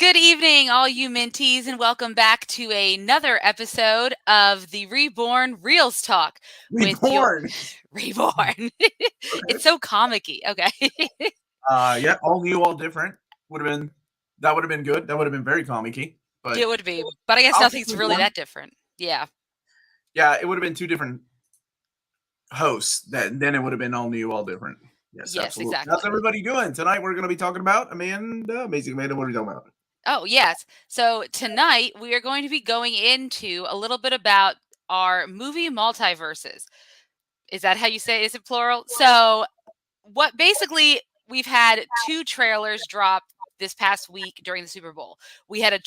Good evening, all you Minties, and welcome back to another episode of the Reborn Reelz Talk with your Reborn. It's so comic-y. Okay. Yeah, all new, all different. Would have been good. That would have been very comic-y. But It would be, but I guess nothing's really that different. Yeah. Yeah, it would have been two different hosts. Then it would have been all new, all different. Yes, absolutely. Exactly. How's everybody doing? Tonight we're going to be talking about Amazing Amanda. What are we talking about? Oh, yes. So tonight we are going to be going into a little bit about our movie multiverses. Is that how you say it? Is it plural? So what basically we've had two trailers drop this past week during the Super Bowl. We had a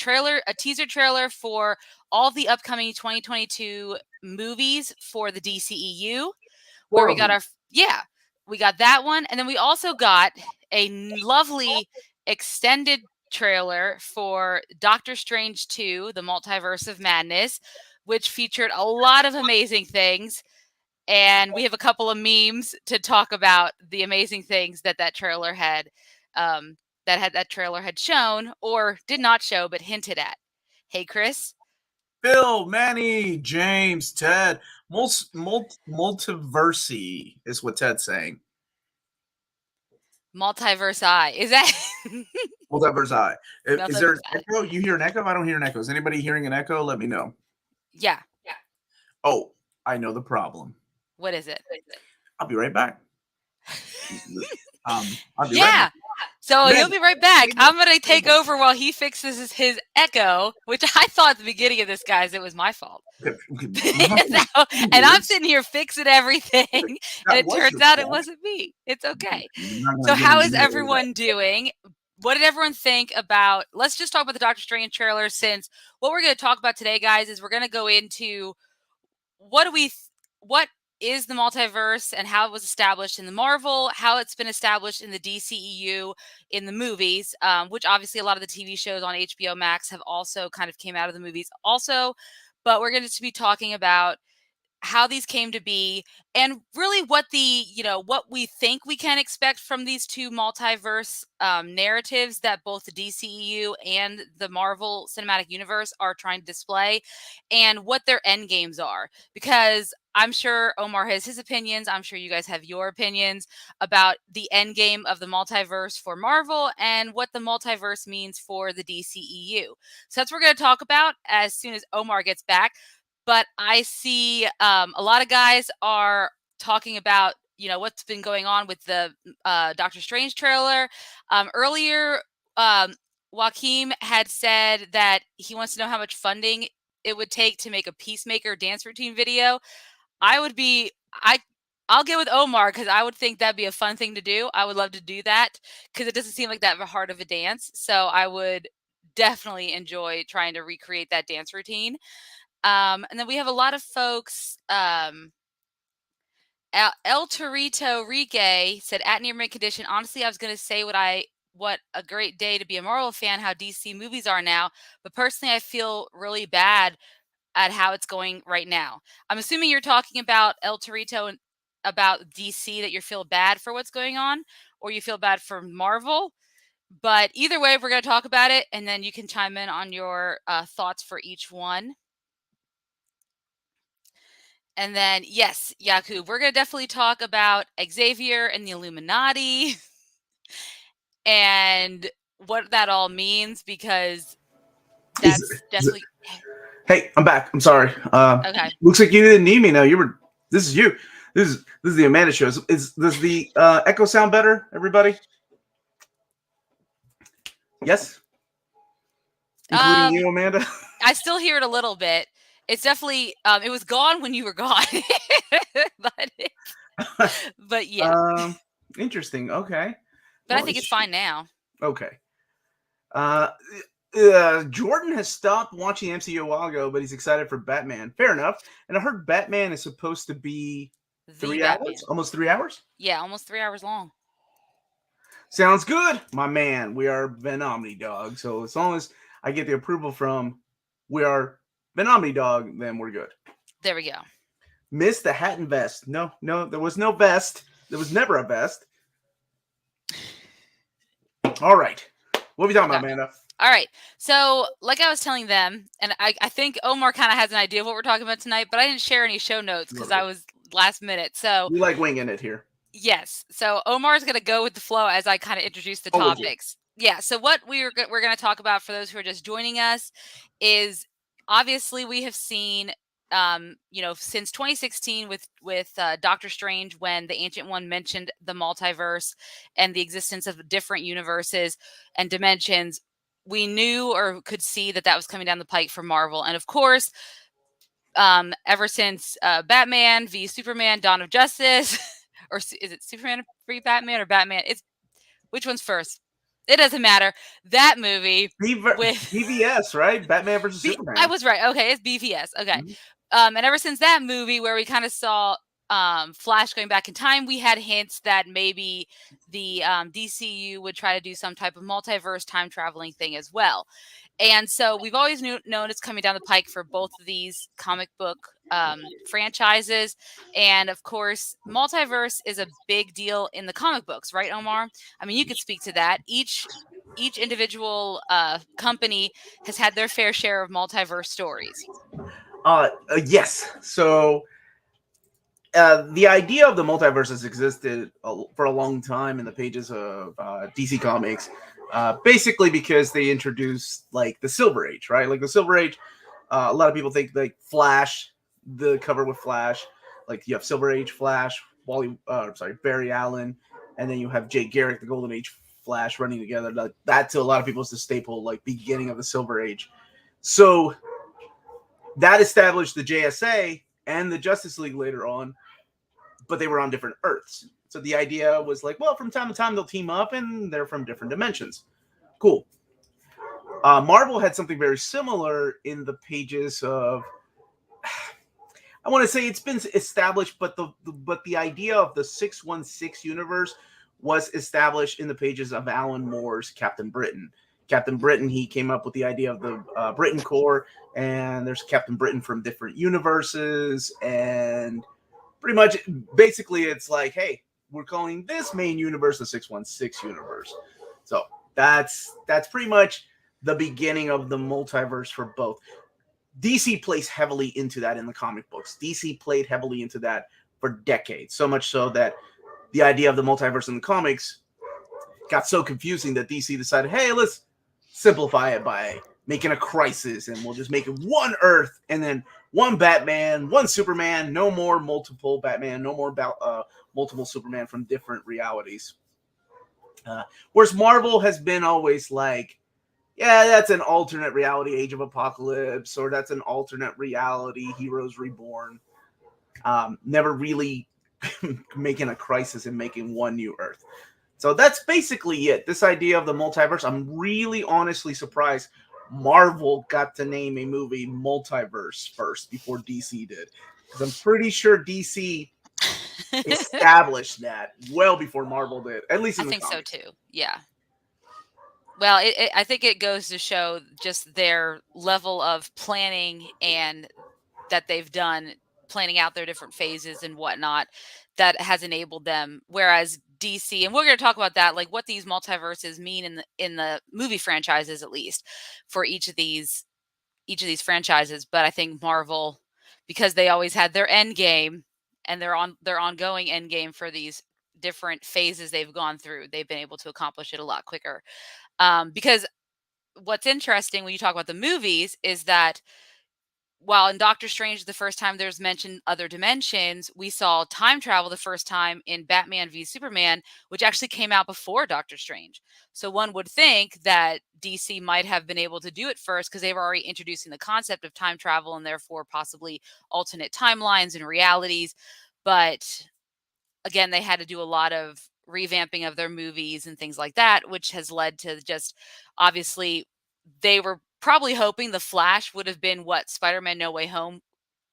teaser trailer for all the upcoming 2022 movies for the DCEU, where we got we got that one. And then we also got a lovely extended trailer for Doctor Strange 2, The Multiverse of Madness, which featured a lot of amazing things. And we have a couple of memes to talk about the amazing things that trailer had, that trailer had shown or did not show, but hinted at. Hey, Chris. Bill, Manny, James, Ted. Multiverse is what Ted's saying. Multiverse. Is that Multiverse? Is there an echo? You hear an echo? I don't hear an echo. Is anybody hearing an echo? Let me know. Yeah. Oh, I know the problem. What is it? I'll be right back. I'll be right back. So he'll be right back. I'm going to take over while he fixes his echo, which I thought at the beginning of this, guys, it was my fault. And I'm sitting here fixing everything, and it turns out it wasn't me. It's okay. So how is everyone doing? What did everyone think about, let's just talk about the Doctor Strange trailer, since what we're going to talk about today, guys, is we're going to go into what is the multiverse and how it was established in the Marvel, how it's been established in the DCEU in the movies, which obviously a lot of the TV shows on HBO Max have also kind of came out of the movies also. But we're going to be talking about how these came to be and really what what we think we can expect from these two multiverse narratives that both the DCEU and the Marvel Cinematic Universe are trying to display, and what their end games are. Because I'm sure Omar has his opinions. I'm sure you guys have your opinions about the end game of the multiverse for Marvel and what the multiverse means for the DCEU. So that's what we're going to talk about as soon as Omar gets back. But I see a lot of guys are talking about, what's been going on with the Doctor Strange trailer. Earlier, Joaquim had said that he wants to know how much funding it would take to make a Peacemaker dance routine video. I'll get with Omar because I would think that'd be a fun thing to do. I would love to do that because it doesn't seem like that hard of a dance. So I would definitely enjoy trying to recreate that dance routine. And then we have a lot of folks. El Torito Rique said, at near mint condition, honestly, I was going to say what a great day to be a Marvel fan, how DC movies are now. But personally, I feel really bad at how it's going right now. I'm assuming you're talking about El Torito and about DC, that you feel bad for what's going on, or you feel bad for Marvel. But either way, we're going to talk about it, and then you can chime in on your thoughts for each one. And then, yes, Yakub, we're going to definitely talk about Xavier and the Illuminati and what that all means, because that's definitely... Hey, I'm back. I'm sorry. Okay. Looks like you didn't need me now. This is you. This is the Amanda show. Does the echo sound better, everybody? Yes? Including you, Amanda? I still hear it a little bit. It's definitely, it was gone when you were gone. but yeah. Interesting. Okay. But I think it's fine now. Okay. Jordan has stopped watching MCU a while ago, but he's excited for Batman. Fair enough. And I heard Batman is supposed to be 3 hours? Almost 3 hours? Yeah, almost 3 hours long. Sounds good, my man. We are Venomity Dog. So as long as I get the approval from we are Venomity Dog, then we're good. There we go. Miss the hat and vest. No, there was no vest. There was never a vest. All right. What are we talking about, Amanda? All right. So, like I was telling them, and I think Omar kind of has an idea of what we're talking about tonight, but I didn't share any show notes because I was last minute. So we like winging it here. Yes. So Omar's going to go with the flow as I kind of introduce the topics. Yeah. So what we're going to talk about for those who are just joining us is obviously we have seen since 2016 with Doctor Strange, when the Ancient One mentioned the multiverse and the existence of different universes and dimensions, we knew or could see that was coming down the pike for Marvel. And of course, ever since Batman v Superman: Dawn of Justice, or is it Superman v Batman or Batman? It's which one's first? It doesn't matter. That movie with BVS, right? Batman versus Superman. I was right. Okay, it's BVS. Okay, and ever since that movie, where we kind of saw Flash going back in time, we had hints that maybe the DCU would try to do some type of multiverse time traveling thing as well. And so we've always known it's coming down the pike for both of these comic book franchises. And of course, multiverse is a big deal in the comic books, right, Omar? I mean, you could speak to that. Each individual company has had their fair share of multiverse stories. Yes. So the idea of the multiverse has existed for a long time in the pages of DC Comics. Basically because they introduced like the Silver Age, right? Like the Silver Age, a lot of people think like Flash, the cover with Flash, like you have Silver Age Flash, Barry Allen, and then you have Jay Garrick, the Golden Age Flash running together. Like, that to a lot of people is the staple, like beginning of the Silver Age. So that established the JSA and the Justice League later on, but they were on different Earths. So the idea was like, well, from time to time they'll team up and they're from different dimensions. Cool. Marvel had something very similar in the pages of, I want to say it's been established, but the idea of the 616 universe was established in the pages of Alan Moore's Captain Britain. Captain Britain, he came up with the idea of the Britain Corps, and there's Captain Britain from different universes, and pretty much, basically, it's like, hey, we're calling this main universe the 616 universe. So that's pretty much the beginning of the multiverse for both. DC plays heavily into that in the comic books. DC played heavily into that for decades, so much so that the idea of the multiverse in the comics got so confusing that DC decided, hey, let's simplify it by making a crisis, and we'll just make it one Earth, and then one Batman, one Superman, no more multiple Batman, no more multiple Superman from different realities. Whereas Marvel has been always like, yeah, that's an alternate reality, Age of Apocalypse, or that's an alternate reality, Heroes Reborn. Never really making a crisis and making one new Earth. So that's basically it. This idea of the multiverse, I'm really honestly surprised Marvel got to name a movie Multiverse first before DC did. Because I'm pretty sure DC established that well before Marvel did. At least in the comics. I think so too. Yeah. Well, I think it goes to show just their level of planning and that they've done, planning out their different phases and whatnot, that has enabled them. Whereas DC, and we're going to talk about that, like what these multiverses mean in the movie franchises, at least for each of these franchises. But I think Marvel, because they always had their end game and their ongoing end game for these different phases they've gone through, they've been able to accomplish it a lot quicker. Because what's interesting when you talk about the movies is that while in Doctor Strange, the first time there's mentioned other dimensions, we saw time travel the first time in Batman v Superman, which actually came out before Doctor Strange. So one would think that DC might have been able to do it first because they were already introducing the concept of time travel and therefore possibly alternate timelines and realities. But again, they had to do a lot of revamping of their movies and things like that, which has led to just, obviously, they were probably hoping the Flash would have been what Spider-Man No Way Home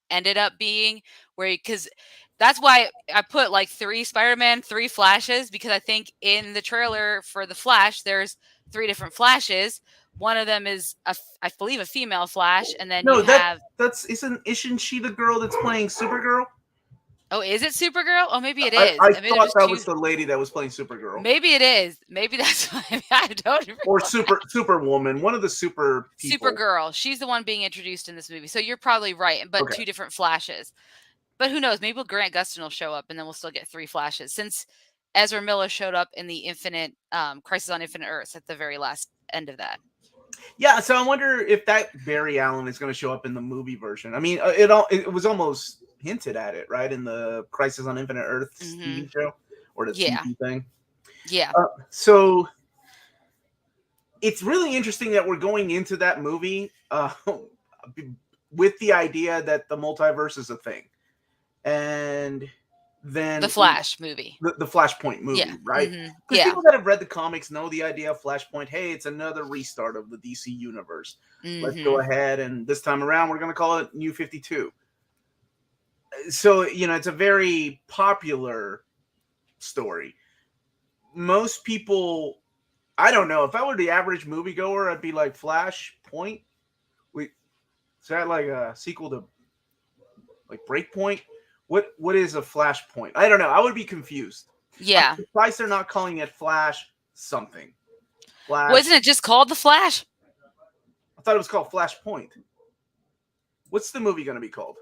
ended up being, because that's why I put like 3 Spider-Man, 3 Flashes, because I think in the trailer for the Flash, there's 3 different Flashes. One of them is, I believe, a female Flash, and then isn't she the girl that's playing Supergirl? Oh, is it Supergirl? Oh, maybe it I, is. I I mean, thought there's that two. was the lady that was playing Supergirl. Maybe it is. Maybe that's why I don't remember. Or Superwoman, one of the super people. Supergirl. She's the one being introduced in this movie. So you're probably right, but Okay. two different Flashes. But who knows? Maybe Grant Gustin will show up, and then we'll still get 3 Flashes. Since Ezra Miller showed up in the Infinite Crisis on Infinite Earths at the very last end of that. Yeah, so I wonder if that Barry Allen is going to show up in the movie version. I mean, it was almost hinted at it, right, in the Crisis on Infinite Earths TV show or the TV thing. Yeah. So it's really interesting that we're going into that movie with the idea that the multiverse is a thing, and then the Flash movie, the Flashpoint movie, right? Because people that have read the comics know the idea of Flashpoint. Hey, it's another restart of the DC universe. Let's go ahead, and this time around, we're going to call it New 52. So, it's a very popular story. Most people, I don't know, if I were the average moviegoer, I'd be like, Flashpoint? Is that like a sequel to like Breakpoint? What is a Flashpoint? I don't know. I would be confused. Yeah. I'm surprised they're not calling it Flash something. Flash. Wasn't it just called The Flash? I thought it was called Flashpoint. What's the movie going to be called?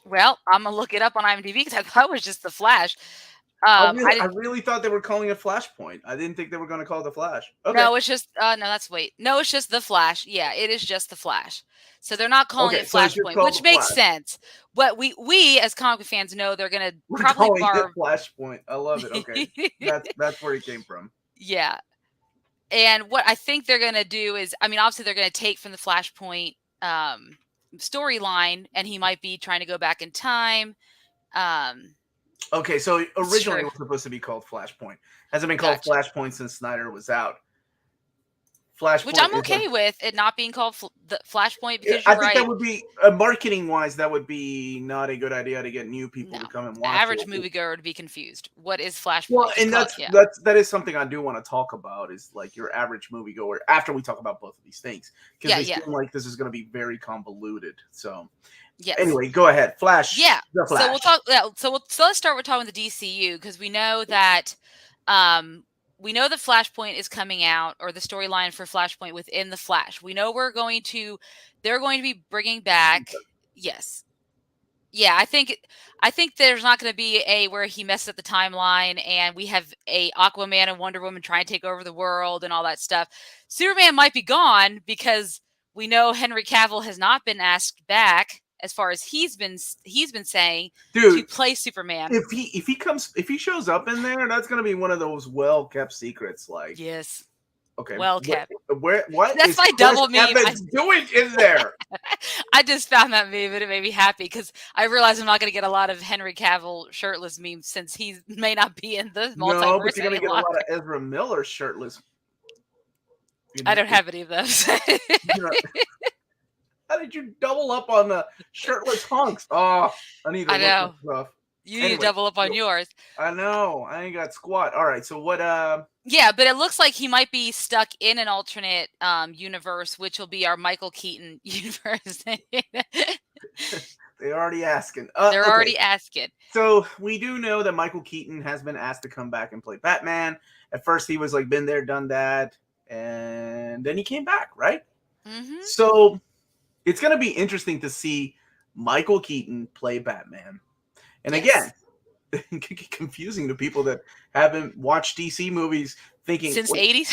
Well, I'm going to look it up on IMDb because I thought it was just The Flash. I really thought they were calling it Flashpoint. I didn't think they were going to call it The Flash. Okay. No, it's just No, it's just The Flash. Yeah, it is just The Flash. So they're not calling it Flashpoint, which makes sense. But we as comic fans know they're going to probably borrow Flashpoint. I love it. Okay. that's where it came from. Yeah. And what I think they're going to do is, I mean, obviously they're going to take from the Flashpoint storyline, and he might be trying to go back in time. Okay, so originally it was supposed to be called Flashpoint. Hasn't been called Flashpoint since Snyder was out. Flashpoint, which I'm okay with it not being called the Flashpoint because I think that would be marketing wise. That would be not a good idea to get new people to come and watch. Average moviegoer would be confused. What is Flashpoint? Well, and that is something I do want to talk about. Is like your average moviegoer after we talk about both of these things because they seem like this is going to be very convoluted. So. Yes. Anyway, go ahead. Flash. Yeah. The Flash. So we'll talk. So let's start with talking the DCU because we know that Flashpoint is coming out, or the storyline for Flashpoint within the Flash. We know they're going to be bringing back. Yes. Yeah, I think there's not going to be a where he messes up the timeline and we have a Aquaman and Wonder Woman trying to take over the world and all that stuff. Superman might be gone because we know Henry Cavill has not been asked back. As far as he's been saying, to play Superman. If he shows up in there, that's gonna be one of those well kept secrets. Like yes, okay, well kept. What that's my double meme. Doing in there? I just found that meme and it made me happy because I realize I'm not gonna get a lot of Henry Cavill shirtless memes since he may not be in the multiverse. No, but you're gonna get a lot of Ezra Miller shirtless. I don't have any of those. How did you double up on the shirtless hunks? Oh, I need to look at stuff. You need to double up on yours. I know. I ain't got squat. All right. So what? Yeah, but it looks like he might be stuck in an alternate universe, which will be our Michael Keaton universe. They're already asking. They're already asking. So we do know that Michael Keaton has been asked to come back and play Batman. At first, he was like, been there, done that, and then he came back, right? Mm-hmm. So. It's going to be interesting to see Michael Keaton play Batman. And again, it could get confusing to people that haven't watched DC movies thinking since 80s.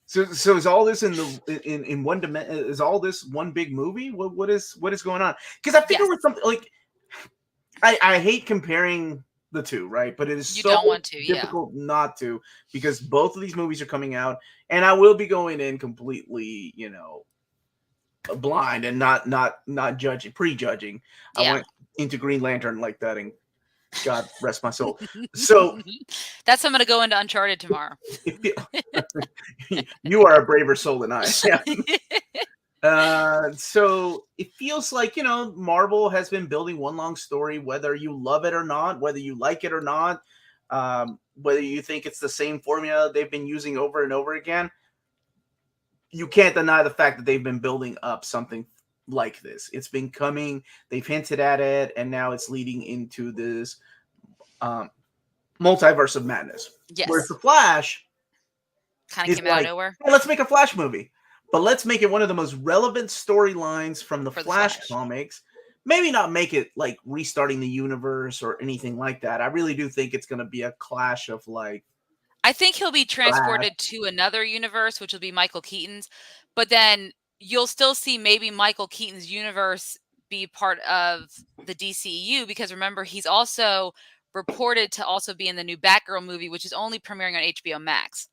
so is all this in one dimension? Is all this one big movie? What is going on? Because I figure with something like I hate comparing the two, right? But it is difficult not to because both of these movies are coming out and I will be going in completely, blind and not prejudging. I went into Green Lantern like that and God rest my soul. So that's I'm going to go into Uncharted tomorrow. You are a braver soul than I am. So it feels like, Marvel has been building one long story, whether you love it or not, whether you like it or not, whether you think it's the same formula they've been using over and over again. You can't deny the fact that they've been building up something like this. It's been coming. They've hinted at it, and now it's leading into this multiverse of madness. Yes. Whereas the Flash kind of came out of nowhere. Hey, let's make a Flash movie, but let's make it one of the most relevant storylines from the Flash comics. Maybe not make it like restarting the universe or anything like that. I really do think it's going to be a clash of like. I think he'll be transported to another universe, which will be Michael Keaton's, but then you'll still see maybe Michael Keaton's universe be part of the DCEU, because remember, he's also reported to also be in the new Batgirl movie, which is only premiering on HBO Max.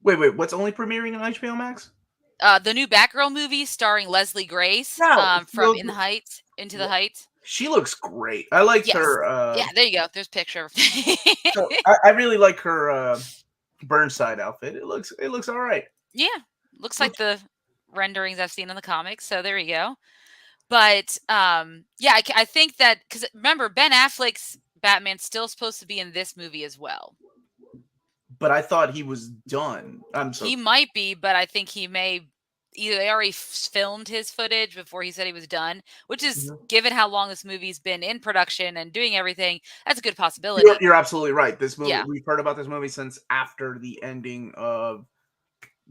Wait, what's only premiering on HBO Max? The new Batgirl movie starring Leslie Grace from In the Heights, Into the Heights. She looks great. I liked her. Yeah, there you go. There's a picture. So I really like her Burnside outfit. It looks all right. Yeah, looks like the renderings I've seen in the comics. So there you go. But yeah, I think that, because remember, Ben Affleck's Batman's still supposed to be in this movie as well. But I thought he was done. He might be, but I think he may. Either they already filmed his footage before he said he was done, which is, given how long this movie's been in production and doing everything, that's a good possibility. You're absolutely right. This movie, we've heard about this movie since after the ending of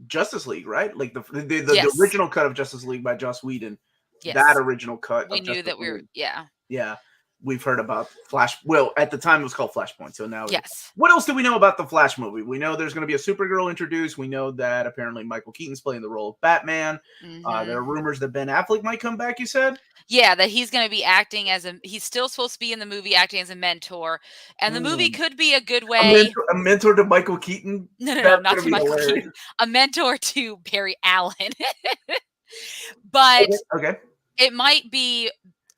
Justice League, right? Like the original cut of Justice League by Joss Whedon. Yes. That original cut. We knew that we were, yeah. We've heard about Flash. Well, at the time it was called Flashpoint. So now, yes. What else do we know about the Flash movie? We know there's going to be a Supergirl introduced. We know that apparently Michael Keaton's playing the role of Batman. There are rumors that Ben Affleck might come back. You said, yeah, that he's going to be acting as he's still supposed to be in the movie acting as a mentor, and the movie could be a good way. A mentor to Michael Keaton? No, not to Michael Keaton. A mentor to Barry Allen. But it might be,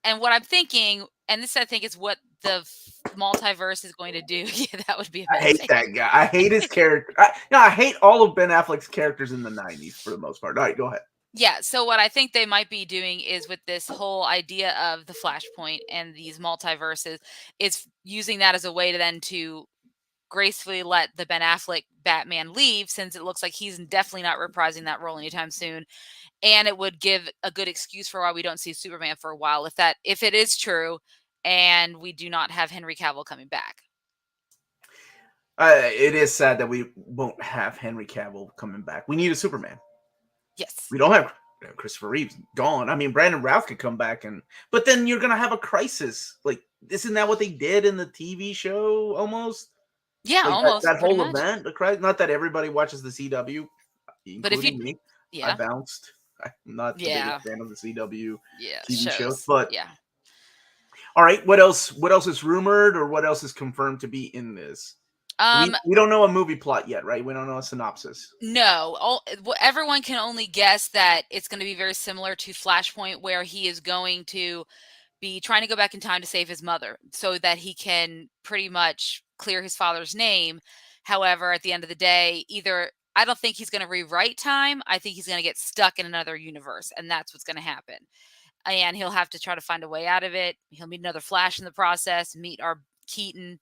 and what I'm thinking. And this, I think, is what the multiverse is going to do. Yeah, that would be amazing. I hate that guy. I hate his character. I hate all of Ben Affleck's characters in the 90s for the most part. All right, go ahead. Yeah, so what I think they might be doing is, with this whole idea of the Flashpoint and these multiverses, is using that as a way to then to gracefully let the Ben Affleck Batman leave, since it looks like he's definitely not reprising that role anytime soon. And it would give a good excuse for why we don't see Superman for a while, if it is true, and we do not have Henry Cavill coming back. It is sad that we won't have Henry Cavill coming back. We need a Superman. Yes. We don't have Christopher Reeves gone. I mean, Brandon Routh could come back, but then you're gonna have a crisis. Like, isn't that what they did in the TV show? Almost. Yeah, like almost. That whole event, the crisis. Not that everybody watches the CW, but if you, me, I bounced. I'm not the biggest fan of the CW TV shows, but yeah. All right, what else? What else is rumored, or what else is confirmed to be in this? We don't know a movie plot yet, right? We don't know a synopsis. No, everyone can only guess that it's going to be very similar to Flashpoint, where he is going to be trying to go back in time to save his mother so that he can pretty much clear his father's name. However, at the end of the day, I don't think he's going to rewrite time. I think he's going to get stuck in another universe, and that's what's going to happen. And he'll have to try to find a way out of it. He'll meet another Flash in the process, meet our Keaton.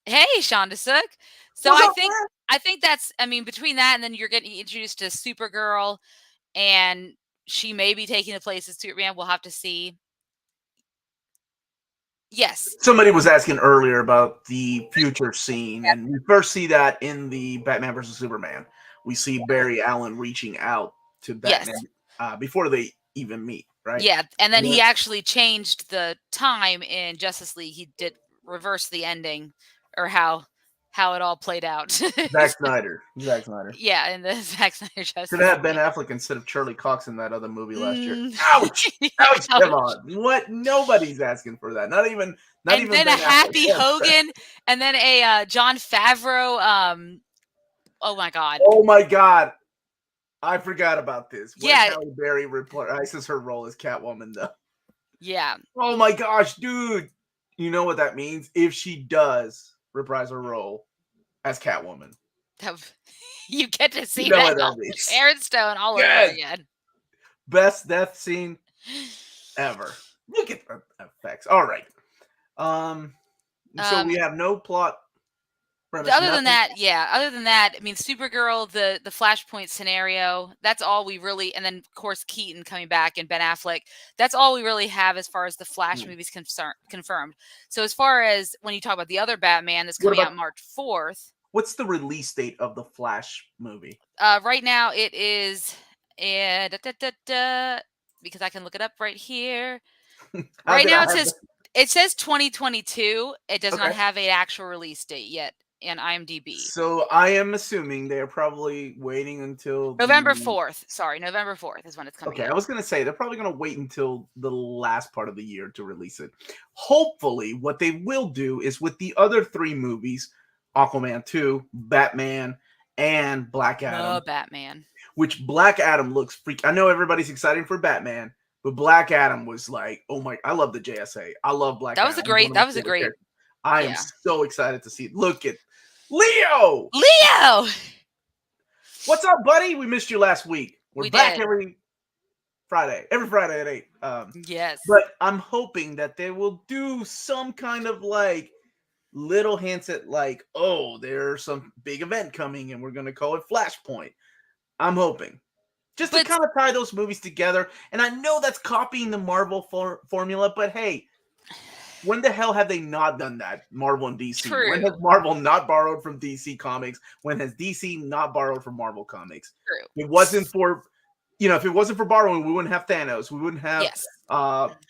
Hey, Shonda Sook. So I think that's, between that and then you're getting introduced to Supergirl, and she may be taking the place of Superman. We'll have to see. Yes. Somebody was asking earlier about the future scene, and we first see that in the Batman versus Superman. We see Barry Allen reaching out to Batman before they even meet, right? Yeah, and then he actually changed the time in Justice League. He did reverse the ending, or how it all played out. Zack Snyder. Yeah, in the Zack Snyder Justice League. Should have Ben Affleck instead of Charlie Cox in that other movie last year. Ouch! Ouch! Come on. What? Nobody's asking for that. Not even then Ben a Happy Affleck. Hogan, and then a Jon Favreau. Oh my God. Oh my God. I forgot about this. When Halle Berry reprises her role as Catwoman, though. Yeah. Oh my gosh, dude. You know what that means? If she does reprise her role as Catwoman, you get to see Sharon Stone all over again. Best death scene ever. Look at the effects. All right. So we have no plot Other than that, I mean, Supergirl, the Flashpoint scenario, that's all we really, and then of course Keaton coming back and Ben Affleck, that's all we really have as far as the Flash movies confirmed. So as far as when you talk about the other Batman that's coming out March 4th. What's the release date of the Flash movie? Right now it is, because I can look it up right here. Right now it says 2022. It does not have an actual release date yet in IMDb. So I am assuming they are probably waiting until November 4th. Sorry, November 4th is when it's coming out. I was going to say they're probably going to wait until the last part of the year to release it. Hopefully, what they will do is with the other 3 movies, Aquaman 2, Batman, and Black Adam. Oh, Batman. Which Black Adam looks freak. I know everybody's excited for Batman, but Black Adam was like, oh my! I love the JSA. I love Black Adam. That was a great. I am so excited to see it. Look at Leo. What's up, buddy? We missed you last week. We're back every Friday at 8. Yes. But I'm hoping that they will do some kind of like little hints at like, oh, there's some big event coming and we're going to call it Flashpoint. I'm hoping. Just to kind of tie those movies together. And I know that's copying the Marvel formula, but hey, when the hell have they not done that, Marvel and DC? True. When has Marvel not borrowed from DC Comics? When has DC not borrowed from Marvel Comics? True. It wasn't for, if it wasn't for borrowing, we wouldn't have Thanos. We wouldn't have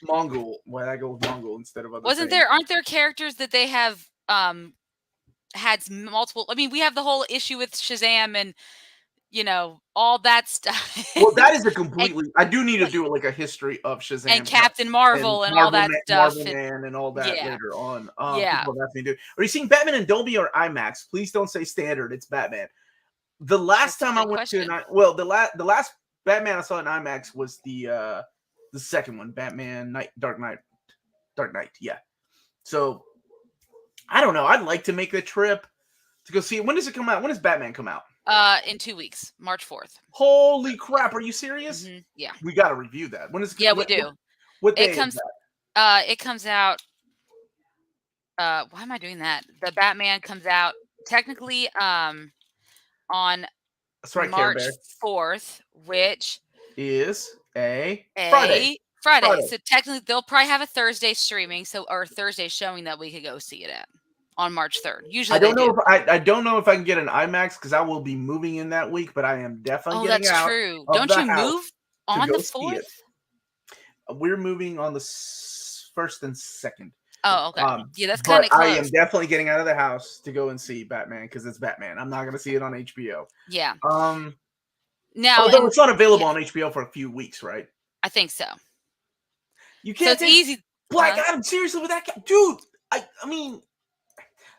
Mongol. Why did I go with Mongol instead of other Aren't there characters that they have had multiple? I mean, we have the whole issue with Shazam and all that stuff. Well, that is a completely. I do need to do like a history of Shazam and Captain Marvel and all that stuff, Marvel Man and all that later on. Yeah. Are you seeing Batman in Dolby or IMAX? Please don't say standard. It's Batman. The last time I went to the last Batman I saw in IMAX was the second one, Batman Dark Knight. Yeah. So I don't know. I'd like to make the trip to go see it. When does it come out? When does Batman come out? In 2 weeks, March 4th. Holy crap! Are you serious? Mm-hmm. Yeah, we got to review that. When is? Yeah, we do. What day it comes? Is that? It comes out. Why am I doing that? The Batman comes out technically on March 4th, which is a Friday. So technically, they'll probably have a Thursday streaming, or Thursday showing that we could go see it at. On March 3rd. Usually I don't know if I can get an IMAX because I will be moving in that week, but I am definitely getting out. Oh, that's true. Don't you move on the 4th? We're moving on the 1st and 2nd. Oh, okay. Yeah, that's kind of close. I am definitely getting out of the house to go and see Batman because it's Batman. I'm not going to see it on HBO. Yeah. Now, although it's not available on HBO for a few weeks, right? I think so. You can't. So it's easy. Black Adam, seriously, with that guy, dude. I mean.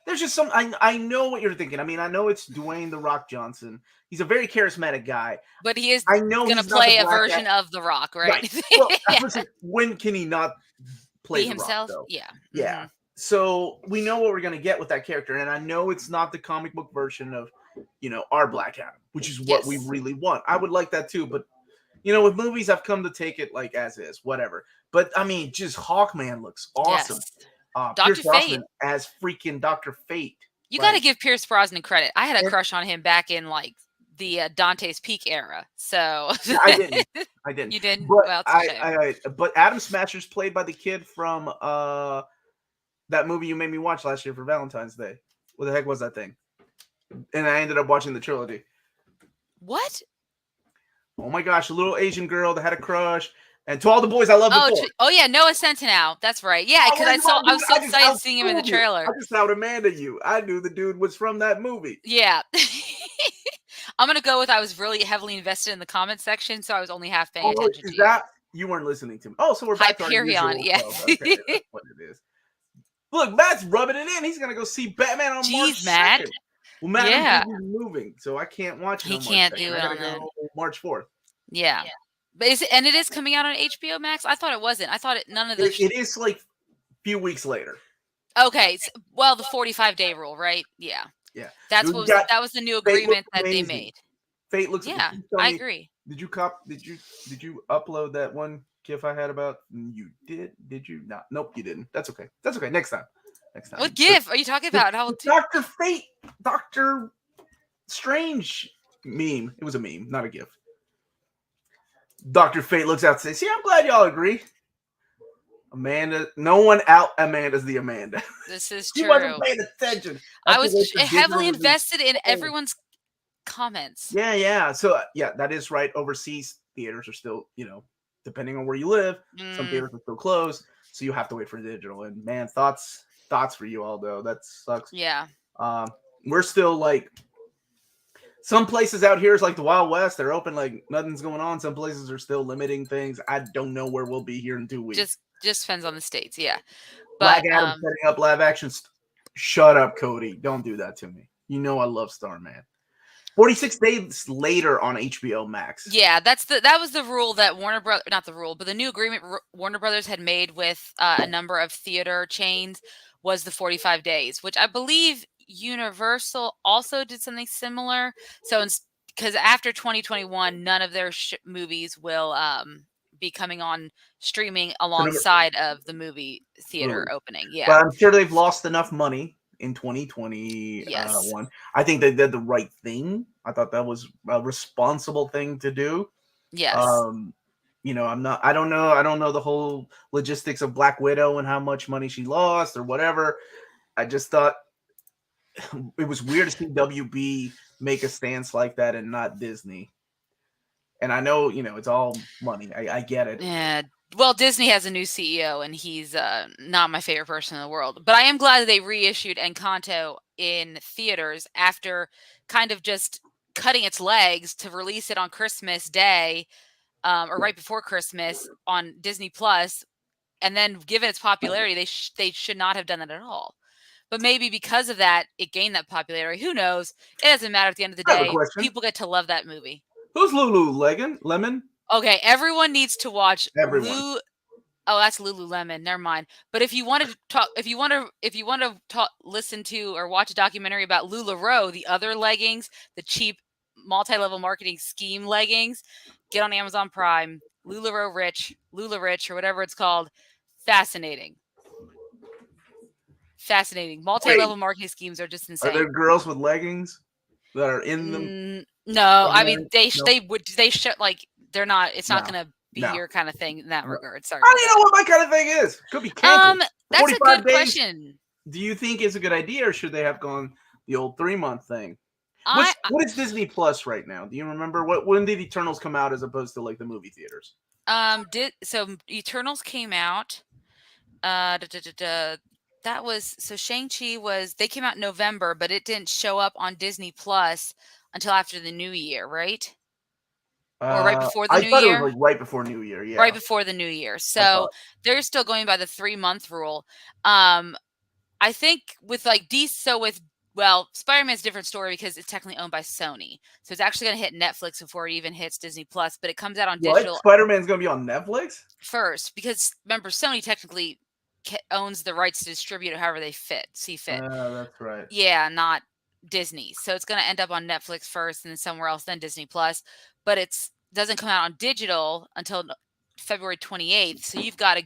There's just some. I know what you're thinking. I mean, I know it's Dwayne The Rock Johnson. He's a very charismatic guy. But he is going to play a version of The Rock, right? Well, when can he not play himself? Rock, yeah. Yeah. Mm-hmm. So we know what we're going to get with that character. And I know it's not the comic book version of, our Black Adam, which is what we really want. I would like that too. But, with movies, I've come to take it like as is, whatever. But, I mean, just Hawkman looks awesome. Yes. Dr. Fate as freaking Dr. Fate. You got to give Pierce Brosnan credit. I had a crush on him back in like the Dante's Peak era. So I didn't. You didn't. But but Adam Smasher's played by the kid from that movie you made me watch last year for Valentine's Day. What the heck was that thing? And I ended up watching the trilogy. What? Oh my gosh, a little Asian girl that had a crush. And to all the boys I love before. Oh yeah, Noah Centineo. That's right. Yeah, because I was so excited seeing him in the trailer. I just out Amanda you. I knew the dude was from that movie. Yeah. I'm gonna go with I was really heavily invested in the comment section, so I was only half paying attention to that you weren't listening to me. Oh, so we're back to Hyperion, yeah. Okay, that's what it is. Look, Matt's rubbing it in. He's gonna go see Batman on March 2nd. Matt. Well, Matt is moving, so I can't watch it. He can't do it on March 4th. Yeah. But it is coming out on HBO Max? I thought it wasn't. I thought none of those. It is like a few weeks later. Okay. Well, the 45-day rule, right? Yeah. Yeah. That was the new agreement that they made. Fate looks. Yeah, I agree. Did you upload that one GIF I had about? You did? Did you not? Nope, you didn't. That's okay. Next time. next time. What GIF are you talking about? Dr. Fate, Dr. Strange meme. It was a meme, not a GIF. Dr. Fate looks out and says, "See, I'm glad y'all agree." Amanda, no one out Amanda's the Amanda. This is She true. wasn't paying attention. I was heavily invested in everyone's comments. Yeah. So, that is right. Overseas theaters are still, depending on where you live, some theaters are still closed. So you have to wait for digital. And man, thoughts for you all, though. That sucks. Yeah. We're still like, some places out here is like the Wild West. They're open like nothing's going on. Some places are still limiting things. I don't know where we'll be here in 2 weeks. Just depends on the states, yeah. But Black Adam setting up live action. Shut up, Cody. Don't do that to me. You know I love Starman. 46 days later on HBO Max. Yeah, that was the rule that not the rule, but the new agreement Warner Brothers had made with a number of theater chains was the 45 days, which I believe Universal also did something similar. So because after 2021, none of their movies will be coming on streaming alongside of the movie theater opening. Yeah, but I'm sure they've lost enough money in 2021. Yes. I think they did the right thing. I thought that was a responsible thing to do. Yes. I don't know the whole logistics of Black Widow and how much money she lost or whatever. I just thought it was weird to see WB make a stance like that and not Disney. And I know, it's all money. I get it. Yeah. Well, Disney has a new CEO, and he's not my favorite person in the world. But I am glad that they reissued Encanto in theaters after kind of just cutting its legs to release it on Christmas Day or right before Christmas on Disney Plus. And then given its popularity, they should not have done that at all. But maybe because of that, it gained that popularity. Who knows? It doesn't matter at the end of the day. People get to love that movie. Who's Lululemon? Okay, everyone needs to watch Everyone. Oh, that's Lululemon. Never mind. But if you want to listen to or watch a documentary about LuLaRoe, the other leggings, the cheap multi-level marketing scheme leggings, get on Amazon Prime. LuLaRoe Rich, or whatever it's called. Fascinating. Multi-level marketing schemes are just insane. Are there girls with leggings that are in them? No, I mean they show like they're not. It's not going to be your kind of thing in that regard. Sorry. I don't even know what my kind of thing is. Could be canceled. That's a good question. Do you think it's a good idea, or should they have gone the old 3-month thing? What is Disney Plus right now? Do you remember when did Eternals come out as opposed to like the movie theaters? So Eternals came out. That was Shang-Chi they came out in November, but it didn't show up on Disney Plus until after the New Year, right? Or right before the New Year? I thought it was like right before New Year, yeah. Right before the New Year. So they're still going by the 3-month rule. I think with Spider-Man's a different story because it's technically owned by Sony. So it's actually going to hit Netflix before it even hits Disney Plus, but it comes out on digital. Spider-Man's going to be on Netflix? First, because remember, Sony technically owns the rights to distribute it however they see fit. That's right. Yeah, not Disney. So it's going to end up on Netflix first and then somewhere else, then Disney Plus. But it doesn't come out on digital until February 28th. So you've got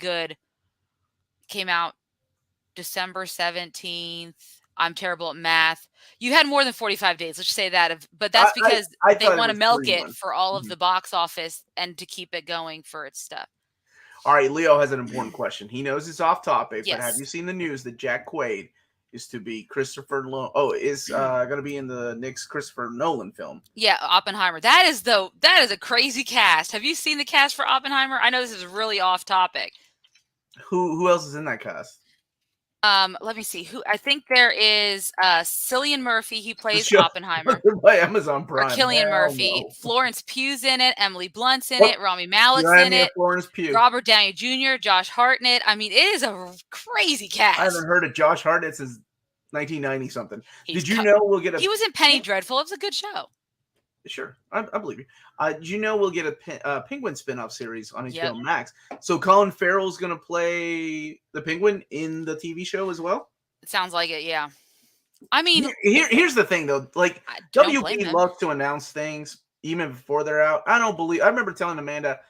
came out December 17th. I'm terrible at math. You had more than 45 days. Let's just say that. But that's because they want to milk it for all of the box office and to keep it going for its stuff. All right, Leo has an important question. He knows it's off topic, but have you seen the news that Jack Quaid is to be Christopher Nolan? Going to be in the next Christopher Nolan film? Yeah, Oppenheimer. That is a crazy cast. Have you seen the cast for Oppenheimer? I know this is really off topic. Who else is in that cast? Let me see. I think there is Cillian Murphy. He plays Oppenheimer. By Amazon Prime. Or Cillian Murphy. No. Florence Pugh's in it. Emily Blunt's in it. Rami Malek's in it. Florence Pugh. Robert Downey Jr., Josh Hartnett. I mean, it is a crazy cast. I haven't heard of Josh Hartnett since 1990 something. Did you know we'll get He was in Penny Dreadful. It was a good show. Sure, I believe you. Did you know we'll get a Penguin spinoff series on HBO Max? So Colin Farrell's going to play the Penguin in the TV show as well? It sounds like it, yeah. I mean... Here's the thing, though. Like, WB loves to announce things even before they're out. I remember telling Amanda,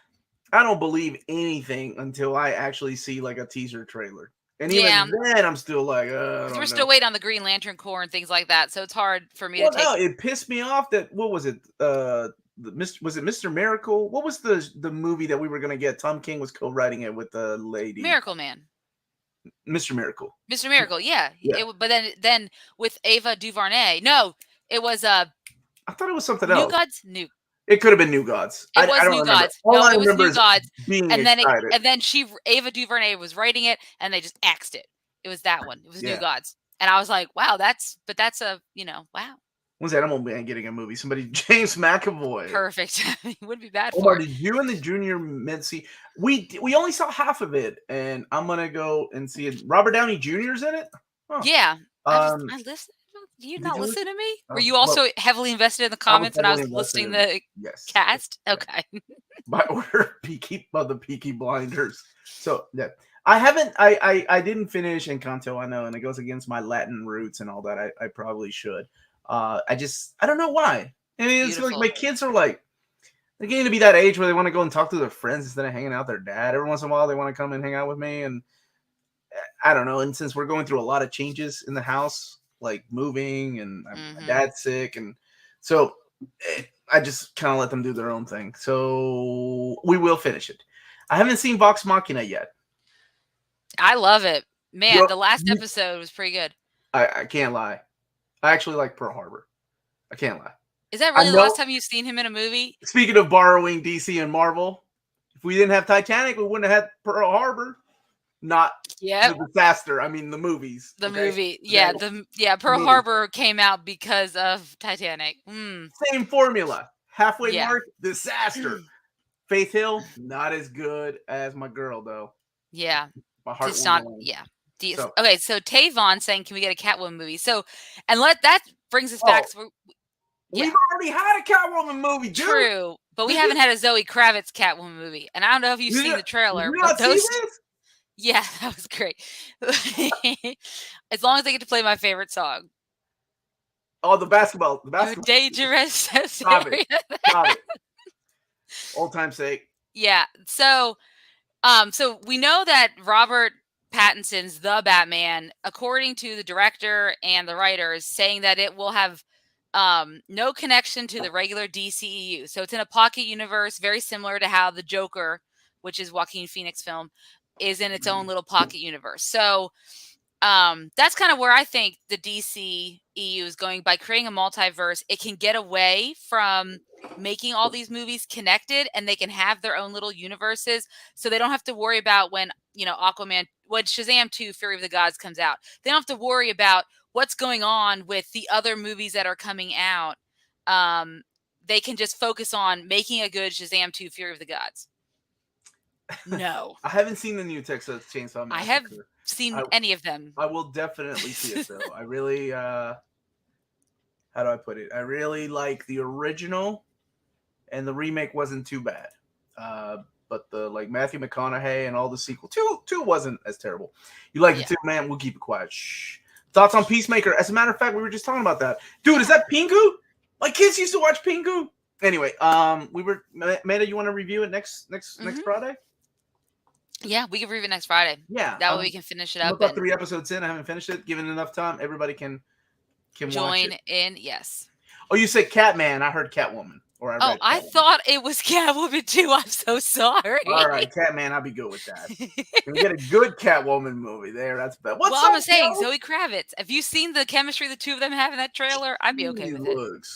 I don't believe anything until I actually see, like, a teaser trailer. And even then, I'm still like, we're still waiting on the Green Lantern Corps and things like that, so it's hard for me to take. No, it pissed me off that what was it? Was it Mr. Miracle? What was the movie that we were gonna get? Tom King was co-writing it with the lady. Miracle Man. Mr. Miracle. Mr. Miracle, yeah. But then with Ava DuVernay, no, it was I thought it was something else. New. It could have been New Gods. It was New Gods. No, it was New Gods. Being and then excited. Ava DuVernay was writing it, and they just axed it. It was that one. It was New Gods, and I was like, wow, that's a wow. When's that? I'm gonna getting a movie. Somebody, James McAvoy. Perfect. It wouldn't be bad. Omar, did you and the Junior Mint see? We only saw half of it, and I'm gonna go and see it. Robert Downey Jr.'s in it. Huh. Yeah. I listened. Do you not listen to me? Were you also heavily invested in the comments when I was listing the cast? Okay. By order of the Peaky Blinders. So yeah, I haven't. I didn't finish Encanto. I know, and it goes against my Latin roots and all that. I probably should. I don't know why. I mean, it's like my kids are like, they're getting to be that age where they want to go and talk to their friends instead of hanging out with their dad. Every once in a while, they want to come and hang out with me, and I don't know. And since we're going through a lot of changes in the house, like moving and my dad's sick, and so I just kind of let them do their own thing. So we will finish it. I haven't seen Vox Machina yet. I love it, man. The last episode was pretty good. I can't lie. I actually like Pearl Harbor. I can't lie. Is that really the last time you've seen him in a movie? Speaking of borrowing DC and Marvel, if we didn't have Titanic, we wouldn't have had Pearl Harbor. Not the disaster. I mean, the movies. The movie. Yeah. Pearl Harbor came out because of Titanic. Same formula. Halfway mark, disaster. Faith Hill, not as good as my girl, though. Yeah. My heart it's not. Yeah. Okay, so Tavon saying, "Can we get a Catwoman movie?" So, and that brings us back. So we've already had a Catwoman movie, dude. True, but we haven't had a Zoe Kravitz Catwoman movie, and I don't know if you've seen the trailer. But those, yeah, that was great. As long as they get to play my favorite song. Oh, the basketball. Dangerous. Stop it. Old time's sake. Yeah. So we know that Robert Pattinson's The Batman, according to the director and the writers, saying that it will have no connection to the regular DCEU. So it's in a pocket universe, very similar to how the Joker, which is Joaquin Phoenix film, is in its own little pocket universe. So that's kind of where I think the DCEU is going. By creating a multiverse, it can get away from making all these movies connected, and they can have their own little universes, so they don't have to worry about when Shazam 2 Fury of the Gods comes out. They don't have to worry about what's going on with the other movies that are coming out. They can just focus on making a good Shazam 2 Fury of the Gods. No. I haven't seen the new Texas Chainsaw Massacre. I have seen any of them. I will definitely see it, though. I really, how do I put it? I really like the original, and the remake wasn't too bad. But the Matthew McConaughey and all the sequel, two wasn't as terrible. You like it too, man? We'll keep it quiet. Shh. Thoughts on Peacemaker? As a matter of fact, we were just talking about that. Dude, is that Pingu? My kids used to watch Pingu. Anyway, Meta, you want to review it next Friday? Yeah, we can review it next Friday. Yeah. That way we can finish it up. About 3 episodes in. I haven't finished it. Given enough time, everybody can join watch it. In. Yes. Oh, you said Catman. I heard Catwoman. I thought it was Catwoman too. I'm so sorry. All right, Catman. I'll be good with that. We get a good Catwoman movie there. That's better. I was saying Zoe Kravitz. Have you seen the chemistry the two of them have in that trailer? I'd be okay with it.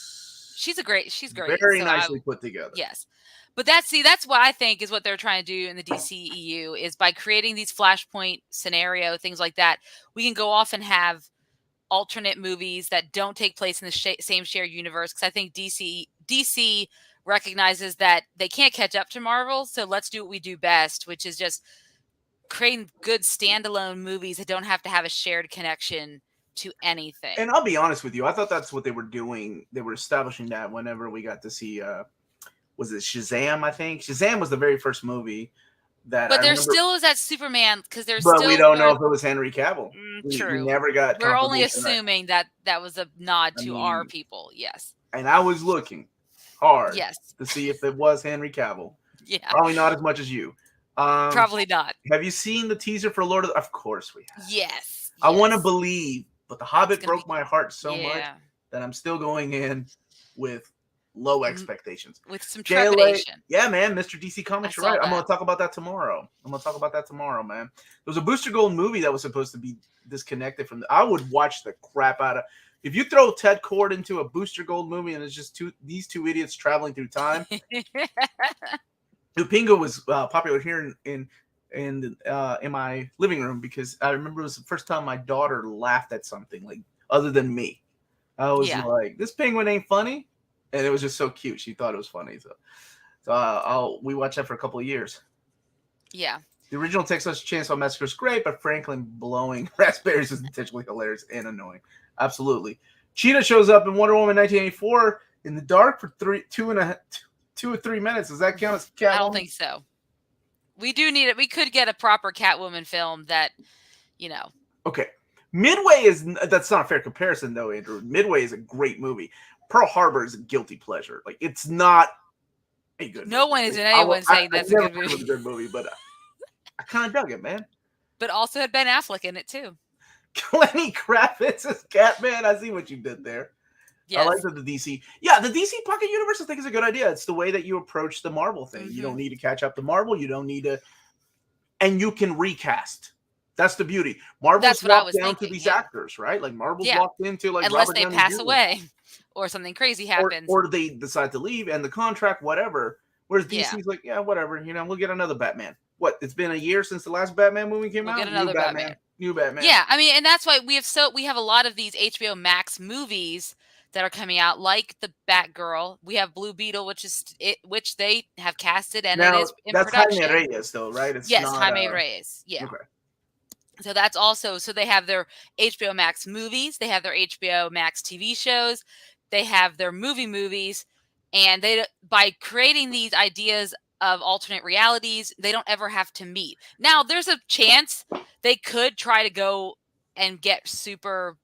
She's great. Very nicely put together. Yes. But that's what I think is what they're trying to do in the DCEU is by creating these Flashpoint scenario, things like that, we can go off and have alternate movies that don't take place in the same shared universe. Because I think DC recognizes that they can't catch up to Marvel. So let's do what we do best, which is just creating good standalone movies that don't have to have a shared connection to anything. And I'll be honest with you. I thought that's what they were doing. They were establishing that whenever we got to see was it Shazam? I think Shazam was the very first movie that. But there still is that Superman because there's. But we don't know if it was Henry Cavill. True. We never got. We're only assuming that was a nod to our people. Yes. And I was looking hard. Yes. To see if it was Henry Cavill. Yeah. Probably not as much as you. Probably not. Have you seen the teaser for Lord of the... Of course we have. Yes. I want to believe, but The Hobbit broke my heart so much Yeah. that I'm still going in with low expectations. With some JLA, trepidation. yeah, man, Mr. DC Comics, you're right. I'm going to talk about that tomorrow. Man. There was a Booster Gold movie that was supposed to be disconnected from I would watch the crap out of... If you throw Ted Kord into a Booster Gold movie and it's just these two idiots traveling through time... Upinga was popular here in my living room because I remember it was the first time my daughter laughed at something like other than me. I was like, "This penguin ain't funny," and it was just so cute. She thought it was funny, so we watched that for a couple of years. Yeah, the original Texas Chainsaw Massacre is great, but Franklin blowing raspberries is intentionally hilarious and annoying. Absolutely. Cheetah shows up in Wonder Woman 1984 in the dark for 2 or 3 minutes. Does that count as Catwoman? I don't think so. We do need it. We could get a proper Catwoman film that, Okay. Midway that's not a fair comparison, though, Andrew. Midway is a great movie. Pearl Harbor is a guilty pleasure. Like, it's not a good movie. No one is in anyone saying that's a good movie. It was a good movie, but I kind of dug it, man. But also had Ben Affleck in it, too. Lenny Kravitz as Catman. I see what you did there. Yes. I like the DC. Yeah, the DC Pocket Universe I think is a good idea. It's the way that you approach the Marvel thing. Mm-hmm. You don't need to catch up to Marvel. You don't need to... And you can recast. That's the beauty. Marvel's walked down to these actors, right? Like Marvel's walked into like unless Robert they Downey pass Jr. away or something crazy happens. Or they decide to leave and the contract, whatever. Whereas DC's like, yeah, whatever. We'll get another Batman. What? It's been a year since the last Batman movie came out? Get another Batman. New Batman. Yeah, I mean, and that's why we have a lot of these HBO Max movies that are coming out, like the Batgirl. We have Blue Beetle, which they have casted, and now, it is in production. That's Jaime Reyes, though, right? It's Jaime Reyes. Yeah. Okay. So that's also they have their HBO Max movies, they have their HBO Max TV shows, they have their movies, and by creating these ideas of alternate realities, they don't ever have to meet. Now, there's a chance they could try to go and get super,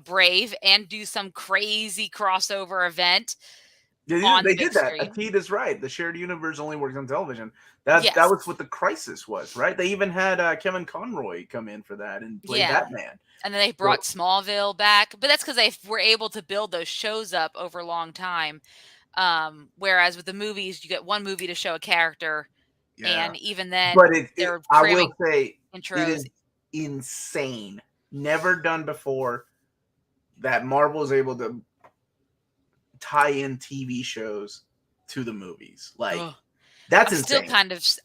brave and do some crazy crossover event. Yeah, they did that. Akeed is right. The shared universe only works on television. That was what the Crisis was, right? They even had Kevin Conroy come in for that and play Batman. And then they brought Smallville back, but that's because they were able to build those shows up over a long time. Whereas with the movies, you get one movie to show a character, and even then, I will say, intros. It is insane. Never done before that Marvel is able to tie in TV shows to the movies. Like, that's insane. That's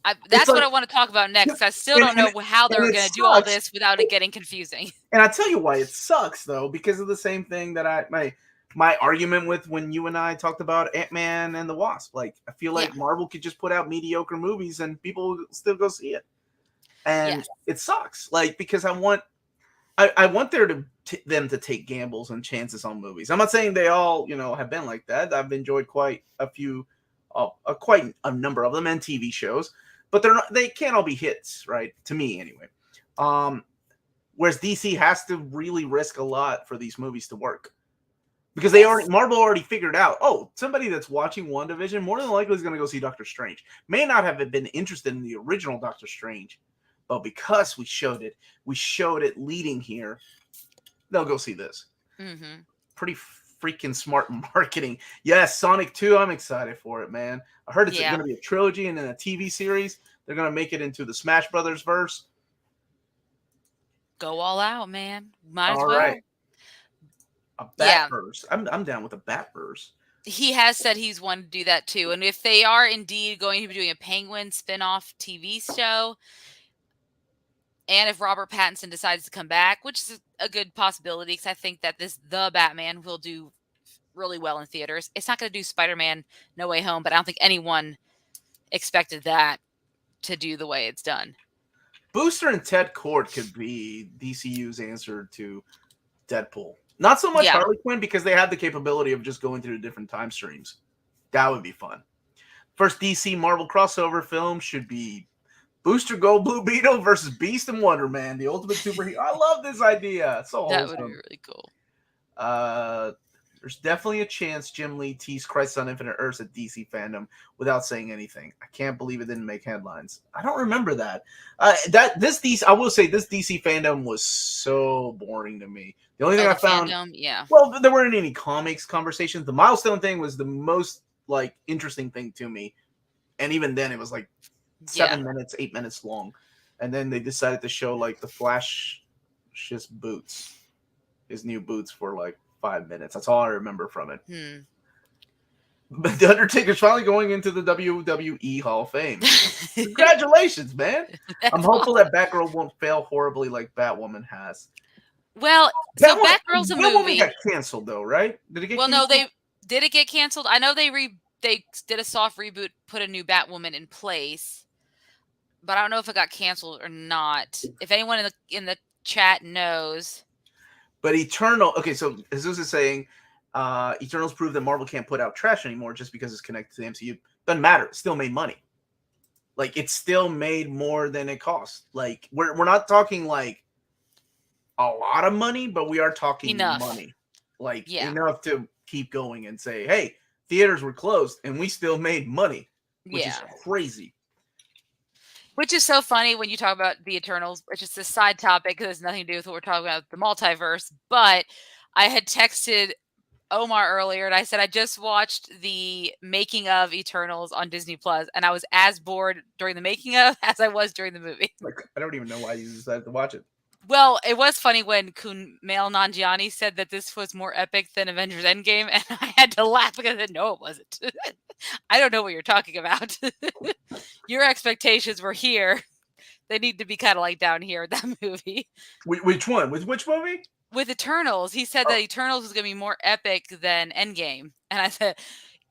what I want to talk about next. I still don't know how they're going to do all this without it getting confusing. And I'll tell you why it sucks, though, because of the same thing that my argument with when you and I talked about Ant-Man and the Wasp. Like, I feel like Marvel could just put out mediocre movies and people will still go see it. And it sucks. Like, because I want them to take gambles and chances on movies. I'm not saying they all, have been like that. I've enjoyed quite a number of them and TV shows, but they can't all be hits, right? To me, anyway. Whereas DC has to really risk a lot for these movies to work. Because Marvel already figured out, somebody that's watching WandaVision more than likely is going to go see Doctor Strange. May not have been interested in the original Doctor Strange, but because we showed it leading here, they'll go see this. Mm-hmm. Pretty freaking smart marketing. Yes, Sonic 2, I'm excited for it, man. I heard it's going to be a trilogy and then a TV series. They're going to make it into the Smash Brothers verse. Go all out, man. Might as well. Right. A Batverse. I'm down with a Batverse. He has said he's wanted to do that too. And if they are indeed going to be doing a Penguin spin-off TV show, and if Robert Pattinson decides to come back, which is a good possibility because I think that the Batman will do really well in theaters. It's not going to do Spider-Man No Way Home, but I don't think anyone expected that to do the way it's done. Booster and Ted Kord could be DCU's answer to Deadpool. Not so much Harley Quinn because they have the capability of just going through different time streams. That would be fun. First DC Marvel crossover film should be Booster Gold Blue Beetle versus Beast and Wonder Man, the ultimate superhero. I love this idea. So that would be really cool. There's definitely a chance Jim Lee teased Crisis on Infinite Earths at DC fandom without saying anything. I can't believe it didn't make headlines. I don't remember that. I will say this DC fandom was so boring to me. The only thing I found, well, there weren't any comics conversations. The Milestone thing was the most like interesting thing to me, and even then it was like 7 minutes, 8 minutes long, and then they decided to show like the Flash, just boots, his new boots for like 5 minutes. That's all I remember from it. But the Undertaker's finally going into the WWE Hall of Fame. Congratulations, man! I'm hopeful that Batgirl won't fail horribly like Batwoman has. Well, so Batgirl's a movie. Batwoman got canceled though, right? Did it get? Well, canceled? No, did it get canceled? I know they did a soft reboot, put a new Batwoman in place, but I don't know if it got canceled or not. If anyone in the chat knows. But Eternal, okay, so Jesus is saying Eternals proved that Marvel can't put out trash anymore just because it's connected to the MCU. Doesn't matter. It still made money. Like, it still made more than it cost. Like, we're not talking, like, a lot of money, but we are talking money. Like, enough to keep going and say, hey, theaters were closed, and we still made money, which is crazy. Which is so funny when you talk about the Eternals, which is a side topic because it has nothing to do with what we're talking about, the multiverse. But I had texted Omar earlier and I said I just watched the making of Eternals on Disney Plus, and I was as bored during the making of as I was during the movie. Like, I don't even know why you decided to watch it. Well, it was funny when Kumail Nanjiani said that this was more epic than Avengers Endgame, and I had to laugh because I said, no, it wasn't. I don't know what you're talking about. Your expectations were here. They need to be kind of like down here in that movie. Which one? With which movie? With Eternals. He said that Eternals was going to be more epic than Endgame. And I said,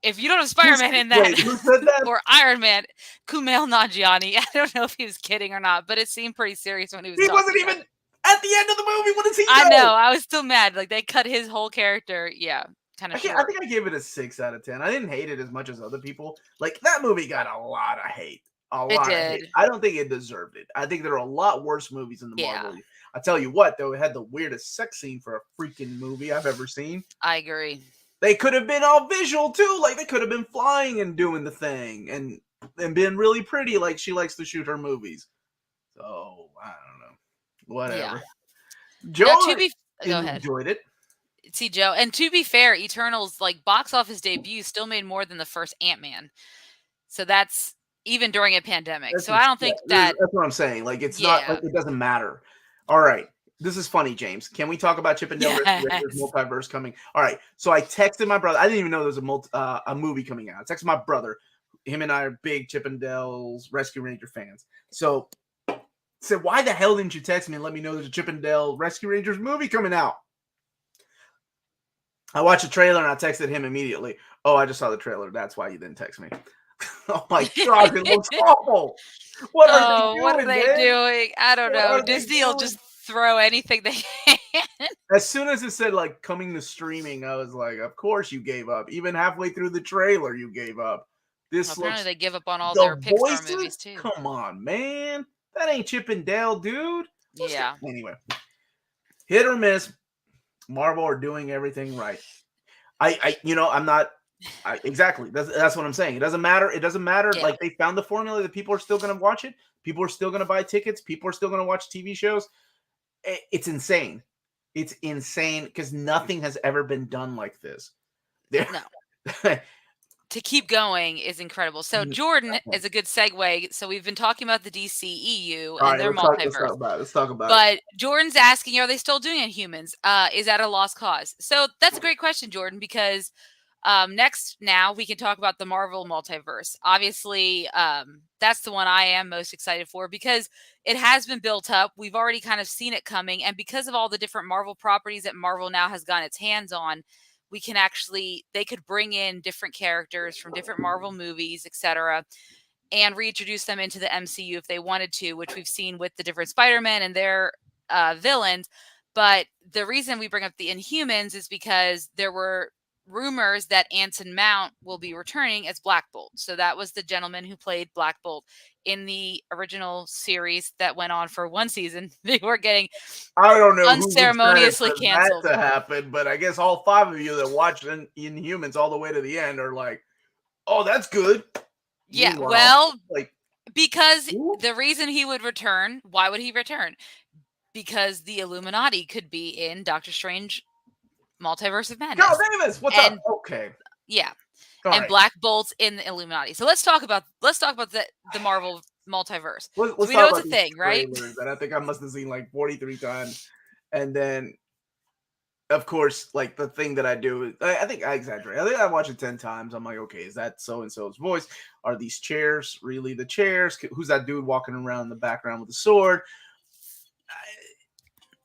if you don't have Spider-Man in that, who said that? Or Iron Man, Kumail Nanjiani. I don't know if he was kidding or not, but it seemed pretty serious when he was talking. Wasn't even at the end of the movie. What does he know? I know. I was still mad. Like, they cut his whole character. Yeah. Kind of I think I gave it a 6 out of 10. I didn't hate it as much as other people. Like, that movie got a lot of hate. Of hate. I don't think it deserved it. I think there are a lot worse movies in the Marvel. I tell you what, though, it had the weirdest sex scene for a freaking movie I've ever seen. I agree. They could have been all visual too. Like, they could have been flying and doing the thing and been really pretty like she likes to shoot her movies. So, I don't know. Whatever. Yeah. Joe go ahead. Enjoyed it. See, Joe, and to be fair, Eternals, like, box office debut still made more than the first Ant-Man. So that's even during a pandemic. I don't think that's what I'm saying. Like, it's not like it doesn't matter. All right. This is funny, James. Can we talk about Chip and Dale Multiverse coming? All right. So I texted my brother. I didn't even know there was a movie coming out. I texted my brother. Him and I are big Chip and Dale's Rescue Ranger fans. So I said, why the hell didn't you text me and let me know there's a Chip and Dale Rescue Rangers movie coming out? I watched the trailer and I texted him immediately. Oh, I just saw the trailer. That's why you didn't text me. Oh my God, it looks awful. What are they doing? I don't know. Disney will just throw anything they can. As soon as it said like coming to streaming, I was like, of course you gave up. Even halfway through the trailer, you gave up. Apparently they give up on all their Pixar movies too. Come on, man. That ain't Chip and Dale, dude. Anyway, hit or miss. Marvel are doing everything right. Exactly. That's what I'm saying. It doesn't matter. Yeah. Like, they found the formula that people are still going to watch it. People are still going to buy tickets. People are still going to watch TV shows. It's insane. It's insane because nothing has ever been done like this. No. To keep going is incredible. So Jordan is a good segue. So we've been talking about the DCEU and their multiverse. Let's talk about it. But Jordan's asking, are they still doing Inhumans? Is that a lost cause? So that's a great question, Jordan, because next now we can talk about the Marvel multiverse. Obviously, that's the one I am most excited for because it has been built up. We've already kind of seen it coming. And because of all the different Marvel properties that Marvel now has gotten its hands on, they could bring in different characters from different Marvel movies, etc., and reintroduce them into the MCU if they wanted to, which we've seen with the different Spider-Man and their villains. But the reason we bring up the Inhumans is because there were rumors that Anson Mount will be returning as Black Bolt. So that was the gentleman who played Black Bolt in the original series that went on for one season. They were getting unceremoniously canceled. That to happen, but I guess all 5 of you that watched Inhumans all the way to the end are like, "Oh, that's good." Yeah, meanwhile, well, like, because the reason he would return, why would he return? Because the Illuminati could be in Doctor Strange Multiverse of Madness. Carl Davis, what's up? Okay. Yeah. All and right. Black Bolt's in the Illuminati. So let's talk about the Marvel multiverse. Let's so we know it's a thing, right? That I think I must have seen like 43 times. And then of course, like the thing that I do, I think I exaggerate. I think I watch it 10 times. I'm like, okay, is that so-and-so's voice? Are these chairs really the chairs? Who's that dude walking around in the background with a sword?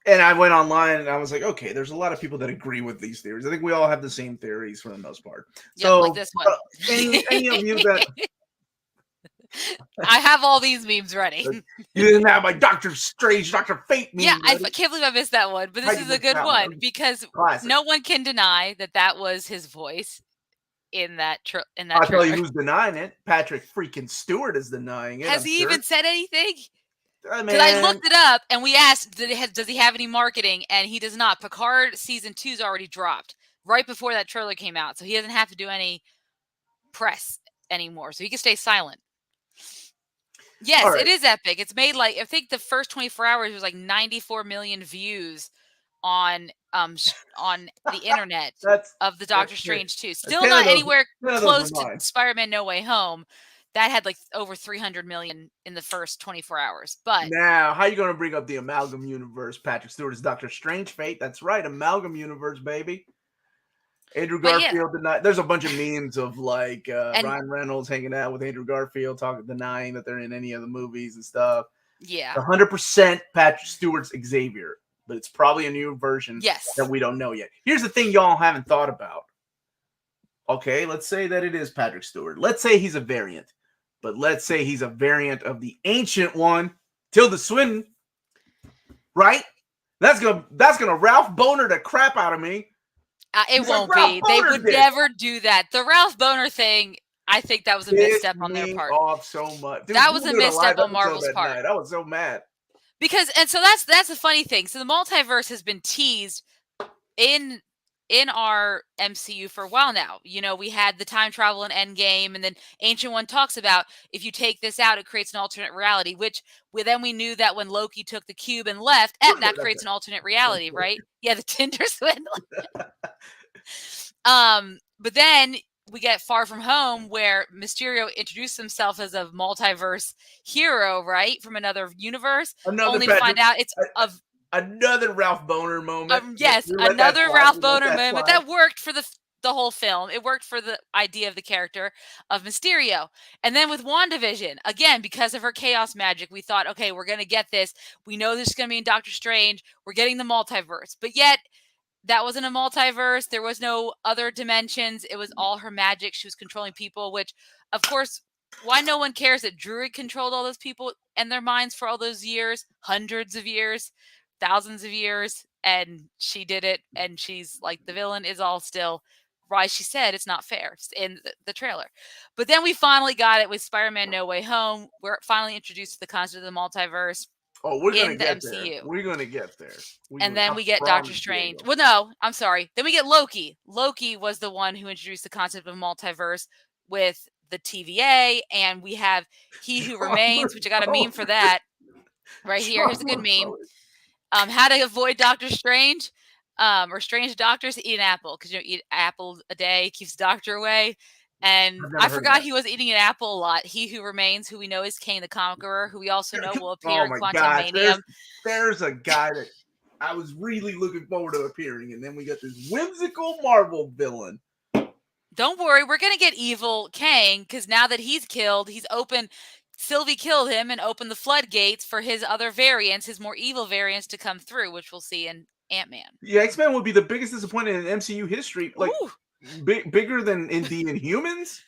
And I went online and I was like, okay, there's a lot of people that agree with these theories. I think we all have the same theories for the most part. Yep, so like this one. Any of you that I have all these memes ready. You didn't have my Doctor Strange, Dr. Fate meme. Yeah, I can't believe I missed that one, but this is a good one because no one can deny that was his voice in that I'll tell you who's denying it. Patrick freaking Stewart is denying it. Has he even said anything? Because I looked it up and we asked, does he have any marketing? And he does not. Picard season 2's already dropped right before that trailer came out, so he doesn't have to do any press anymore, so he can stay silent. Yes, right. It is epic. It's made like, I think the first 24 hours was like 94 million views on the internet of the Doctor Strange 2. Still not anywhere close to Spider-Man No Way Home. That had like over 300 million in the first 24 hours. But now, how are you going to bring up the Amalgam Universe? Patrick Stewart is Doctor Strange Fate. That's right, Amalgam Universe, baby. Andrew Garfield denied. There's a bunch of memes of like Ryan Reynolds hanging out with Andrew Garfield, denying that they're in any of the movies and stuff. Yeah, 100% Patrick Stewart's Xavier, but it's probably a new version that we don't know yet. Here's the thing y'all haven't thought about. Okay, let's say that it is Patrick Stewart. Let's say he's a variant. But let's say he's a variant of the ancient one, Tilda Swinton, right? That's gonna Ralph Boner the crap out of me. It won't be. They would never do that. The Ralph Boner thing, I think that was a misstep on their part. Off so much. Dude, that was a misstep on Marvel's part. I was so mad. So that's the funny thing. So the multiverse has been teased in our MCU for a while now. You know, we had the time travel in Endgame, and then Ancient One talks about if you take this out, it creates an alternate reality, which we knew that when Loki took the cube and left, that creates an alternate reality, right? Yeah, the Tinder swindle. But then we get Far From Home, where Mysterio introduced himself as a multiverse hero, right? From another universe, only to find out it's of another Ralph Boner moment. Yes, another Ralph Boner moment that worked for the whole film. It worked for the idea of the character of Mysterio. And then with WandaVision, again, because of her chaos magic, we thought, okay, we're going to get this. We know this is going to be in Doctor Strange. We're getting the multiverse. But yet, that wasn't a multiverse. There was no other dimensions. It was all her magic. She was controlling people, which, of course, why no one cares that Druid controlled all those people and their minds for all those years, hundreds of years, thousands of years, and she did it, and she's like, the villain is all still why she said it's not fair in the trailer. But then we finally got it with Spider-Man No Way Home. We're finally introduced to the concept of the multiverse. We're going to get MCU. There. We're going to get there. And then we get Doctor Strange. Well, no, I'm sorry. Then we get Loki. Loki was the one who introduced the concept of multiverse with the TVA, and we have He Who Remains, which I got a meme for that right here. Here's a good meme. How to avoid Doctor Strange, or strange doctors, eat an apple, because eat an apple a day keeps the doctor away. And I forgot he was eating an apple a lot. He Who Remains, who we know is Kane the Conqueror, who we also know will appear in Quantumania. There's a guy that I was really looking forward to appearing, and then we got this whimsical Marvel villain. Don't worry, we're gonna get evil Kang, because now that he's killed, he's open. Sylvie killed him and opened the floodgates for his other variants, his more evil variants, to come through, which we'll see in Ant-Man. Yeah, X-Men would be the biggest disappointment in MCU history. Like, bigger than in the Inhumans?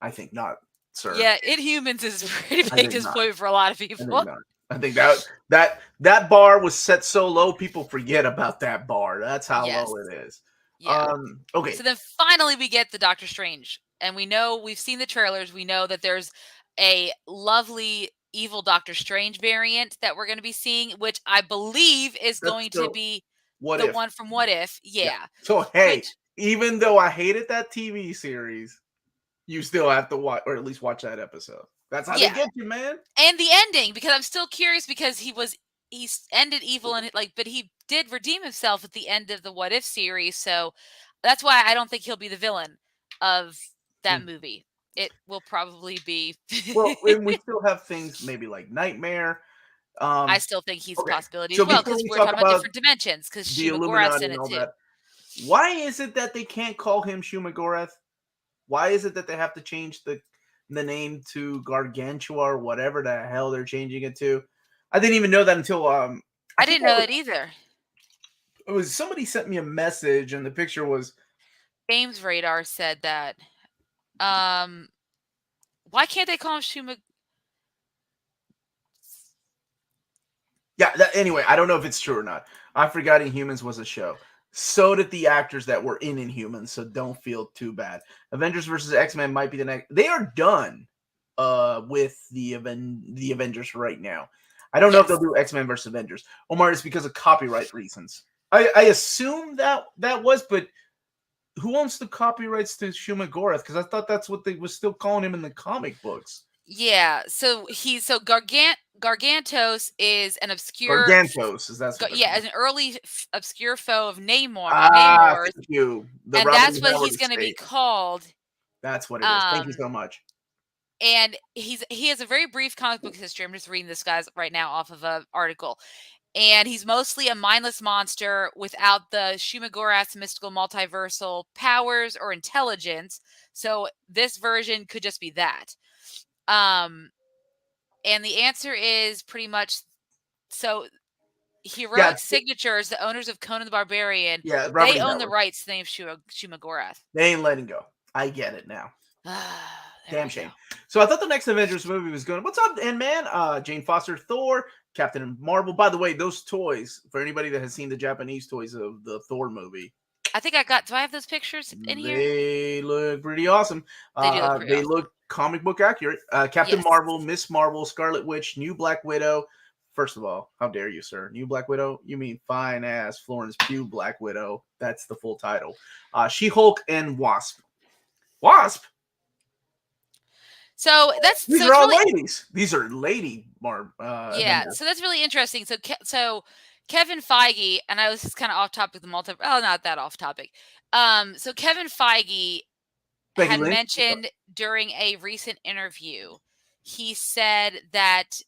I think not, sir. Yeah, Inhumans is a pretty big disappointment for a lot of people. I think that bar was set so low, people forget about that bar. That's how low it is. Yeah. Okay. So then finally we get the Doctor Strange. And we've seen the trailers. We know that there's a lovely evil Doctor Strange variant that we're going to be seeing, which I believe is going to be the one from What If. Yeah. So, hey, even though I hated that TV series, you still have to watch, or at least watch that episode. That's how they get you, man. And the ending, because I'm still curious, because he ended evil and but he did redeem himself at the end of the What If series. So that's why I don't think he'll be the villain of that movie. It will probably be. Well, and we still have things maybe like Nightmare. I still think he's a possibility so as well, because we're talking about different dimensions. Because Shuma-Gorath's in it too. That. Why is it that they can't call him Shuma-Gorath? Why is it that they have to change the name to Gargantua or whatever the hell they're changing it to? I didn't even know that until I didn't know that either. It was somebody sent me a message and the picture was Games Radar said that. Why can't they call him Shuma? Yeah, anyway, I don't know if it's true or not. I forgot Inhumans was a show. So did the actors that were in Inhumans, so don't feel too bad. Avengers versus X-Men might be the next. They are done with the Avengers right now. I don't know if they'll do X-Men versus Avengers. Omar, it's because of copyright reasons. I assume that was, but who owns the copyrights to Shuma-Gorath? Because I thought that's what they was still calling him in the comic books. Yeah, so Gargantos is an obscure. Gargantos is that? As an early obscure foe of Namor. Thank you. And that's what he's going to be called. That's what it is. Thank you so much. And he has a very brief comic book history. I'm just reading this guy's right now off of an article. And he's mostly a mindless monster without the Shuma-Gorath's mystical multiversal powers or intelligence. So this version could just be that. And the answer is pretty much so. Heroic Signatures, the owners of Conan the Barbarian, they own the rights to the name Shuma-Gorath. They ain't letting go. I get it now. Damn shame. So I thought the next Avengers movie was going. What's up, man? Jane Foster, Thor, Captain Marvel. By the way, those toys, for anybody that has seen the Japanese toys of the Thor movie, I think do I have those pictures in here? They look pretty awesome. They look comic book accurate. Captain Marvel, Miss Marvel, Scarlet Witch, New Black Widow. First of all, how dare you, sir? New Black Widow? You mean fine ass Florence Pugh Black Widow. That's the full title. She-Hulk and Wasp. Wasp? So these are all ladies. These are lady Avengers. So that's really interesting. So Kevin Feige, and I was just kind of off topic the not that off topic. So Kevin Feige had mentioned during a recent interview, he said that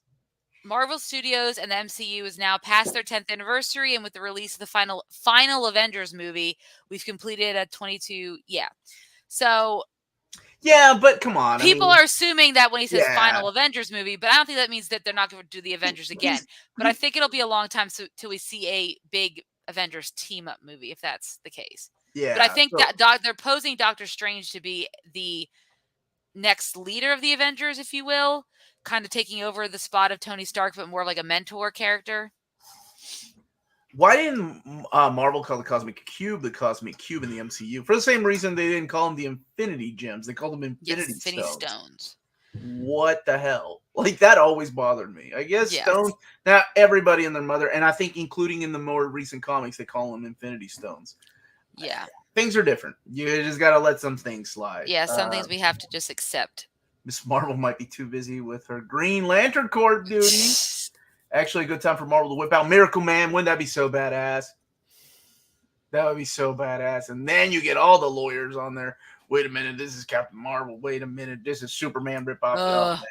Marvel Studios and the MCU is now past their 10th anniversary, and with the release of the final Avengers movie, we've completed a 22. Yeah. So yeah, but come on. People are assuming that when he says final Avengers movie, but I don't think that means that they're not going to do the Avengers again. But I think it'll be a long time till we see a big Avengers team up movie, if that's the case. Yeah. But I think that they're posing Doctor Strange to be the next leader of the Avengers, if you will, kind of taking over the spot of Tony Stark, but more like a mentor character. Why didn't Marvel call the Cosmic Cube in the MCU? For the same reason they didn't call them the Infinity Gems. They called them Infinity Stones. What the hell? Like, that always bothered me. I guess Stones, now everybody and their mother, and I think including in the more recent comics, they call them Infinity Stones. Yeah. Things are different. You just got to let some things slide. Yeah, some things we have to just accept. Miss Marvel might be too busy with her Green Lantern Corps duty. Actually, a good time for Marvel to whip out Miracle Man. Wouldn't that be so badass? That would be so badass. And then you get all the lawyers on there. Wait a minute, this is Captain Marvel. Wait a minute, this is Superman ripoff.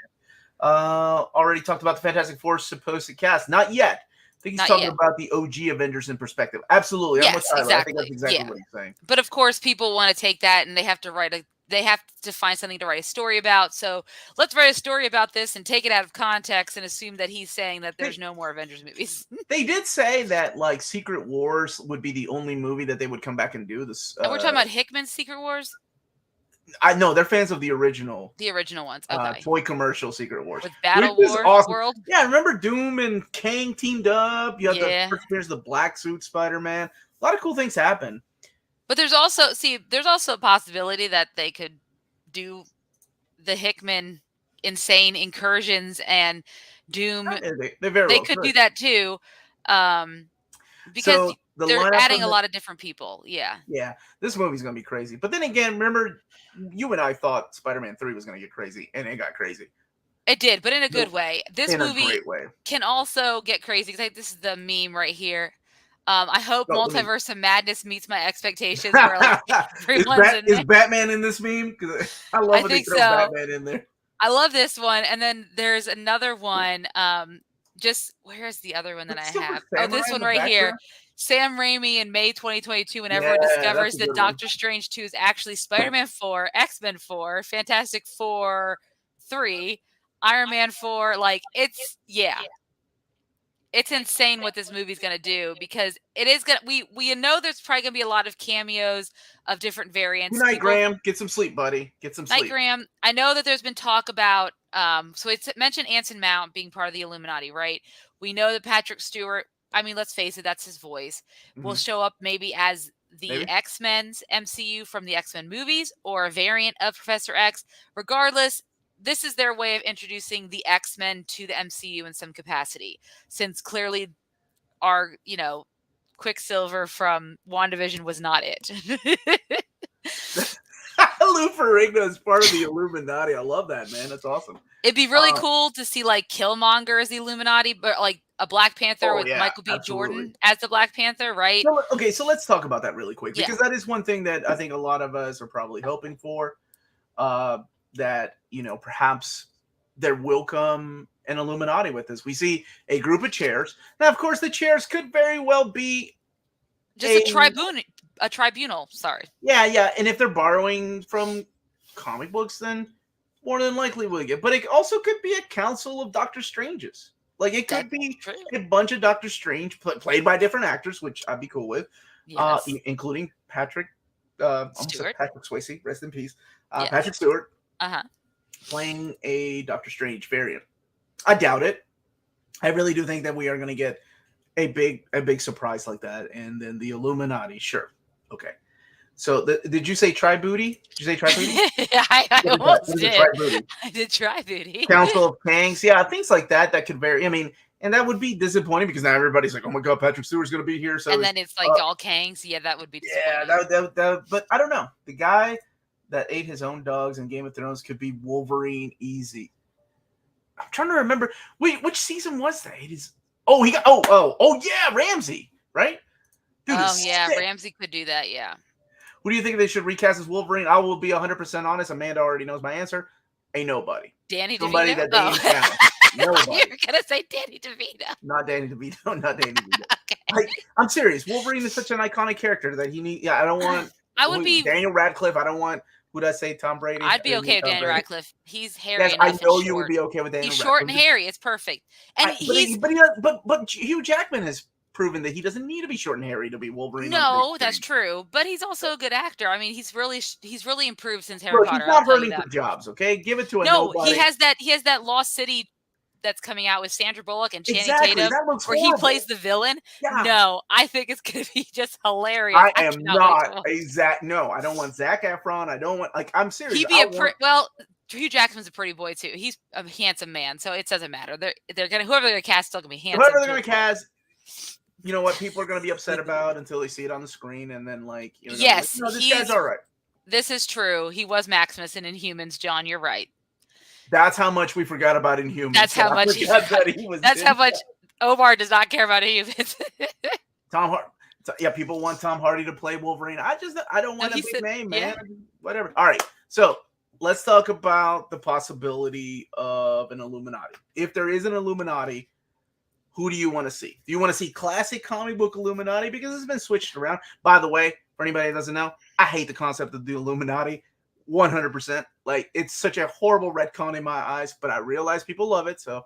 Already talked about the Fantastic Four supposed to cast. Not yet. I think he's talking about the OG Avengers in perspective. Absolutely. Yes, exactly. I think that's exactly what he's saying. But of course, people want to take that and they have to find something to write a story about. So let's write a story about this and take it out of context and assume that he's saying that there's no more Avengers movies. They did say that like Secret Wars would be the only movie that they would come back and do this. And we're talking about Hickman's Secret Wars? I know they're fans of the original. The original ones. Okay. Toy commercial Secret Wars. With Battle War awesome. World? Yeah, remember Doom and Kang teamed up? You have the first appearance of the black suit Spider-Man. A lot of cool things happen. But there's also a possibility that they could do the Hickman insane incursions and Doom. They very They well could do that too, because so the they're lineup adding a lot of different people. Yeah. Yeah, this movie's gonna be crazy. But then again, remember, you and I thought Spider-Man 3 was gonna get crazy, and it got crazy. It did, but in a good way. This In a movie great way. can also get crazy. This is the meme right here. I hope Multiverse of Madness meets my expectations. Where like everyone's in there. Is Batman in this meme? Because I love when they throw Batman in there. I love this one, and then there's another one. Just where's the other one that I have? Oh, this one right here. Sam Raimi in May 2022, when everyone discovers that Doctor Strange 2 is actually Spider-Man 4, X-Men 4, Fantastic Four 3, Iron Man 4. Like, it's insane what this movie's going to do, because it is going to, we know there's probably going to be a lot of cameos of different variants. Good night, Graham. Get some sleep, buddy. Get some sleep. Night, Graham. I know that there's been talk about, so it's mentioned Anson Mount being part of the Illuminati, right? We know that Patrick Stewart, I mean, let's face it, that's his voice, will show up maybe as the X-Men's MCU from the X-Men movies, or a variant of Professor X. Regardless, this is their way of introducing the X-Men to the MCU in some capacity, since clearly our, Quicksilver from WandaVision was not it. Lou Ferrigno is part of the Illuminati. I love that, man. That's awesome. It'd be really cool to see like Killmonger as the Illuminati, but like a Black Panther with Michael B. Jordan as the Black Panther, right? So let's talk about that really quick, because that is one thing that I think a lot of us are probably hoping for. That, perhaps there will come an Illuminati with this. We see a group of chairs. Now, of course, the chairs could very well be just a tribunal. Sorry. Yeah. And if they're borrowing from comic books, then more than likely we'll get. But it also could be a council of Doctor Stranges. Like, it could be a bunch of Doctor Strange played by different actors, which I'd be cool with, including Patrick Swayze, rest in peace. Patrick Stewart playing a Doctor Strange variant. I doubt it. I really do think that we are going to get a big surprise like that, and then the Illuminati. Sure, okay. So did you say Tri Booty? Did you say Tri Booty? I almost did. I did Tri Booty. Council of Kangs, things like that could vary. I mean, and that would be disappointing, because now everybody's like, "Oh my God, Patrick Stewart's going to be here." So and then it's like all Kangs. Yeah, that would be disappointing. That, but I don't know. The guy that ate his own dogs in Game of Thrones could be Wolverine easy. I'm trying to remember. Wait, which season was that? Ramsey, right? Dude, Ramsey could do that, yeah. Who do you think they should recast as Wolverine? I will be 100% honest. Amanda already knows my answer. Ain't nobody. Danny DeVito? Somebody that they ain't found. Nobody. You're going to say Danny DeVito. Not Danny DeVito. Okay. I'm serious. Wolverine is such an iconic character that he needs. Yeah, I don't want. I would be Daniel Radcliffe. I don't want. Who did I say? Tom Brady. I'd be okay with Daniel Radcliffe. He's hairy. Yes, I know you would be okay with Daniel. He's short and hairy. It's perfect. And but Hugh Jackman has proven that he doesn't need to be short and hairy to be Wolverine. No, that's true. But he's also a good actor. I mean, he's really improved since Harry Potter. He's not hurting for jobs. Okay, give it to a nobody. He has that Lost City that's coming out with Sandra Bullock and Channing Tatum, where he plays the villain. Yeah. No, I think it's going to be just hilarious. I am not No, I don't want Zac Efron. I don't want I'm serious. He'd be well. Hugh Jackman's a pretty boy too. He's a handsome man, so it doesn't matter. They're gonna whoever they're gonna cast still gonna be handsome. Whoever they're gonna cast. You know what people are going to be upset about until they see it on the screen, and then yes, this guy's all right. This is true. He was Maximus in Inhumans, John. You're right. That's how much we forgot about Inhumans. That's how much he was. That's how much Omar does not care about Inhumans. Tom Hardy. Yeah, people want Tom Hardy to play Wolverine. I don't want a big name, man. Yeah. Whatever. All right, so let's talk about the possibility of an Illuminati. If there is an Illuminati, who do you want to see? Do you want to see classic comic book Illuminati? Because it's been switched around. By the way, for anybody that doesn't know, I hate the concept of the Illuminati 100%. Like, it's such a horrible retcon in my eyes, but I realize people love it. So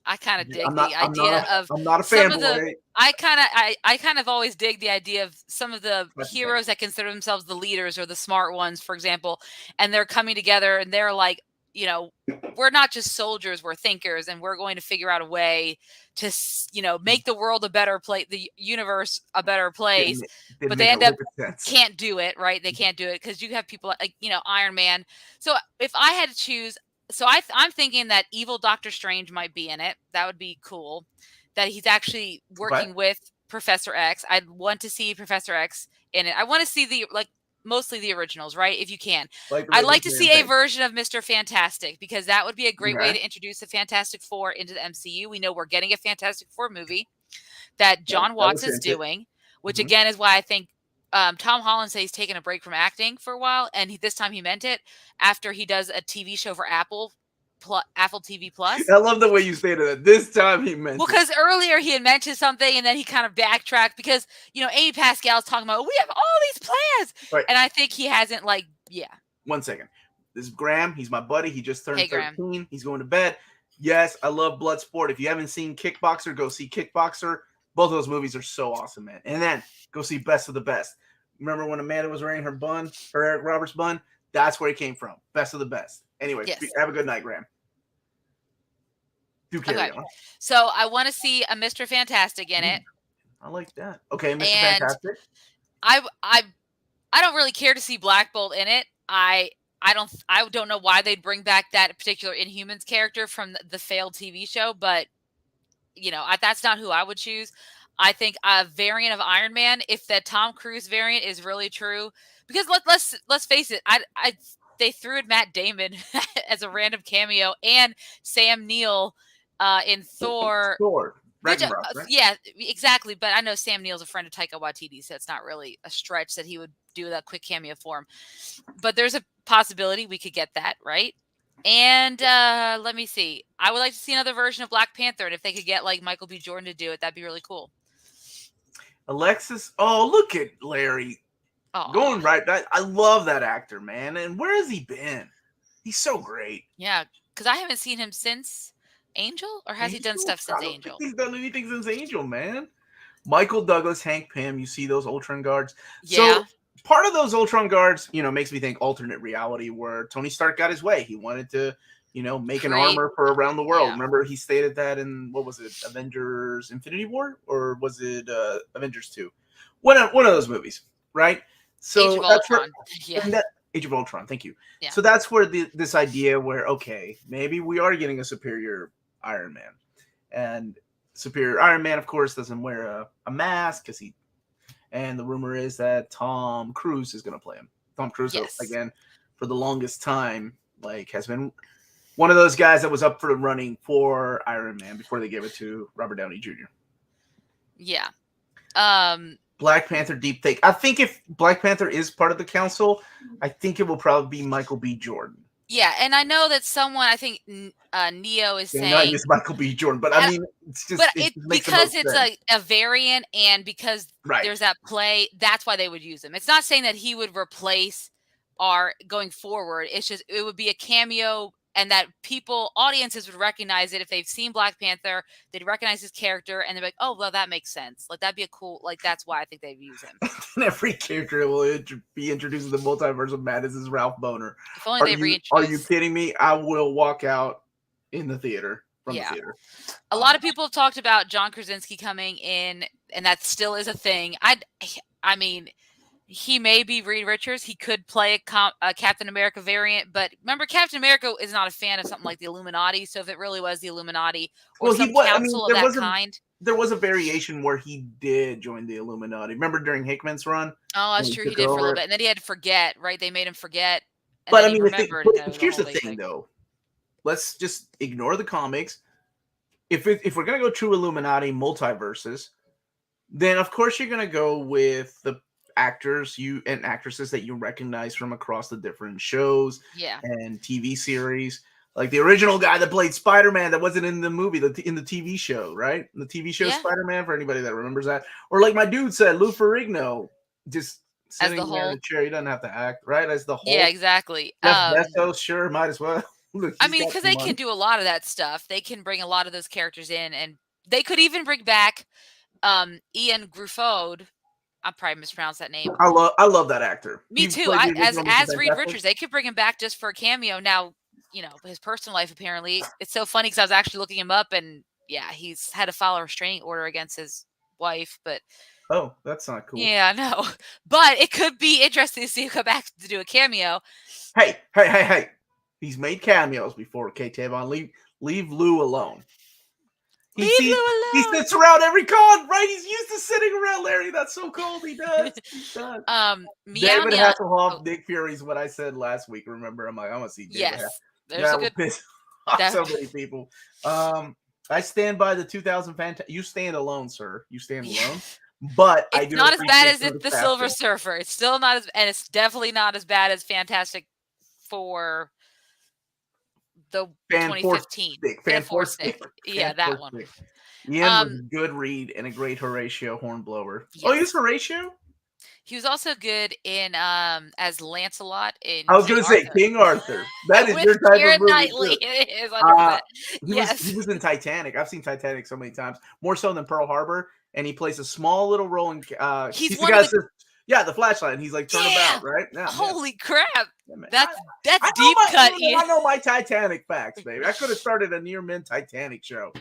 I kind of dig the idea of. I'm not a fanboy. I kind of always dig the idea of some of the heroes that consider themselves the leaders or the smart ones, for example, and they're coming together and they're like you know, we're not just soldiers, we're thinkers, and we're going to figure out a way to, you know, make the world a better place, the universe a better place. But they end up can't do it, right? They can't do it because you have people like, you know, Iron Man. So if I had to choose, so I'm thinking that evil Doctor Strange might be in it. That would be cool. That he's actually working with Professor X. I'd want to see Professor X in it. I want to see the, like, mostly the originals, right? If you can. I'd like to see a version of Mr. Fantastic, because that would be a great way to introduce the Fantastic Four into the MCU. We know we're getting a Fantastic Four movie that John Watts is doing, which again is why I think Tom Holland says he's taking a break from acting for a while, and this time he meant it after he does a TV show for Apple TV Plus. I love the way you stated it. This time he meant because earlier he had mentioned something and then he kind of backtracked because, you know, Amy Pascal's talking about, we have all these plans. Right. And I think he hasn't, like, 1 second. This is Graham. He's my buddy. He just turned 13. Graham. He's going to bed. Yes, I love Bloodsport. If you haven't seen Kickboxer, go see Kickboxer. Both of those movies are so awesome, man. And then go see Best of the Best. Remember when Amanda was wearing her Eric Roberts bun? That's where he came from. Best of the Best. Anyway, have a good night, Graham. Do carry on. So I want to see a Mr. Fantastic in it. I like that. Okay, Mr. Fantastic. I don't really care to see Black Bolt in it. I don't know why they'd bring back that particular Inhumans character from the failed TV show, but you know, that's not who I would choose. I think a variant of Iron Man, if the Tom Cruise variant is really true, because let's face it, they threw in Matt Damon as a random cameo and Sam Neill in Thor. Ragnarok, right? Yeah, exactly. But I know Sam Neill's a friend of Taika Waititi, so it's not really a stretch that he would do that quick cameo for him. But there's a possibility we could get that, right? And let me see. I would like to see another version of Black Panther, and if they could get like Michael B. Jordan to do it, that'd be really cool. Alexis, oh, look at Larry. Going right back. I love that actor, man. And where has he been? He's so great. Yeah, because I haven't seen him since Angel, or has he done stuff since Angel? He's done anything since Angel, man. Michael Douglas, Hank Pym, you see those Ultron guards. Yeah. So part of those Ultron guards, you know, makes me think alternate reality where Tony Stark got his way. He wanted to, you know, make an armor for around the world. Yeah. Remember he stated that in, what was it, Avengers Infinity War? Or was it Avengers 2? One of those movies, right? So Age of Ultron. Age of Ultron, thank you. Yeah. So that's where this idea where, okay, maybe we are getting a superior Iron Man. And superior Iron Man, of course, doesn't wear a mask because and the rumor is that Tom Cruise is going to play him. Tom Cruise, again, for the longest time, like, has been one of those guys that was up for the running for Iron Man before they gave it to Robert Downey Jr. Yeah. Black Panther deep fake. I think if Black Panther is part of the council, I think it will probably be Michael B. Jordan. Yeah, and I know that someone, I think Neo is saying it's Michael B. Jordan, but I mean, it's just because it's a variant, and because there's that play, that's why they would use him. It's not saying that he would replace our going forward. It's just it would be a cameo, and that audiences would recognize it if they've seen Black Panther. They'd recognize his character, and they're like, "Oh, well, that makes sense." Like that'd be a cool. Like that's why I think they'd use him. And every character that will be introduced in the Multiverse of Madness is Ralph Boner. If only they reintroduced. Are you kidding me? I will walk out in the theater from the theater. A lot of people have talked about John Krasinski coming in, and that still is a thing. I mean. He may be Reed Richards. He could play a Captain America variant, but remember, Captain America is not a fan of something like the Illuminati. So if it really was the Illuminati or council of that kind, there was a variation where he did join the Illuminati. Remember during Hickman's run? Oh, that's true. He did for a little bit, and then he had to forget. Right? They made him forget. But I mean, here's the thing, though. Let's just ignore the comics. If we're gonna go true Illuminati multiverses, then of course you're gonna go with the actors and actresses that you recognize from across the different shows and TV series. Like the original guy that played Spider-Man that wasn't in the movie, in the TV show, right? In the TV show Spider-Man, for anybody that remembers that. Or like my dude said, Lou Ferrigno, just sitting there in a chair. He doesn't have to act, right? As the whole. Yeah, exactly. Bezos, sure, might as well. I mean, because they can do a lot of that stuff. They can bring a lot of those characters in, and they could even bring back Ian Gruffudd. I probably mispronounced that name. I love that actor. Me too. As Reed Richards, they could bring him back just for a cameo. Now, his personal life. Apparently, it's so funny because I was actually looking him up, and yeah, he's had to file a restraining order against his wife. But oh, that's not cool. yeah, no, but it could be interesting to see him come back to do a cameo. Hey! He's made cameos before. Okay, Tavon, leave Lou alone. He sits around every con, right? He's used to sitting around Larry. That's so cool. He does. David Hasselhoff, Nick Fury is what I said last week. Remember, I'm like, I want to see David. Yes, there's a good. Piss so many people. I stand by the 2000 You stand alone, sir. You stand alone. But it's not as bad as the Silver Surfer. It's still not as, and it's definitely not as bad as Fantastic Four. The 2015 Fantastic. Yeah, that one. Ian was a good read and a great Horatio Hornblower. Yes. Oh, he's Horatio? He was also good in as Lancelot in I was going to say King Arthur. That is your type of movie. Knightley. It is 100%. He was in Titanic. I've seen Titanic so many times, more so than Pearl Harbor, and he plays a small little role in he's the guy that says, yeah, the flashlight. And he's like, turn about, right? Yeah, holy crap. Yeah, that's deep cut. I know my Titanic facts, baby. I could have started a Near Mint Titanic show.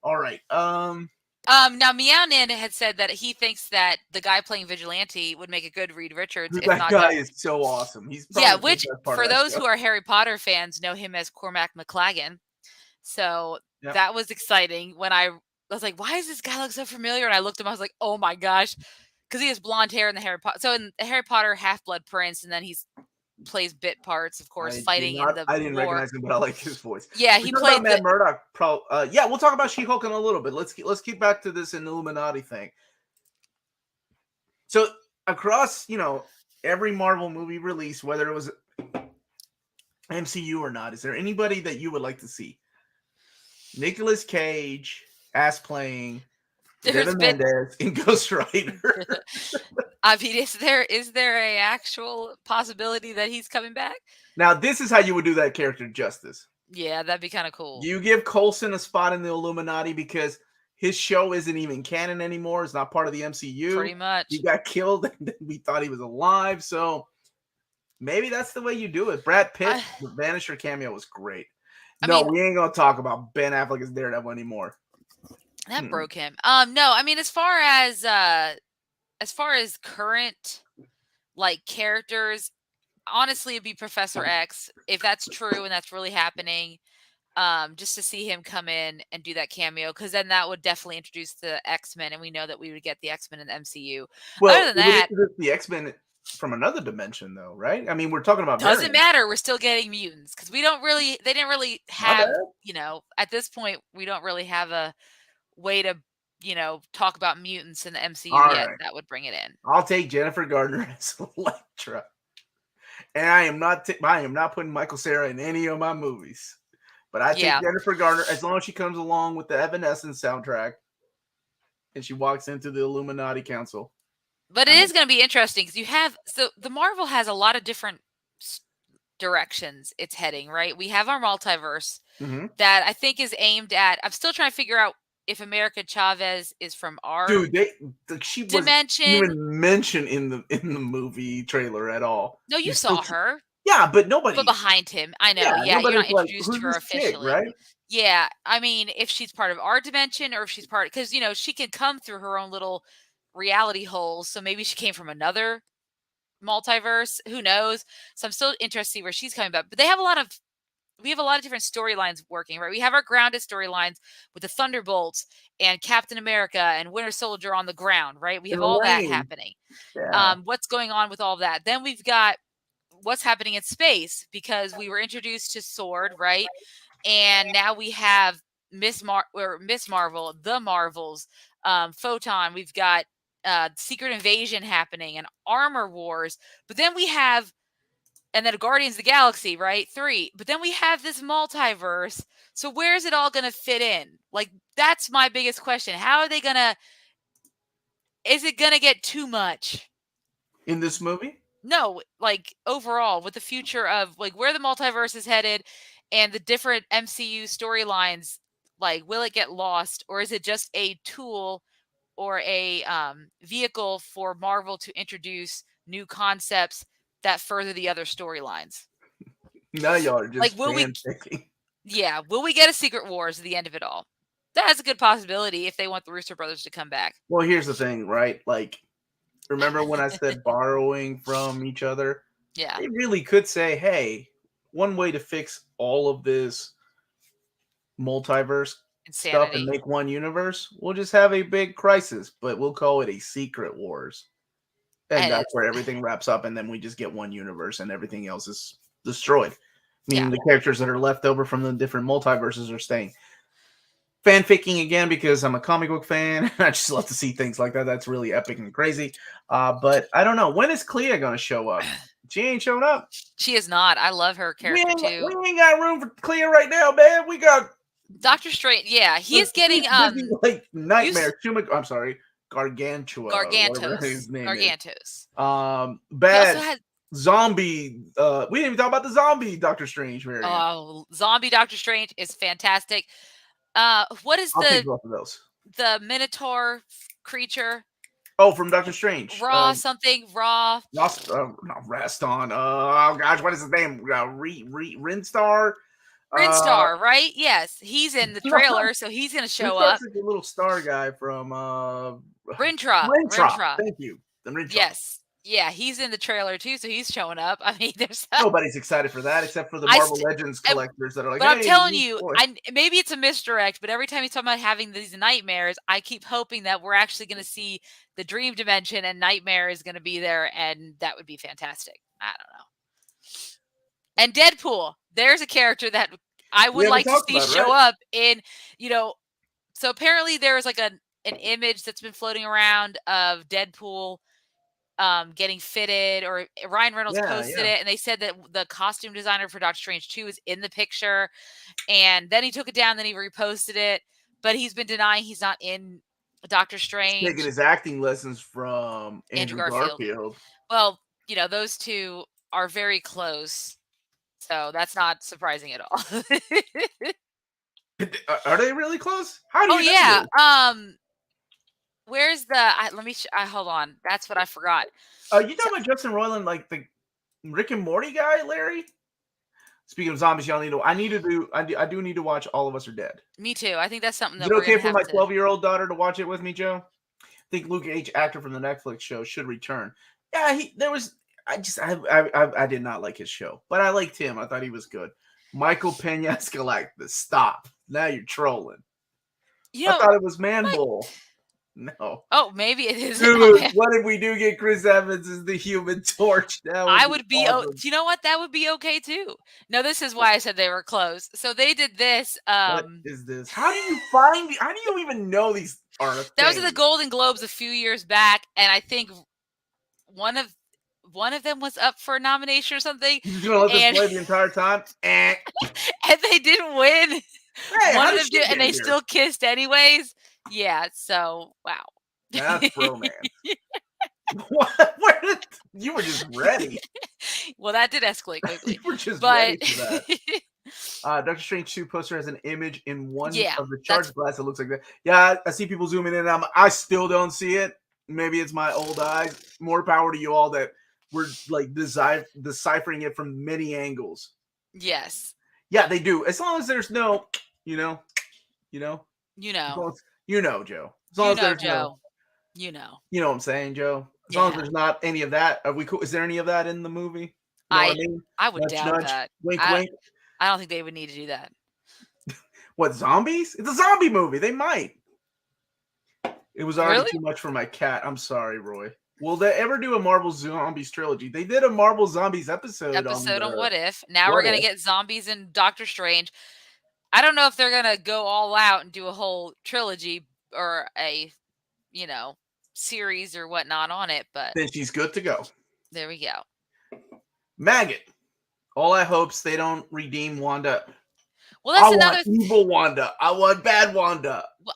All right. Now Meownin had said that he thinks that the guy playing Vigilante would make a good Reed Richards. That guy is so awesome. He's which for those who are Harry Potter fans know him as Cormac McLagan. So that was exciting when I was like, why does this guy look so familiar? And I looked at him, I was like, oh my gosh. Because he has blonde hair in the Harry Potter. So in Harry Potter, Half-Blood Prince, and then he plays bit parts, of course, fighting in the I didn't recognize him, but I like his voice. Yeah, he played Matt Murdock. Yeah, we'll talk about She-Hulk in a little bit. Let's keep back to this Illuminati thing. So across, every Marvel movie release, whether it was MCU or not, is there anybody that you would like to see? Nicolas Cage, ass playing. Devin Mendes in Ghost Rider. I mean, is there a actual possibility that he's coming back? Now, this is how you would do that character justice. Yeah, that'd be kind of cool. You give Coulson a spot in the Illuminati because his show isn't even canon anymore. It's not part of the MCU. Pretty much. He got killed and we thought he was alive. So maybe that's the way you do it. Brad Pitt, the Vanisher cameo was great. We ain't going to talk about Ben Affleck as Daredevil anymore. That broke him. No, I mean, as far as current characters, honestly, it'd be Professor X if that's true and that's really happening. Just to see him come in and do that cameo, because then that would definitely introduce the X-Men, and we know that we would get the X-Men in the MCU. Well, other than that, the X-Men from another dimension, though, right? I mean, we're talking about doesn't matter. We're still getting mutants because they didn't really have, at this point, we don't really have a way to talk about mutants in the MCU yet. Right. That would bring it in. I'll take Jennifer Garner as Elektra, and I am not putting Michael Cera in any of my movies, but I take Jennifer Garner as long as she comes along with the Evanescence soundtrack and she walks into the Illuminati Council. But it is going to be interesting because the Marvel has a lot of different directions it's heading, right? We have our multiverse that I think is aimed at. I'm still trying to figure out if America Chavez is from our she dimension. Wasn't even mentioned in the movie trailer at all. No, you saw her. Yeah, but nobody. But behind him, I know. Yeah, you're not introduced to her officially, right? Yeah, I mean, if she's part of our dimension or if she's part, because she can come through her own little reality holes. So maybe she came from another multiverse. Who knows? So I'm still interested to see where she's coming back. But we have a lot of different storylines working, right? We have our grounded storylines with the Thunderbolts and Captain America and Winter Soldier on the ground, right? We have all that happening. Yeah. What's going on with all that? Then we've got what's happening in space because we were introduced to Sword, right? And now we have Miss Marvel, the Marvels, Photon. We've got Secret Invasion happening and Armor Wars. But then we have, and then Guardians of the Galaxy, right? 3. But then we have this multiverse. So where's it all going to fit in? That's my biggest question. How are they going to, is it going to get too much? In this movie? No, overall with the future of where the multiverse is headed and the different MCU storylines, will it get lost or is it just a tool or a vehicle for Marvel to introduce new concepts that further the other storylines? Now y'all are just will we? fan-picking. Yeah, will we get a Secret Wars at the end of it all? That's a good possibility if they want the Russo brothers to come back. Well, here's the thing, right? Like, remember when I said borrowing from each other? Yeah. They really could say, hey, one way to fix all of this multiverse stuff and make one universe, we'll just have a big crisis, but we'll call it a Secret Wars. And that's where everything wraps up, and then we just get one universe and everything else is destroyed. Meaning the characters that are left over from the different multiverses are staying. Fanficking again because I'm a comic book fan. I just love to see things like that. That's really epic and crazy. But I don't know. When is Clea going to show up? She ain't showing up. She is not. I love her character too. We ain't got room for Clea right now, man. We got Doctor Strange. Yeah, he's getting like Nightmare. I'm sorry, Gargantua. Gargantos. Bad zombie. We didn't even talk about the zombie Doctor Strange variant. Oh, zombie Doctor Strange is fantastic. What is the Minotaur creature? Oh, from Doctor Strange. Raw. Not Raston. Oh gosh, what is his name? Rinstar. Rinstar, right? Yes, he's in the trailer, so he's going to show up. Like a little star guy from Rintra. Thank you. The Rintra. Yes. Yeah, he's in the trailer too, so he's showing up. I mean, there's nobody's excited for that except for the Marvel Legends collectors that are like. But I'm telling you, maybe it's a misdirect, but every time he's talking about having these nightmares, I keep hoping that we're actually going to see the dream dimension and Nightmare is going to be there, and that would be fantastic. I don't know. And Deadpool, there's a character that I would like to see show up in. So apparently there is like an image that's been floating around of Deadpool. Getting fitted, or Ryan Reynolds posted it, and they said that the costume designer for Doctor Strange 2 is in the picture, and then he took it down, then he reposted it, but he's been denying he's not in Doctor Strange. He's taking his acting lessons from Andrew Garfield. Well, those two are very close, so that's not surprising at all. Are they really close? How do you know? Where's the? Hold on. That's what I forgot. You talking about Justin Roiland, like the Rick and Morty guy, Larry? Speaking of zombies, y'all need to. I do need to watch All of Us Are Dead. Me too. I think that's something that. Is it okay for my 12-year-old daughter to watch it with me, Joe? I think Luke Cage, actor from the Netflix show, should return. Yeah, I did not like his show, but I liked him. I thought he was good. Michael Pena Galactus. Stop. Now you're trolling. I thought it was Man Bull. No. Oh, maybe it is. Dude, what if we do get Chris Evans as the Human Torch? I would be. Awesome. You know what? That would be okay too. No, this is why I said they were close. So they did this. What is this? How do you even know these are? That was at the Golden Globes a few years back, and I think one of them was up for a nomination or something. You're gonna let this play the entire time, and they didn't win. Hey, one of them did, and they still kissed anyways. Yeah, so wow. That's romance. What? You were just ready. Well, that did escalate quickly. You were just ready for that. Doctor Strange 2 poster has an image in one of the charged glass that looks like that. Yeah, I see people zooming in. I still don't see it. Maybe it's my old eyes. More power to you all that we're like deciphering it from many angles. Yes. Yeah, they do. As long as there's no, you know, Joe. As long as there's Joe. You know what I'm saying, Joe? As long as there's not any of that. Are we cool? Is there any of that in the movie? I would doubt that. Wink, wink. I don't think they would need to do that. What, zombies? It's a zombie movie. They might. It was already too much for my cat. I'm sorry, Roy. Will they ever do a Marvel Zombies trilogy? They did a Marvel Zombies episode on What If. Now we're going to get zombies in Doctor Strange. I don't know if they're going to go all out and do a whole trilogy or a, series or whatnot on it, but then she's good to go. There we go. Maggot. All I hope's they don't redeem Wanda. Well, that's another evil Wanda. I want bad Wanda. Well,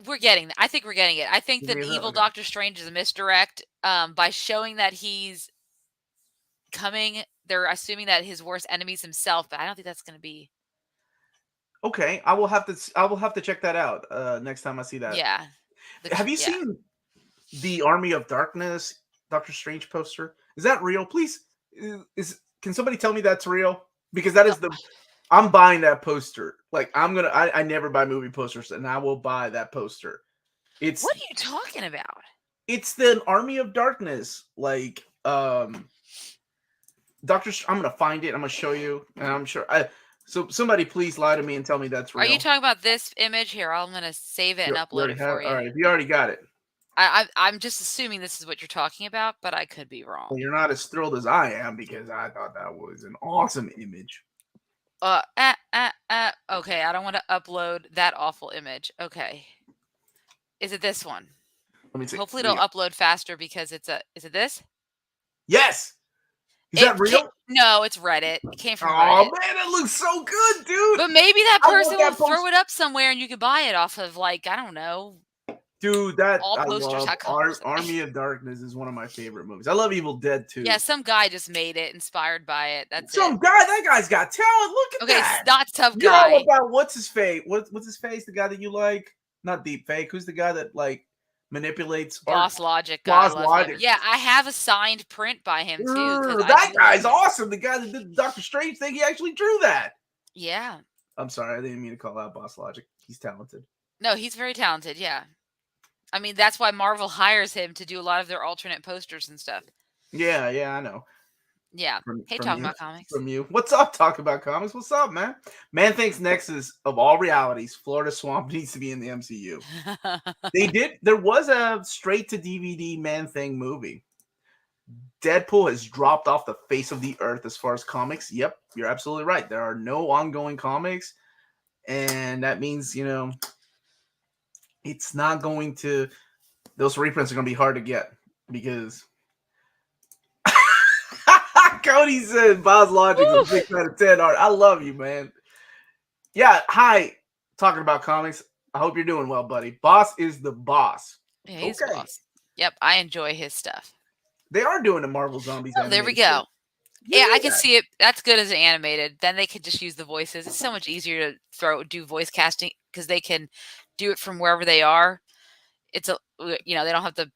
we're getting. I think we're getting it. I think that evil Doctor Strange is a misdirect. By showing that he's coming, they're assuming that his worst enemy is himself. But I don't think that's going to be. Okay, I will have to check that out next time I see that. Yeah. Have you seen the Army of Darkness Doctor Strange poster? Is that real? Please, can somebody tell me that's real? because that is I'm buying that poster. Like I never buy movie posters, and I will buy that poster. What are you talking about? It's the Army of Darkness, like Doctor. I'm gonna find it. I'm gonna show you, and I'm sure. So somebody please lie to me and tell me that's real. Are you talking about this image here? I'm gonna save it and upload it for you. All right, you already got it. I'm just assuming this is what you're talking about, but I could be wrong. Well, you're not as thrilled as I am because I thought that was an awesome image. Okay, I don't want to upload that awful image. Okay. Is it this one? Let me see. Hopefully it'll upload faster because is it this? Yes. Is that real? No, it's Reddit. It came from Reddit. Oh man, it looks so good, dude. But maybe that person will throw it up somewhere and you could buy it off of, like, I don't know. Dude, that all posters. Army of Darkness is one of my favorite movies. I love Evil Dead too. Yeah, some guy just made it, inspired by it. That's that guy's got talent. Look at that. Okay, not some guy. You're all about what's his face? What's his face? The guy that you like? Not Deep Fake. Who's the guy that like manipulates? Boss Logic. Boss Logic. Yeah, I have a signed print by him too. That guy's awesome. The guy that did the Doctor Strange thing, he actually drew that. Yeah. I'm sorry, I didn't mean to call out Boss Logic. He's talented. No, he's very talented. Yeah. I mean, that's why Marvel hires him to do a lot of their alternate posters and stuff. Yeah, I know. Yeah. Hey, Talking About Comics. From you. What's up, Talk About Comics? What's up, man? Man thinks Nexus of all realities, Florida Swamp needs to be in the MCU. There was a straight-to-DVD Man-Thing movie. Deadpool has dropped off the face of the earth as far as comics. Yep, you're absolutely right. There are no ongoing comics. And that means, it's not going to, those reprints are going to be hard to get because Cody said Boss Logic is a 6 out of 10 art. I love you, man. Yeah, hi, Talking About Comics. I hope you're doing well, buddy. Boss is the boss. Yeah, he's boss. Yep, I enjoy his stuff. They are doing the Marvel Zombies. Oh, there we go. Yeah, I can see it. That's good as animated. Then they could just use the voices. It's so much easier to do voice casting because they can do it from wherever they are. It's they don't have to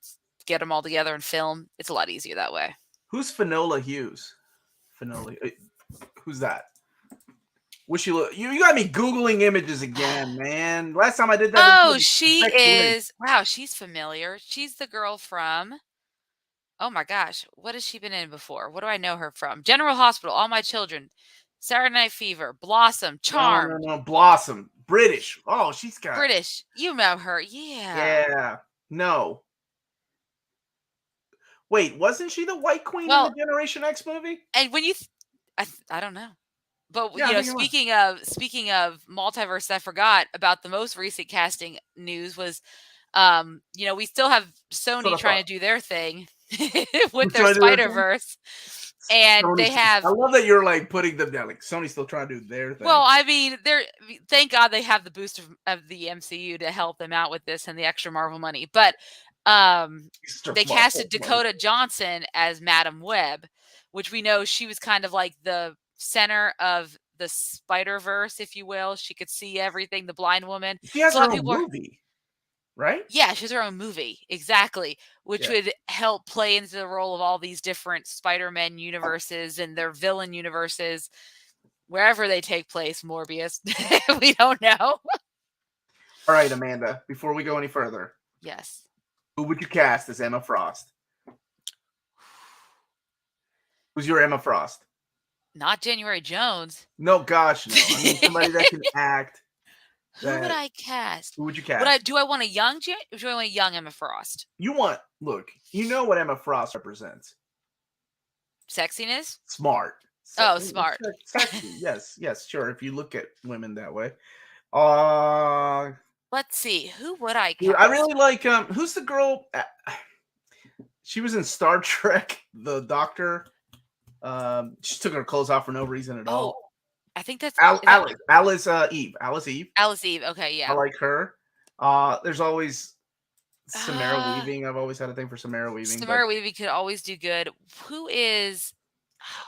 get them all together and film. It's a lot easier that way. Who's Finola Hughes? Who's that? Wish you look. You got me Googling images again, man. Last time I did that. Oh, she is. Wow, she's familiar. She's the girl from. Oh my gosh, what has she been in before? What do I know her from? General Hospital, All My Children, Saturday Night Fever, Blossom, Charm. No, Blossom. British. Oh, she's got British. You know her, yeah. Yeah. No. Wait, wasn't she the White Queen in the Generation X movie? And when you, I don't know, but speaking of multiverse, I forgot about the most recent casting news was, we still have Sony trying to do their thing with their Spider-Verse. And they have. I love that you're like putting them down. Like Sony's still trying to do their thing. Well, I mean, thank God they have the boost of the MCU to help them out with this and the extra Marvel money. But they casted Dakota Johnson as Madam Web, which we know she was kind of like the center of the Spider-Verse, if you will. She could see everything. The blind woman. She has her own movie. Right? Yeah, she has her own movie. Exactly. Which would help play into the role of all these different Spider-Man universes and their villain universes, wherever they take place, Morbius. We don't know. All right, Amanda, before we go any further. Yes. Who would you cast as Emma Frost? Who's your Emma Frost? Not January Jones. No, gosh, no. I mean somebody that can act. Who would I cast? Who would you cast? Do I want a young Emma Frost? Look, you know what Emma Frost represents. Sexiness? Smart. Smart. Sexy. Yes, sure. If you look at women that way. Let's see. Who would I cast? I really like who's the girl? She was in Star Trek, the Doctor. She took her clothes off for no reason at all. I think that's Alice Eve. Alice Eve. Okay, yeah. I like her. There's always Samara Weaving. I've always had a thing for Samara Weaving. Samara Weaving could always do good. Who is?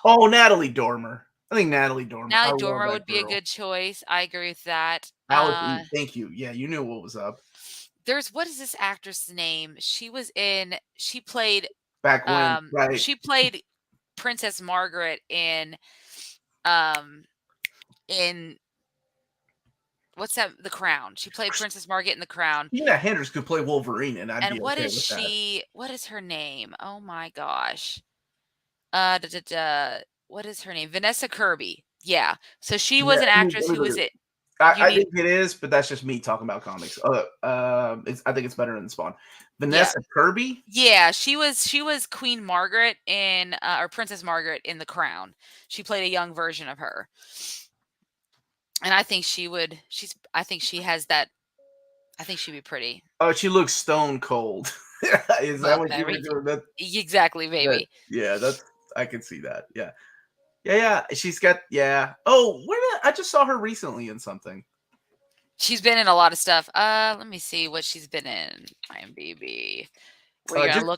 Oh, Natalie Dormer. I think Natalie Dormer. Natalie Dormer would be a good choice. I agree with that. Alice Eve. Thank you. Yeah, you knew what was up. What is this actress' name? She played back when. Right. She played Princess Margaret in in what's that? The Crown. She played Princess Margaret in The Crown. Tina Hendricks could play Wolverine, and I'd be what okay is with that. she? What is her name? Oh my gosh. What is her name? Vanessa Kirby. Yeah. So she was an actress who was it. I think it is, but that's just me talking about comics. I think it's better than Spawn. Vanessa Kirby. Yeah, she was Queen Margaret in or Princess Margaret in The Crown. She played a young version of her, and I think she would. I think she has that. I think she'd be pretty. Oh, she looks stone cold. Is that what you were doing? That, exactly, baby. I can see that. Yeah. Yeah. She's got Oh, I just saw her recently in something. She's been in a lot of stuff. Let me see what she's been in. IMDb.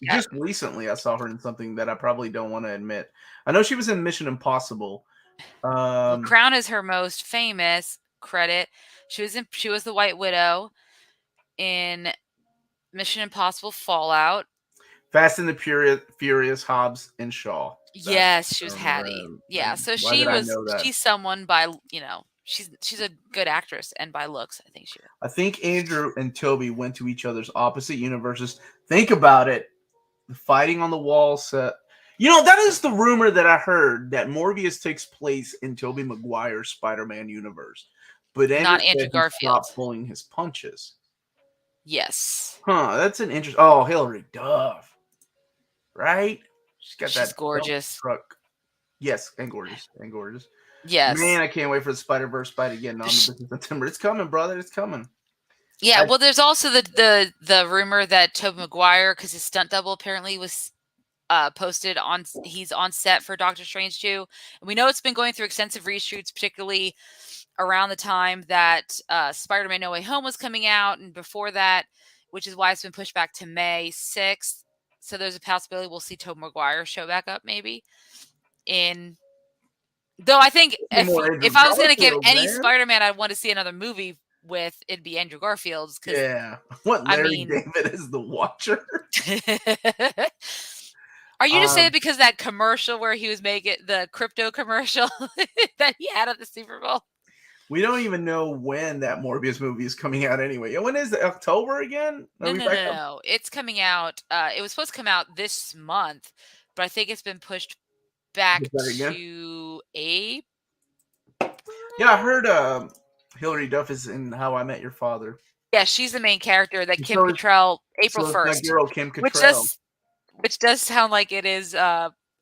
Just recently, I saw her in something that I probably don't want to admit. I know she was in Mission Impossible. Crown is her most famous credit. She was the White Widow in Mission Impossible Fallout. Fast and the Furious, Hobbs and Shaw. Yes, she was Hattie. Yeah, so she's someone by, she's a good actress, and by looks, I think she would. I think Andrew and Toby went to each other's opposite universes. Think about it. The fighting on the wall set. That is the rumor that I heard, that Morbius takes place in Tobey Maguire's Spider-Man universe. But not Andrew Garfield. Stopped pulling his punches. Yes. Huh, that's an interesting... Oh, Hilary Duff. Right? She's gorgeous. Truck. Yes, and gorgeous. Yes. Man, I can't wait for the Spider-Verse fight again on September. It's coming, brother. It's coming. Yeah, well, there's also the rumor that Tobey Maguire, because his stunt double apparently was posted he's on set for Doctor Strange 2. And we know it's been going through extensive reshoots, particularly around the time that Spider-Man No Way Home was coming out, and before that, which is why it's been pushed back to May 6th. So there's a possibility we'll see Tobey Maguire show back up, maybe. Though I think if I was going to give any Spider-Man I'd want to see another movie with, it'd be Andrew Garfield's. Yeah. What, Larry David is the Watcher? Are you just saying because that commercial where he was making the crypto commercial that he had at the Super Bowl? We don't even know when that Morbius movie is coming out anyway. When is it? October again? No. It's coming out. It was supposed to come out this month, but I think it's been pushed back to April. Yeah, I heard Hilary Duff is in How I Met Your Father. Yeah, she's the main character. That Kim Cattrall, April 1st. That girl, Kim Cattrall. Which does sound like it is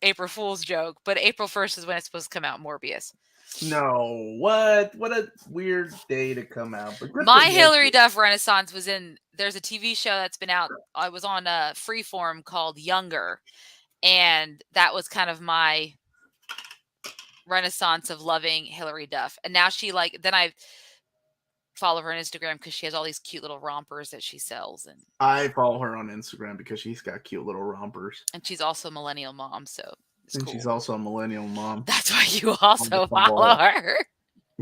April Fool's joke, but April 1st is when it's supposed to come out, Morbius. No, what a weird day to come out. But my Hilary Duff Renaissance was there's a TV show that's been out. I was on a Freeform called Younger, and that was kind of my renaissance of loving Hilary Duff. And now then I follow her on Instagram because she has all these cute little rompers that she sells. And I follow her on Instagram because she's got cute little rompers. And she's also a millennial mom, so cool. She's also a millennial mom. That's why you also follow her.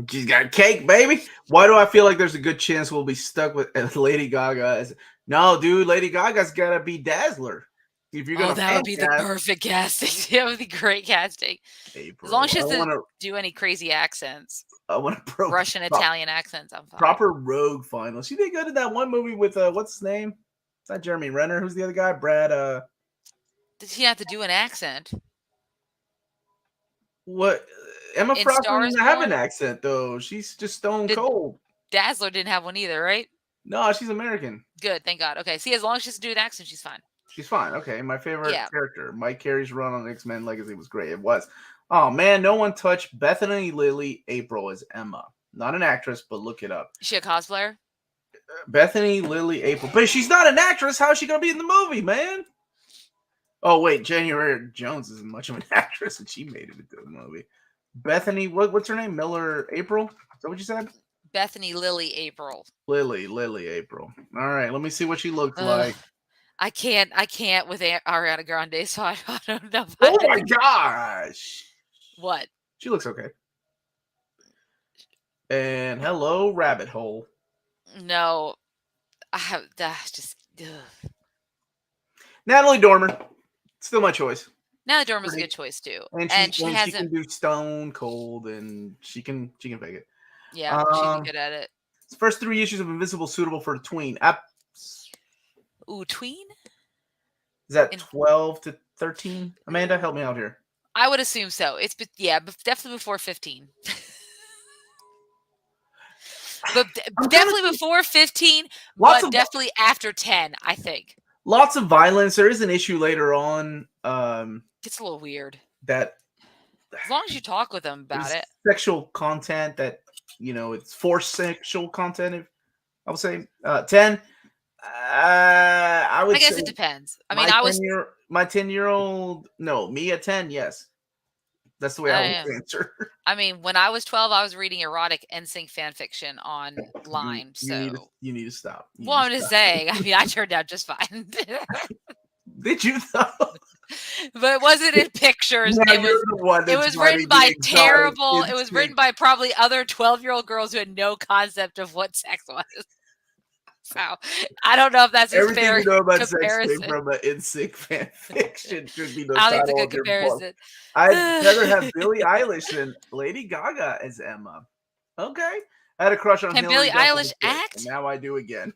She's got cake, baby. Why do I feel like there's a good chance we'll be stuck with Lady Gaga? No, dude, Lady Gaga's got to be Dazzler. If you're gonna that would be the perfect casting. That would be great casting. April. As long as she doesn't do any crazy accents. I want to Russian, Italian accents. I'm fine. Proper rogue final. She did good in that one movie with what's his name? It's not Jeremy Renner. Who's the other guy? Brad. Did she have to do an accent? What? Emma Frost doesn't have an accent though. She's just stone cold. Dazzler didn't have one either, right? No, she's American. Good, thank God. Okay, see, as long as she doesn't do an accent, she's fine. She's fine. Okay, my favorite character, Mike Carey's run on X-Men Legacy was great. It was. Oh man, no one touched Bethany Lily April as Emma. Not an actress, but look it up. Is she a cosplayer? Bethany Lily April, but she's not an actress. How is she gonna be in the movie, man? Oh wait, January Jones isn't much of an actress, and she made it into the movie. Bethany, what's her name? Miller April? Is that what you said? Bethany Lily April. Lily April. All right, let me see what she looks like. I can't with Ariana Grande, so I don't know. Oh my gosh! What? She looks okay. And hello, rabbit hole. No, I have just. Natalie Dormer, still my choice. Natalie Dormer's a good choice too, and she she hasn't. can do Stone Cold, and she can fake it. Yeah, she'd be good at it. First 3 issues of Invincible suitable for a tween. Ooh, tween? Is that 12 to 13? Amanda, help me out here. I would assume so. It's definitely before 15. But definitely before 15, but definitely after 10, I think. Lots of violence. There is an issue later on. It's a little weird. That as long as you talk with them about it. Sexual content that, it's forced sexual content. I would say 10. I guess it depends. I mean, my 10-year-old. No, me at 10. Yes, that's the way I would answer. I mean, when I was 12, I was reading erotic NSYNC fan fiction online. You need to stop. I'm just saying. I mean, I turned out just fine. Did you though? But it wasn't in pictures. Yeah, it was written by terrible. It was written by probably other 12-year-old girls who had no concept of what sex was. So I don't know if that's a fair you know about comparison. Sex from an NSYNC fan fiction should be the I think it's a good comparison. I'd rather have Billie Eilish than Lady Gaga as Emma. Okay, I had a crush on. Can Billie Eilish act? And now I do again.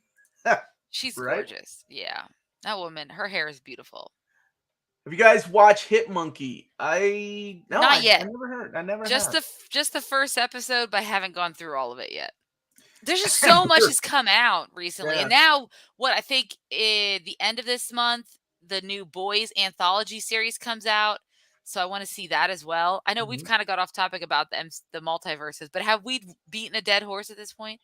She's gorgeous. Yeah, that woman. Her hair is beautiful. Have you guys watched Hit Monkey? Not yet. I never heard. I never just the first episode, but I haven't gone through all of it yet. There's just so much has come out recently. Yeah. And now I think the end of this month, the new Boys anthology series comes out. So I want to see that as well. I know we've kind of got off topic about the multiverses, but have we beaten a dead horse at this point?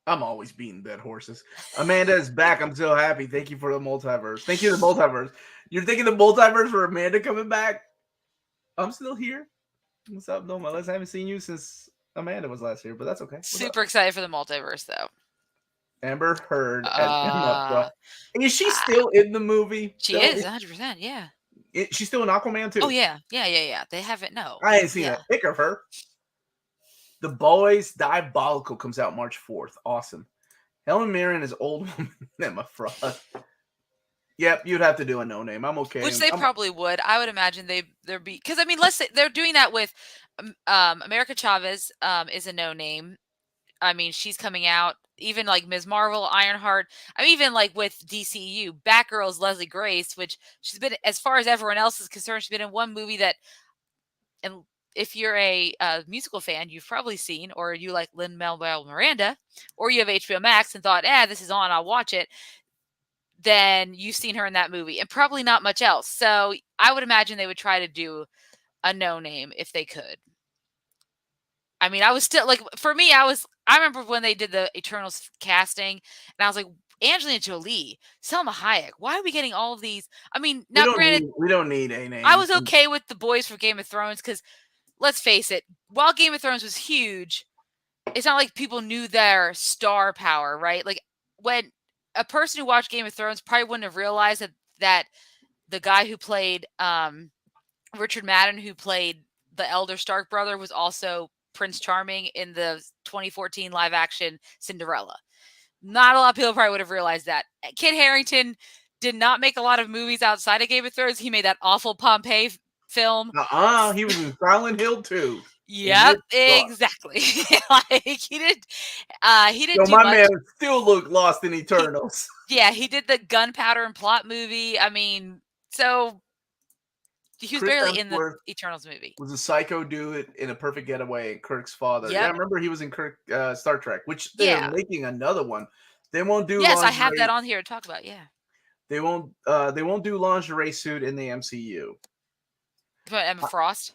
I'm always beating dead horses. Amanda is back. I'm so happy. Thank you for the multiverse. Thank you, the multiverse. You're thinking the multiverse for Amanda coming back? I'm still here. What's up, Noma? I haven't seen you since Amanda was last year, but that's okay. Super excited for the multiverse, though. Amber Heard and is she still in the movie? She is 100%. Yeah. She's still in Aquaman too. Oh yeah. They haven't. No, I ain't seen a pic of her. The Boys Diabolical comes out March 4th. Awesome. Helen Mirren is old woman Emma Frost. Yep, you'd have to do a no name. I'm okay. Which they probably would. I would imagine there'd be, because I mean, let's say they're doing that with America Chavez is a no name. I mean, she's coming out. Even like Ms. Marvel, Ironheart. I mean, even like with DCEU, Batgirl's Leslie Grace, which she's been, as far as everyone else is concerned, she's been in one movie that, and if you're a musical fan, you've probably seen, or you like Lin-Manuel Miranda, or you have HBO Max and thought, this is on, I'll watch it. Then you've seen her in that movie and probably not much else. So I would imagine they would try to do a no name if they could. I mean, I was still like, for me, I remember when they did the Eternals casting and I was like, Angelina Jolie, Selma Hayek, why are we getting all of these? I mean, now granted, we don't need a name. I was okay with the boys from Game of Thrones because let's face it, while Game of Thrones was huge, it's not like people knew their star power, right? Like when a person who watched Game of Thrones probably wouldn't have realized that the guy who played Richard Madden, who played the elder Stark brother, was also Prince Charming in the 2014 live action Cinderella. Not a lot of people probably would have realized that. Kit Harington did not make a lot of movies outside of Game of Thrones. He made that awful Pompeii film. He was in Silent Hill too. Yep, exactly. Like he did. So my man still looked lost in Eternals. He did the Gunpowder and Plot movie. I mean, so he was barely in the Eternals movie. Was a psycho dude in A Perfect Getaway, Kirk's father. Yep. Yeah, I remember he was in Star Trek, which they're making another one. They won't do. Yes, I have that on here to talk about. Yeah. They won't. They won't do lingerie suit in the MCU. But Emma Frost.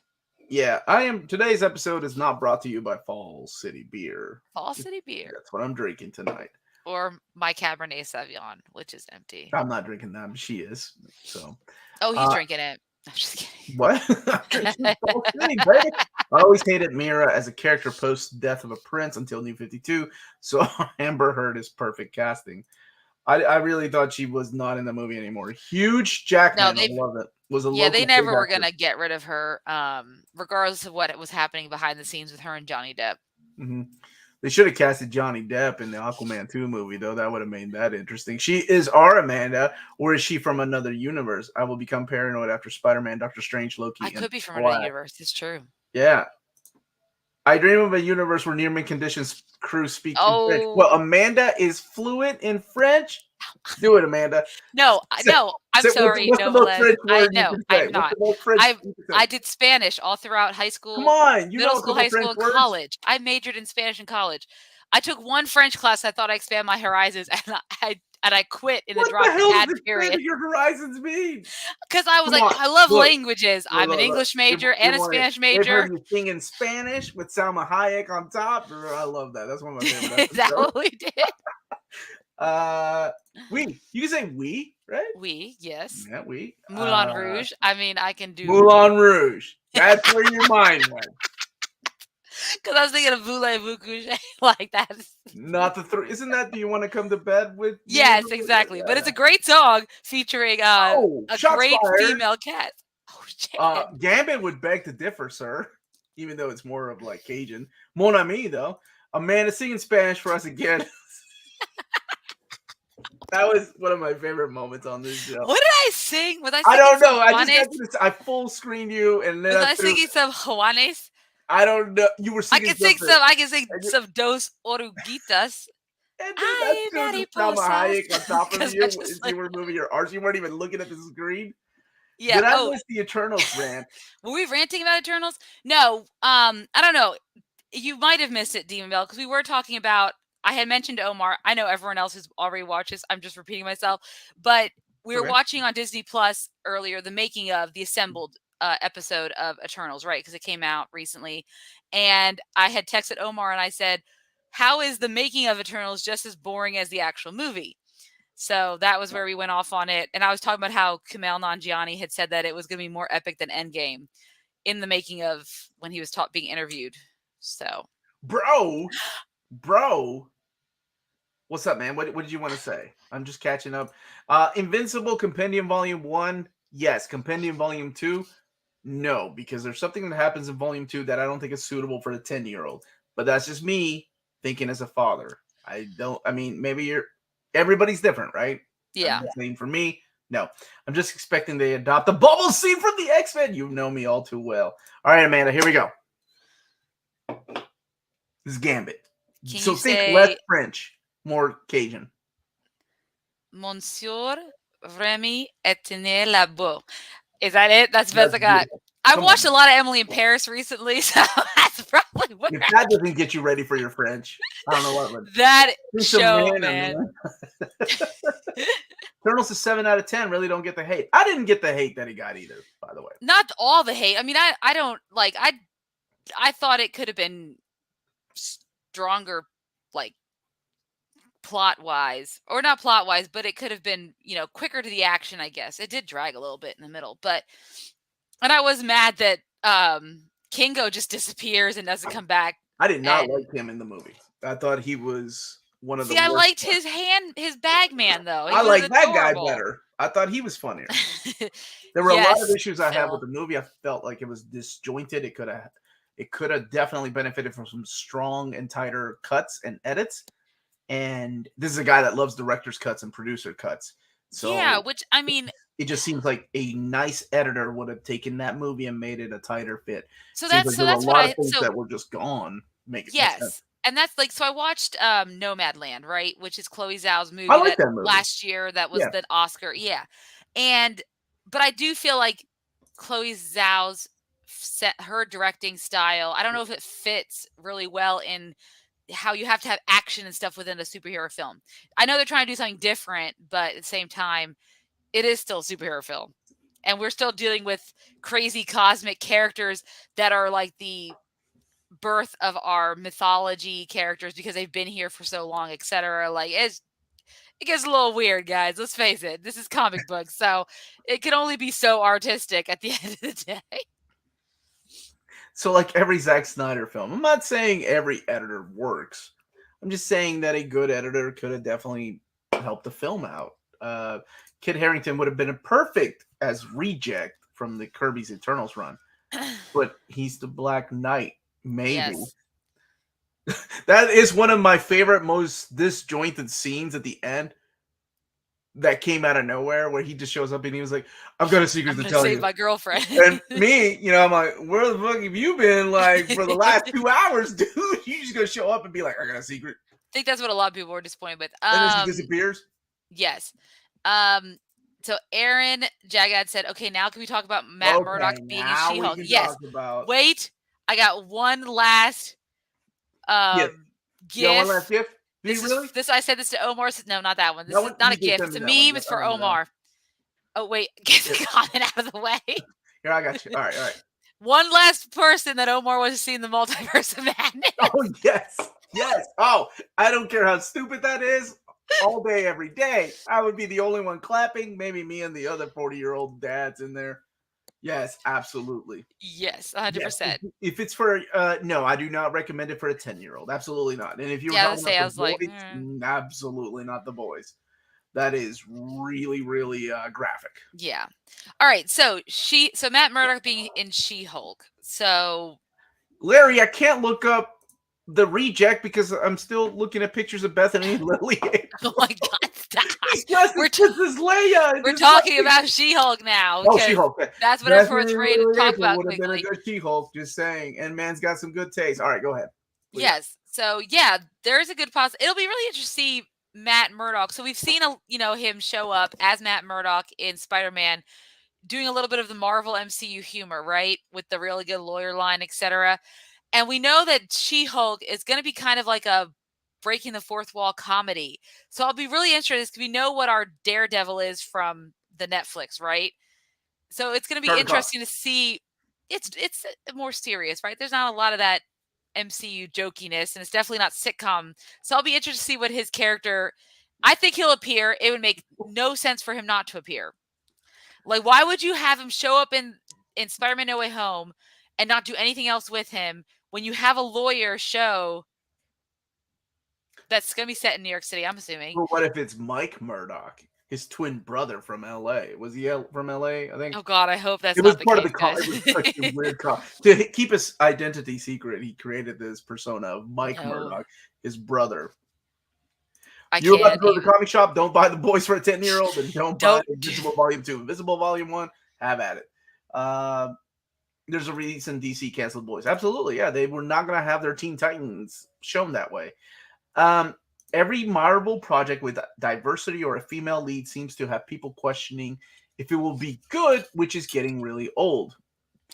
Yeah, today's episode is not brought to you by Fall City Beer. Fall City Beer. That's what I'm drinking tonight. Or my Cabernet Sauvignon, which is empty. I'm not drinking that, but she is. So. Oh, he's drinking it. I'm just kidding. What? I'm drinking Fall City, baby. I always hated Mira as a character post death of a prince until New 52. So Amber Heard is perfect casting. I really thought she was not in the movie anymore. Huge Jackman, I love it. They never were going to get rid of her, regardless of what was happening behind the scenes with her and Johnny Depp. Mm-hmm. They should have casted Johnny Depp in the Aquaman 2 movie, though. That would have made that interesting. She is our Amanda, or is she from another universe? I will become paranoid after Spider-Man, Doctor Strange, Loki. I could be from another universe. It's true. Yeah. I dream of a universe where near mint conditions crew speak in French. Well, Amanda is fluent in French. Do it, Amanda. No, I'm sorry. What's the most French word you can say? I'm not. I did Spanish all throughout high school. Come on, middle school, high school, and college. I majored in Spanish in college. I took one French class. I thought I expand my horizons, and I quit in the drop and add period. Your horizons mean? Because I was I love languages. I'm an English major and a Spanish major. You sing in Spanish with Salma Hayek on top. I love that. That's one of my favorite. Is that what we did? We. You can say we, right? We, yes. Yeah, we. Moulin Rouge. I mean, I can do Moulin Rouge. That's where your mind went. Because I was thinking of Voulez-Vous Coucher like that. Not the three. Isn't that Do You Want to Come to Bed with? Yes, exactly. But it's a great song featuring a great female cat. Oh, shit. Gambit would beg to differ, sir. Even though it's more of like Cajun. Mon ami, though. Amanda singing Spanish for us again. That was one of my favorite moments on this show. What did I sing? I don't know. I full screened you, and then was I singing some Juanes? I don't know. You were singing. I can sing some Dos Oruguitas. And then that's Salma Hayek on top of you as you were moving your arms. You weren't even looking at the screen. Yeah. Did I miss the Eternals rant? Were we ranting about Eternals? No. I don't know. You might have missed it, Demon Bell, because we were talking about. I had mentioned Omar. I know everyone else who's already watched this. I'm just repeating myself. But we were watching on Disney Plus earlier the making of the assembled episode of Eternals, right? Because it came out recently. And I had texted Omar and I said, how is the making of Eternals just as boring as the actual movie? So that was where we went off on it. And I was talking about how Kumail Nanjiani had said that it was going to be more epic than Endgame in the making of when he was being interviewed. So, Bro, what's up, man? What did you want to say? I'm just catching up. Invincible Compendium Volume 1, yes. Compendium Volume 2, no, because there's something that happens in Volume 2 that I don't think is suitable for a 10-year-old. But that's just me thinking as a father. Maybe everybody's different, right? Yeah. Same for me. No, I'm just expecting they adopt the bubble scene from the X-Men. You know me all too well. All right, Amanda, here we go. This is Gambit. So think less French, more Cajun. Monsieur Remy Etienne Labo. Is that it? That's the best I got. I've watched a lot of Emily in Paris recently, so that's probably what. If that doesn't get you ready for your French, I don't know what would. That show, man. Eternals is 7 out of 10. Really don't get the hate. I didn't get the hate that he got either, by the way. Not all the hate. I mean, I don't like. I thought it could have been stronger, like plot wise, or not plot wise, but it could have been, quicker to the action. I guess it did drag a little bit in the middle, and I was mad that Kingo just disappears and doesn't come back. I did not like him in the movie. I thought he was one of the. I liked his bag man though. I like that guy better. I thought he was funnier. There were a lot of issues I had with the movie. I felt like it was disjointed. It could have definitely benefited from some strong and tighter cuts and edits. And this is a guy that loves director's cuts and producer cuts. So yeah, which I mean, it just seems like a nice editor would have taken that movie and made it a tighter fit. So that's there were a lot of things that were just gone. Yes, and that's like, so I watched Nomadland, right, which is Chloe Zhao's movie, that movie last year. That was the Oscar, but I do feel like Chloe Zhao's her directing style, I don't know if it fits really well in how you have to have action and stuff within a superhero film. I know they're trying to do something different, but at the same time, it is still a superhero film. And we're still dealing with crazy cosmic characters that are like the birth of our mythology characters because they've been here for so long, etc. Like it gets a little weird, guys. Let's face it. This is comic books, so it can only be so artistic at the end of the day. So like every Zack Snyder film, I'm not saying every editor works. I'm just saying that a good editor could have definitely helped the film out. Kit Harington would have been a perfect as Reject from the Kirby's Eternals run, but he's the Black Knight, maybe. That is one of my favorite, most disjointed scenes at the end that came out of nowhere, where he just shows up and he was like, "I've got a secret to tell save you." my girlfriend. And me, I'm like, "Where the fuck have you been like for the last 2 hours, dude? You just gonna show up and be like, I got a secret." I think that's what a lot of people were disappointed with. And then she disappears. Yes. So Aaron Jagad said, "Okay, now can we talk about Matt Murdock being in She-Hulk?" Yes. Wait, I got one last gift. One last gift. I said this to Omar. No, not that one. This is not a gift. It's a meme. It's for Omar. Oh wait, get the comment out of the way. Here, I got you. All right. One last person that Omar wants to see in the Multiverse of Madness. Oh yes. Oh, I don't care how stupid that is. All day, every day, I would be the only one clapping. Maybe me and the other 40-year-old dads in there. Yes, absolutely. Yes, 100%. If it's for no, I do not recommend it for a 10-year-old. Absolutely not. And if you were talking about the boys, absolutely not the boys. That is really, really graphic. Yeah. All right. So Matt Murdock being in She-Hulk. So Larry, I can't look up the reject because I'm still looking at pictures of Bethany and Lily. Oh my God! Stop. We're talking about She-Hulk now. Oh, She-Hulk. That's what everyone's ready to talk about. Would have been a good She-Hulk. Just saying. And man's got some good taste. All right, go ahead. Please. Yes. So yeah, there's a good possibility. It'll be really interesting to see Matt Murdock. So we've seen him show up as Matt Murdock in Spider-Man, doing a little bit of the Marvel MCU humor, right, with the really good lawyer line, etc. And we know that She-Hulk is going to be kind of like a breaking the fourth wall comedy. So I'll be really interested because we know what our Daredevil is from the Netflix, right? So it's going to be interesting to see. It's more serious, right? There's not a lot of that MCU jokiness, and it's definitely not sitcom. So I'll be interested to see what his character. I think he'll appear. It would make no sense for him not to appear. Like, why would you have him show up in Spider-Man No Way Home and not do anything else with him when you have a lawyer show that's going to be set in New York City, I'm assuming? Well, what if it's Mike Murdock, his twin brother from LA? Was he from LA? I think. Oh God, I hope that's it not was part case, of the call. It was such a weird call. To keep his identity secret, he created this persona of Mike Murdock, his brother. You're about to go to the comic shop. Don't buy The Boys for a 10-year-old, and don't buy Invisible Volume 2. Invisible Volume 1, have at it. There's a reason DC canceled Boys. Absolutely, yeah. They were not going to have their Teen Titans shown that way. Every Marvel project with diversity or a female lead seems to have people questioning if it will be good, which is getting really old.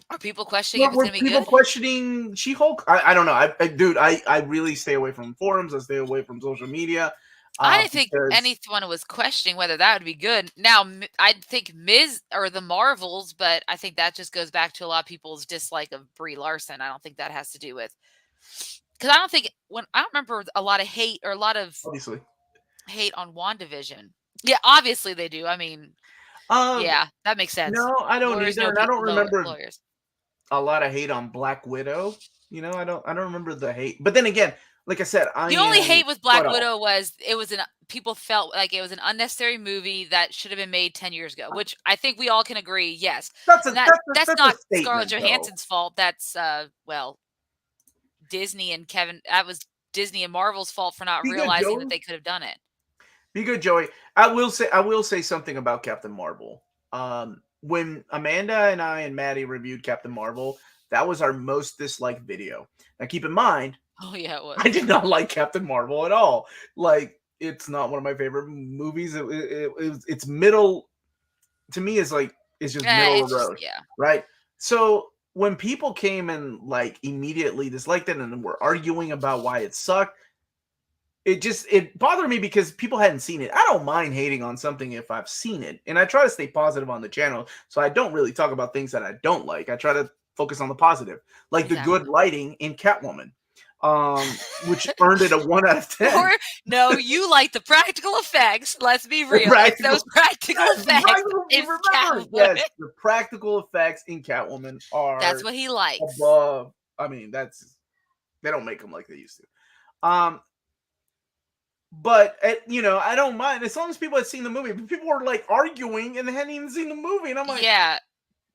Are people questioning if it's going to be good? People questioning She-Hulk? I don't know. I really stay away from forums. I stay away from social media. I didn't think anyone was questioning whether that would be good. Now, I think Ms. or the Marvels, but I think that just goes back to a lot of people's dislike of Brie Larson. I don't think that has to do with, because I don't remember a lot of hate or a lot of hate on WandaVision. Yeah, obviously they do. I mean, yeah, that makes sense. No, I don't either. And I don't remember a lot of hate on Black Widow. I don't remember the hate. But then again, like I said, the only hate with Black Widow was people felt like it was an unnecessary movie that should have been made 10 years ago, which I think we all can agree. Yes, that's not Scarlett Johansson's fault. That's Disney and Kevin. That was Disney and Marvel's fault for not realizing that they could have done it. Be good, Joey. I will say something about Captain Marvel. When Amanda and I and Maddie reviewed Captain Marvel, that was our most disliked video. Now keep in mind, it was. I did not like Captain Marvel at all. Like, it's not one of my favorite movies. It's middle. To me, it's just middle of the road. Right. So when people came and immediately disliked it and were arguing about why it sucked, it bothered me because people hadn't seen it. I don't mind hating on something if I've seen it, and I try to stay positive on the channel. So I don't really talk about things that I don't like. I try to focus on the positive, the good lighting in Catwoman. Which earned it a 1 out of 10. No, you like the practical effects. Let's be real. Those practical effects in Catwoman. Yes, the practical effects in Catwoman are. That's what he likes. Above. I mean, they don't make them like they used to. But I don't mind as long as people had seen the movie. But people were arguing and they hadn't even seen the movie, and I'm like, yeah.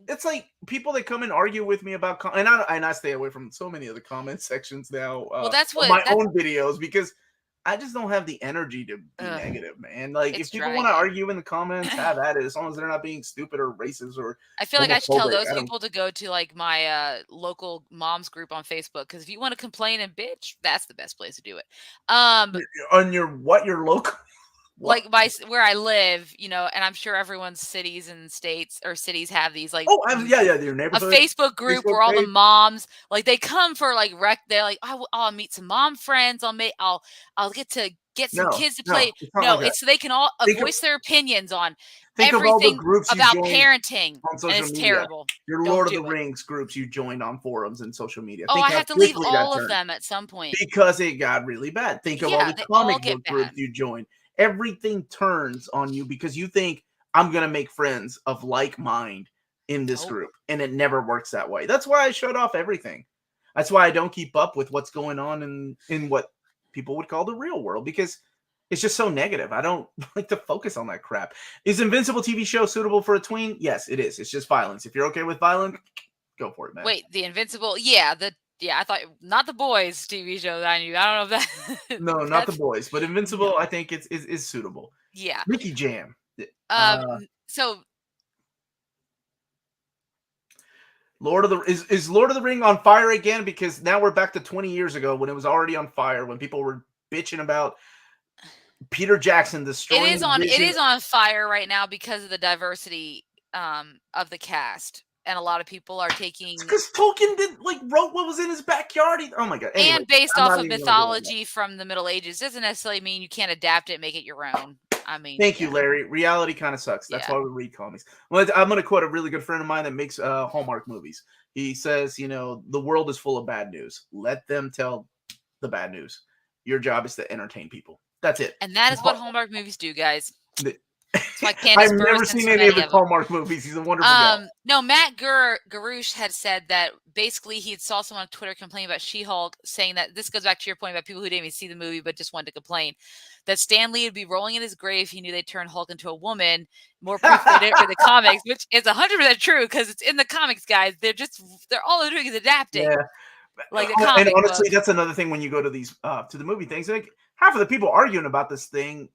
it's like people that come and argue with me about, and I stay away from so many of the comment sections now. Well, that's on what my own videos because I just don't have the energy to be negative, man. Like if people want to argue in the comments, have at it, as long as they're not being stupid or racist or. I feel like I should tell those people to go to like my local moms group on Facebook, because if you want to complain and bitch, that's the best place to do it. On your local. What? Like where I live, you know, and I'm sure everyone's cities and states or cities have these like your neighborhood, a Facebook group where all the moms like they come for like they're like I'll meet some mom friends, I'll get some kids to play. No, it's so they can all voice their opinions on everything of all the groups about parenting on social media. Terrible. Your Lord of the Rings groups you joined on forums and social media. Oh, I have to leave all of them at some point because it got really bad. Think of all the comic book groups you joined. Everything turns on you because you think I'm going to make friends of like mind in this group. And it never works that way. That's why I shut off everything. That's why I don't keep up with what's going on in what people would call the real world, because it's just so negative. I don't like to focus on that crap. Is Invincible TV show suitable for a tween? Yes, it is. It's just violence. If you're okay with violence, go for it, man. Wait, the Invincible? Yeah, I thought not the Boys TV show that I knew. I don't know if that. No, not the Boys, but Invincible. I think is suitable. Yeah, Mickey Jam. So, is Lord of the Ring on fire again? Because now we're back to 20 years ago when it was already on fire, when people were bitching about Peter Jackson destroying. It is on fire right now because of the diversity of the cast. And a lot of people are taking because Tolkien wrote what was in his backyard. Oh my god! Anyway, and based off of mythology from the Middle Ages doesn't necessarily mean you can't adapt it and make it your own. I mean, thank you, Larry. Reality kind of sucks. That's why we read comics. Well, I'm going to quote a really good friend of mine that makes Hallmark movies. He says, the world is full of bad news. Let them tell the bad news. Your job is to entertain people. That's it. And that is what Hallmark movies do, guys. I've never seen any of the Hallmark movies. He's a wonderful guy. No, Matt Garouche had said that basically he saw someone on Twitter complain about She-Hulk, saying that this goes back to your point about people who didn't even see the movie but just wanted to complain, that Stan Lee would be rolling in his grave if he knew they'd turn Hulk into a woman. More proof they didn't read the comics, which is 100% true because it's in the comics, guys. They're all they're doing is adapting. Yeah. Like the comic and honestly, that's another thing when you go to these to the movie things. Like half of the people arguing about this thing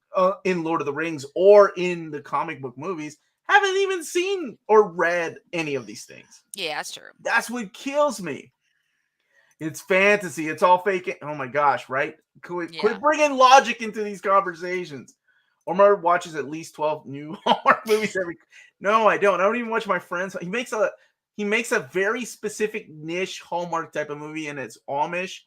in Lord of the Rings or in the comic book movies haven't even seen or read any of these things. Yeah, that's true. That's what kills me. It's fantasy. It's all fake. Oh my gosh, right? Quit bringing logic into these conversations. Omar watches at least 12 new Hallmark movies every. No, I don't. I don't even watch my friends. He makes a very specific niche Hallmark type of movie, and it's Amish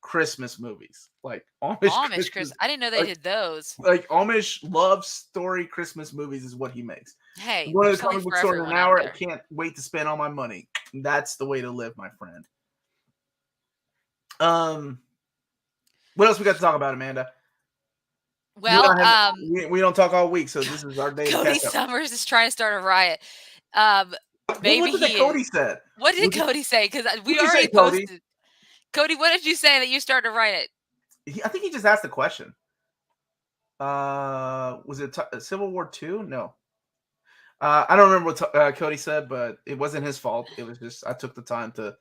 Christmas movies. Like Amish Christmas. I didn't know they did those. Like Amish love story Christmas movies is what he makes. Hey, I'm going to the comic book store in an hour. I can't wait to spend all my money. That's the way to live, my friend. What else we got to talk about, Amanda? Well, we don't talk all week, so this is our day. Cody Summers is trying to start a riot. Maybe what did Cody said? What did Cody say? Because we already posted. Cody, what did you say that you started to write it? I think he just asked the question. Was it Civil War II? No. I don't remember what Cody said, but it wasn't his fault. It was just I took the time to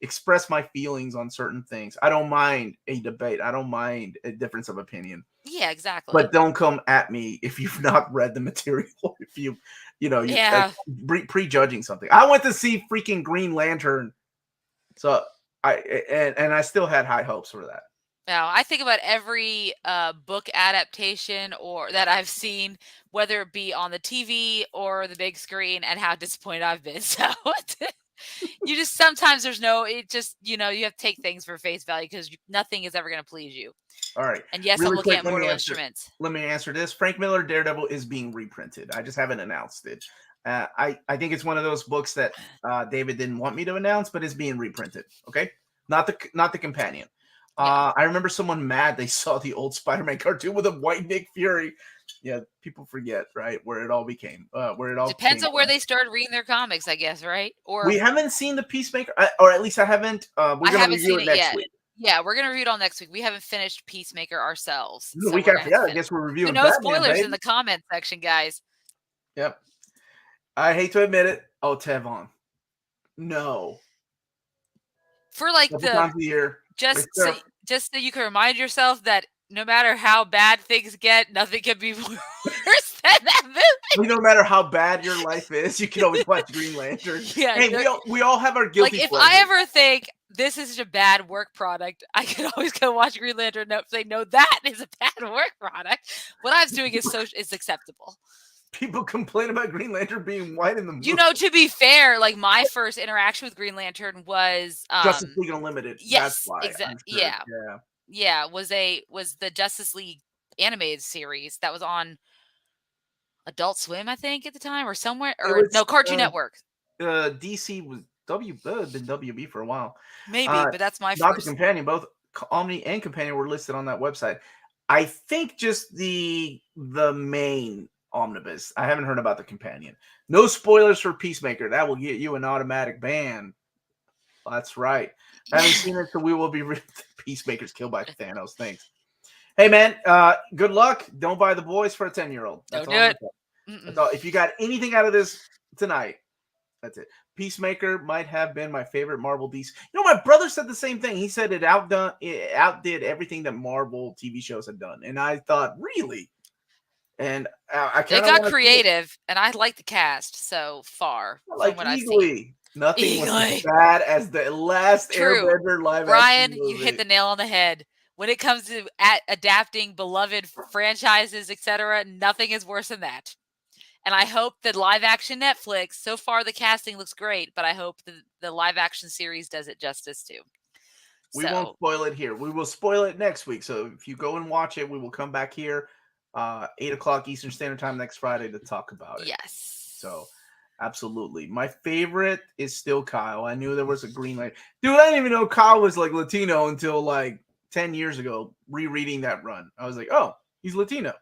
express my feelings on certain things. I don't mind a debate. I don't mind a difference of opinion. Yeah, exactly. But don't come at me if you've not read the material. If you're prejudging something. I went to see freaking Green Lantern, so I still had high hopes for that. Now, I think about every book adaptation or that I've seen, whether it be on the TV or the big screen, and how disappointed I've been. So you just sometimes you have to take things for face value because nothing is ever going to please you. All right. And yes, I'm looking at Mortal Instruments. Let me answer this. Frank Miller Daredevil is being reprinted. I just haven't announced it. I think it's one of those books that David didn't want me to announce, but it's being reprinted. Okay, not the companion. Yeah. I remember someone mad they saw the old Spider-Man cartoon with a white Nick Fury. Yeah, people forget, right, where it all became. Depends on where they started reading their comics, I guess, right? Or we haven't seen the Peacemaker, or at least I haven't. We're going to review it next week. Yeah, we're going to review it all next week. We haven't finished Peacemaker ourselves. The week after, I guess we're reviewing. No spoilers in the comment section, guys. Yep. I hate to admit it. Oh, Tevon. No. For like Couple times a year. just so you can remind yourself that no matter how bad things get, nothing can be worse than that movie. No matter how bad your life is, you can always watch Green Lantern. Yeah, hey, we all have our guilty like if pleasures. I ever think this is such a bad work product, I can always go watch Green Lantern and say, no, that is a bad work product. What I was doing is acceptable. People complain about Green Lantern being white in the movie. You know, to be fair, like my first interaction with Green Lantern was Justice League Unlimited. Yes, exactly. Sure. Yeah. Was the Justice League animated series that was on Adult Swim, I think, at the time, or somewhere, or no, Cartoon Network. DC was been WB for a while. Maybe, but that's my not first. The Companion. Both Omni and Companion were listed on that website. I think just the main omnibus. I haven't heard about the Companion. No spoilers for Peacemaker. That will get you an automatic ban. That's right. I haven't seen it, so we will be Peacemaker's killed by Thanos. Thanks. Hey, man, good luck. Don't buy The Boys for a 10-year-old. Don't do it. That's all. If you got anything out of this tonight, that's it. Peacemaker might have been my favorite Marvel DC. You know, my brother said the same thing. He said it outdid everything that Marvel TV shows had done. And I thought, really? And I kind of got creative, and I like the cast so far. Like easily. Nothing was as bad as the last Airbender live Brian, action movie. You hit the nail on the head. When it comes to adapting beloved franchises, etc., nothing is worse than that. And I hope that live action Netflix, so far the casting looks great, but I hope the live action series does it justice too. We won't spoil it here. We will spoil it next week. So if you go and watch it, we will come back here 8 o'clock Eastern Standard Time next Friday to talk about it. Yes. So absolutely. My favorite is still Kyle. I knew there was a Green Lantern. Dude, I didn't even know Kyle was like Latino until like 10 years ago, rereading that run. I was like, oh, he's Latino.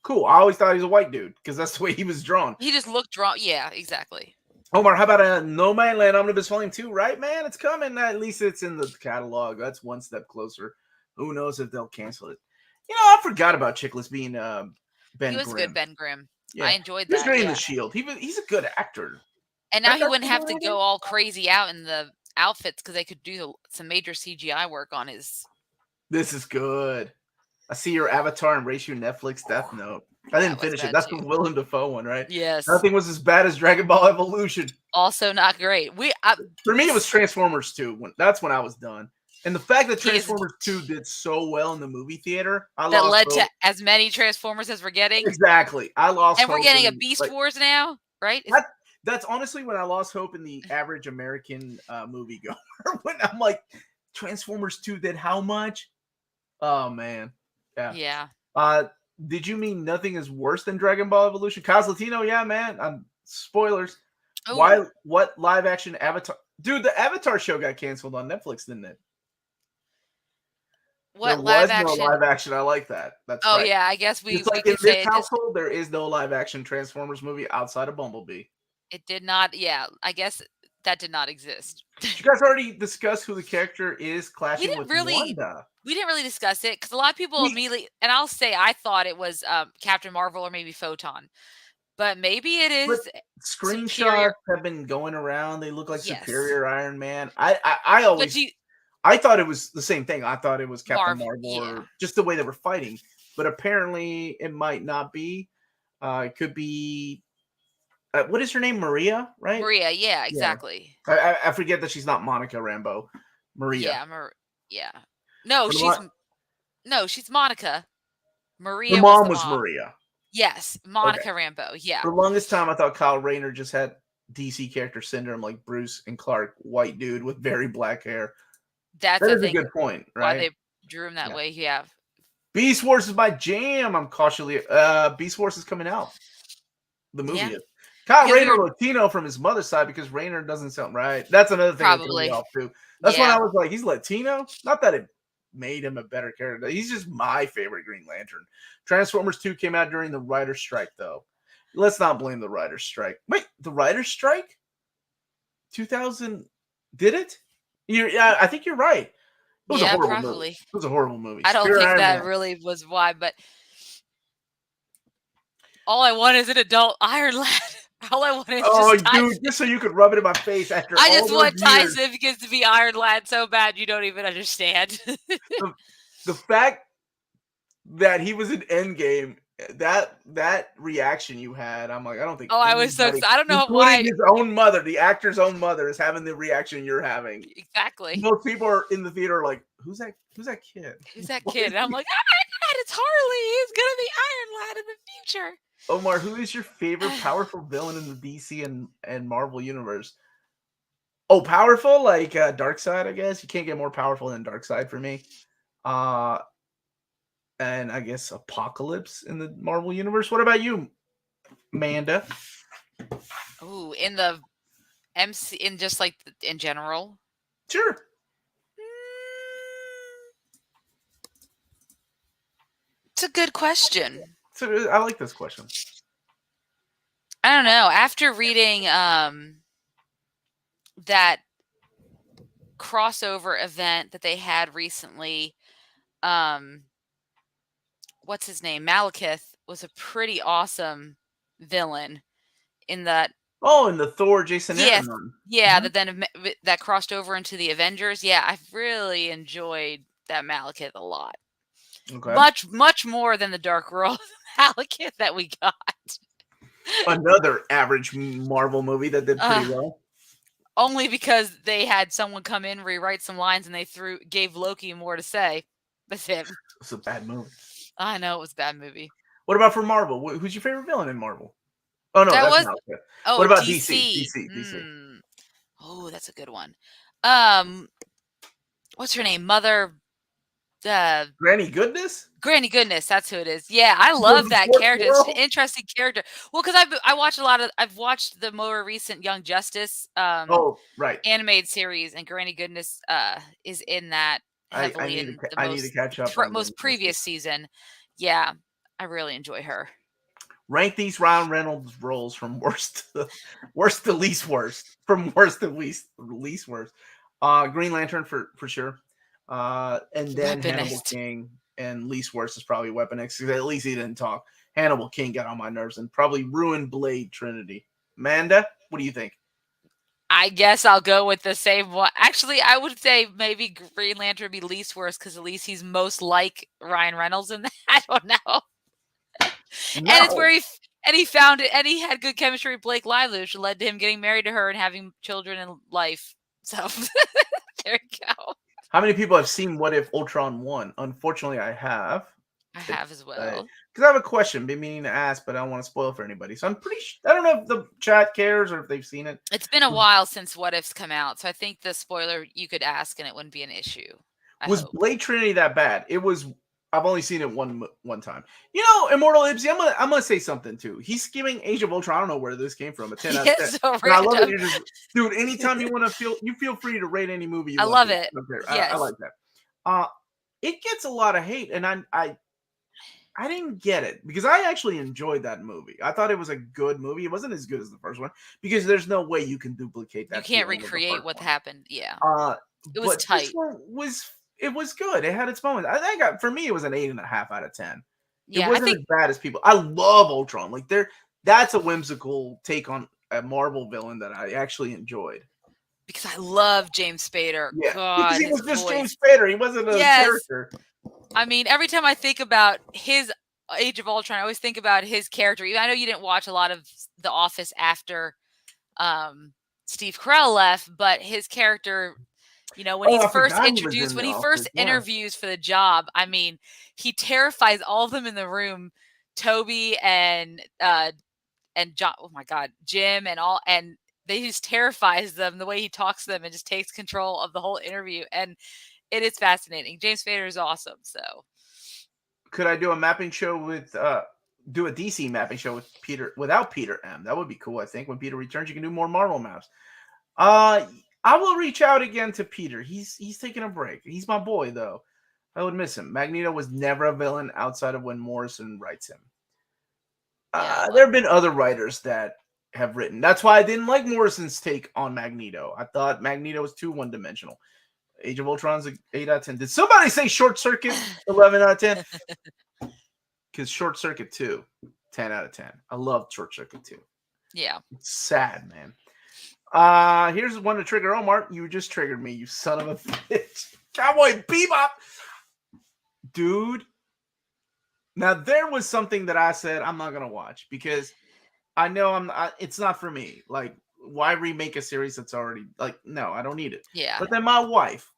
Cool. I always thought he was a white dude because that's the way he was drawn. He just looked drawn. Yeah, exactly. Omar, how about a No Man Land Omnibus Volume 2, right, man? It's coming. At least it's in the catalog. That's one step closer. Who knows if they'll cancel it. You know, I forgot about Chickless being Ben Grimm. He was good, Ben Grimm. Yeah. I enjoyed that. He was great in The Shield. He's a good actor. And now he wouldn't have to go all crazy out in the outfits because they could do some major CGI work on his... This is good. I see your Avatar and Race Your Netflix Death Note. I didn't finish it. That's the Willem Dafoe one, right? Yes. Nothing was as bad as Dragon Ball Evolution. Also not great. For me, it was Transformers 2. That's when I was done. And the fact that Transformers 2 did so well in the movie theater, that led to as many Transformers as we're getting. Exactly. I lost hope. And we're getting a Beast Wars now, right? That's honestly when I lost hope in the average American moviegoer. When I'm like, Transformers 2 did how much? Oh, man. Yeah. Did you mean nothing is worse than Dragon Ball Evolution? Kyle's Latino, yeah, man. Spoilers. Ooh. What live action Avatar? Dude, the Avatar show got canceled on Netflix, didn't it? What live action? No live action. I like that. That's right. Yeah, I guess we. It's like in this household, there is no live action Transformers movie outside of Bumblebee. It did not. Yeah, I guess that did not exist. Did you guys already discuss who the character is clashing with Wanda? We didn't really discuss it because a lot of people immediately, and I'll say I thought it was Captain Marvel or maybe Photon, but maybe it is. But screenshots have been going around. They look like Superior Iron Man. I thought it was the same thing. I thought it was Captain Marvel or just the way they were fighting, but apparently it might not be. It could be. What is her name? Maria, right? Maria, yeah, exactly. Yeah. I forget that she's not Monica Rambeau. Maria. Yeah, No, she's Monica. Maria. Her mom was Maria. Yes, Monica Rambeau. Yeah. For the longest time, I thought Kyle Rayner just had DC character syndrome, like Bruce and Clark, white dude with very black hair. That is a good point, right? Why they drew him that way? Yeah. Beast Wars is my jam. I'm cautiously. Beast Wars is coming out. The movie is. Kyle Rayner Latino from his mother's side because Rayner doesn't sound right. That's another thing that threw me off too. That's when I was like, he's Latino. Not that it made him a better character. He's just my favorite Green Lantern. Transformers 2 came out during the writer's strike, though. Let's not blame the writer's strike. Wait, the writer's strike? 2000 did it? I think you're right. It was a horrible movie. It was a horrible movie. I don't think that really was why, but all I want is an adult Iron Lad. All I want is Oh, just dude, Tyson. just so you could rub it in my face after I all just those want years. Tyson because to be Iron Lad so bad you don't even understand. The fact that he was in Endgame, that reaction you had, I'm like, I don't think. Oh, I was so excited. I don't know including why. his own mother, the actor's own mother, is having the reaction you're having. Exactly. Most people are in the theater like, who's that? Who's that kid? Who's that kid? And I'm like, oh my God, it's Harley. He's gonna be Iron Lad in the future. Omar, who is your favorite powerful villain in the DC and Marvel universe? Oh, powerful like Darkseid, I guess. You can't get more powerful than Darkseid for me. And I guess Apocalypse in the Marvel universe. What about you, Amanda? Ooh, in the MC, in just like in general. Sure. It's a good question. So I like this question. I don't know. After reading that crossover event that they had recently, what's his name? Malekith was a pretty awesome villain in that. Oh, in the Thor Jason Yes, Aaron. yeah, that crossed over into the Avengers. Yeah, I've really enjoyed that Malekith a lot. Okay. Much more than the Dark World Malekith that we got. Another average Marvel movie that did pretty well. Only because they had someone come in, rewrite some lines, and they gave Loki more to say. That's it. It's a bad movie. I know it was a bad movie. What about for Marvel? Who's your favorite villain in Marvel? Oh no, that's not good. Oh, what about DC? DC. Oh, that's a good one. What's her name? Mother. Granny Goodness. Granny Goodness, that's who it is. Yeah, I love that character. It's an interesting character. Well, because I've watched the more recent Young Justice animated series, and Granny Goodness is in that heavily in the most previous season. Yeah, I really enjoy her. Rank these Ryan Reynolds roles from worst to least worst. From worst to least worst. Green Lantern for sure. And then Hannibal King, and least worst is probably Weapon X, because at least he didn't talk. Hannibal King got on my nerves and probably ruined Blade Trinity. Amanda, what do you think? I guess I'll go with the same one. Actually, I would say maybe Green Lantern would be least worst because at least he's most like Ryan Reynolds in that. I don't know. No. And it's where he found it, and he had good chemistry with Blake Lively, which led to him getting married to her and having children in life. So there you go. How many people have seen What If Ultron won? Unfortunately, I have. I have as well. Because I have a question, been meaning to ask, but I don't want to spoil for anybody. So I'm pretty I don't know if the chat cares or if they've seen it. It's been a while since What If's come out, so I think the spoiler you could ask and it wouldn't be an issue. Was Blade Trinity that bad? It was. I've only seen it one time. You know, Immortal Ibsy, I'm gonna say something too. He's giving Age of Ultron. I don't know where this came from. A 10 out of 10. So I love it. Dude, anytime you want to feel free to rate any movie. I love it. Yes. I like that. It gets a lot of hate, and I didn't get it because I actually enjoyed that movie. I thought it was a good movie. It wasn't as good as the first one because there's no way you can duplicate that. You can't recreate what happened. Yeah. It was tight. It was good. It had its moments. I think for me, it was an 8.5 out of 10. Yeah, it wasn't as bad as people. I love Ultron. Like that's a whimsical take on a Marvel villain that I actually enjoyed. Because I love James Spader. Yeah, God, because he was just James Spader. He wasn't a character. I mean, every time I think about his Age of Ultron, I always think about his character. I know you didn't watch a lot of The Office after Steve Carell left, but his character. You know, when he's first introduced, when he first interviews for the job, I mean, he terrifies all of them in the room, Toby and John, oh my God, Jim and they just terrifies them the way he talks to them and just takes control of the whole interview. And it is fascinating. James Spader is awesome. So could I do a mapping show do a DC mapping show without Peter M? That would be cool. I think when Peter returns, you can do more Marvel maps. I will reach out again to Peter. He's taking a break. He's my boy, though. I would miss him. Magneto was never a villain outside of when Morrison writes him. There have been other writers that have written. That's why I didn't like Morrison's take on Magneto. I thought Magneto was too one-dimensional. Age of Ultron's an 8 out of 10. Did somebody say Short Circuit 11 out of 10? Because Short Circuit 2, 10 out of 10. I loved Short Circuit 2. Yeah. It's sad, man. Here's one to trigger Omar. You just triggered me, you son of a bitch. Cowboy Bebop. Dude. Now, there was something that I said I'm not going to watch because I know it's not for me. Like, why remake a series that's already, like, no, I don't need it. Yeah. But then my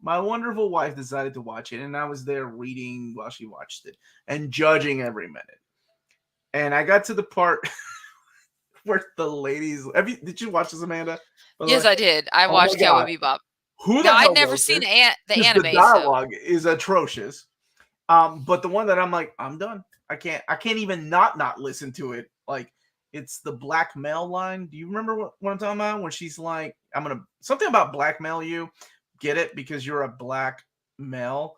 wonderful wife decided to watch it, and I was there reading while she watched it and judging every minute. And I got to the part where the ladies, did you watch this, Amanda? Yes, I did. I watched Cowboy Bebop. Who the hell I'd never seen the anime. The dialogue is atrocious. But the one that I'm like, I'm done. I can't even not listen to it. Like, it's the blackmail line. Do you remember what I'm talking about? When she's like, I'm gonna something about blackmail you. Get it? Because you're a black male.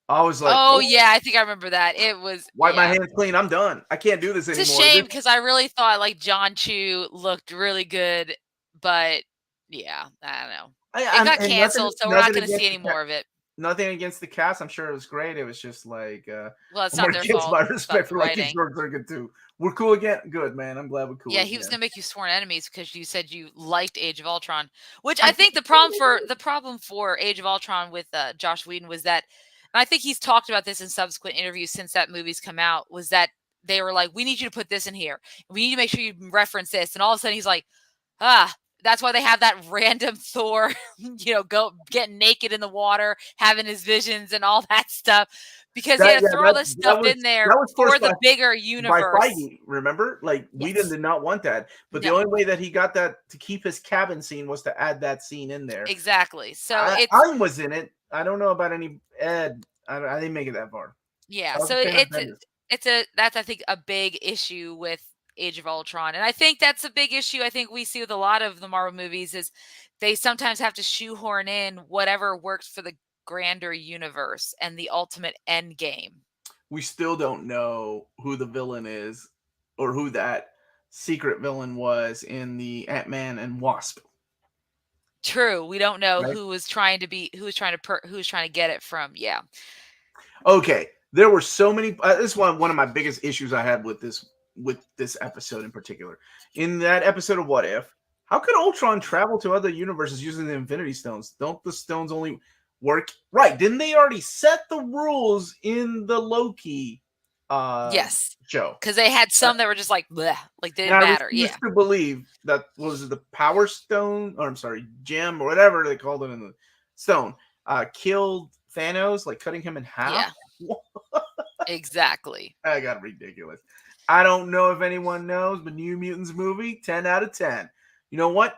I was like, oh yeah, I think I remember that. It was wipe my hands clean. I'm done. I can't do this anymore. It's a shame because I really thought like John Chu looked really good, but yeah, I don't know. It got canceled, so we're not going to see any more of it. Nothing against the cast. I'm sure it was great. It was just like, well, it's not their fault. My respect for like these are good too. We're cool again. Good, man. I'm glad we're cool. Yeah, he was gonna make you sworn enemies because you said you liked Age of Ultron, which I think the problem for Age of Ultron with Joss Whedon was that, and I think he's talked about this in subsequent interviews since that movie's come out, was that they were like, we need you to put this in here. We need to make sure you reference this, and all of a sudden he's like, that's why they have that random Thor, go get naked in the water, having his visions and all that stuff, because he had to throw all this stuff in there for the bigger universe. By Feige, remember? Like, Whedon did not want that, but the only way that he got that to keep his cabin scene was to add that scene in there. Exactly. So I was in it. I don't know about any Ed. I didn't make it that far. Yeah. So that's I think a big issue with Age of Ultron. And I think that's a big issue I think we see with a lot of the Marvel movies is they sometimes have to shoehorn in whatever works for the grander universe and the ultimate end game. We still don't know who the villain is or who that secret villain was in the Ant-Man and Wasp. True. We don't know who was trying to get it from. Yeah. Okay. There were so many. This is one of my biggest issues I had with this episode in particular. In that episode of What If, how could Ultron travel to other universes using the Infinity Stones? Don't the stones only work? Right. Didn't they already set the rules in the Loki show? Because they had some that were just like, bleh, like they didn't matter. I used to believe that was the Power Stone, or I'm sorry, gem, or whatever they called it in the stone, killed Thanos, like cutting him in half. Yeah. Exactly. I got ridiculous. I don't know if anyone knows, but New Mutants movie, 10 out of 10. You know what?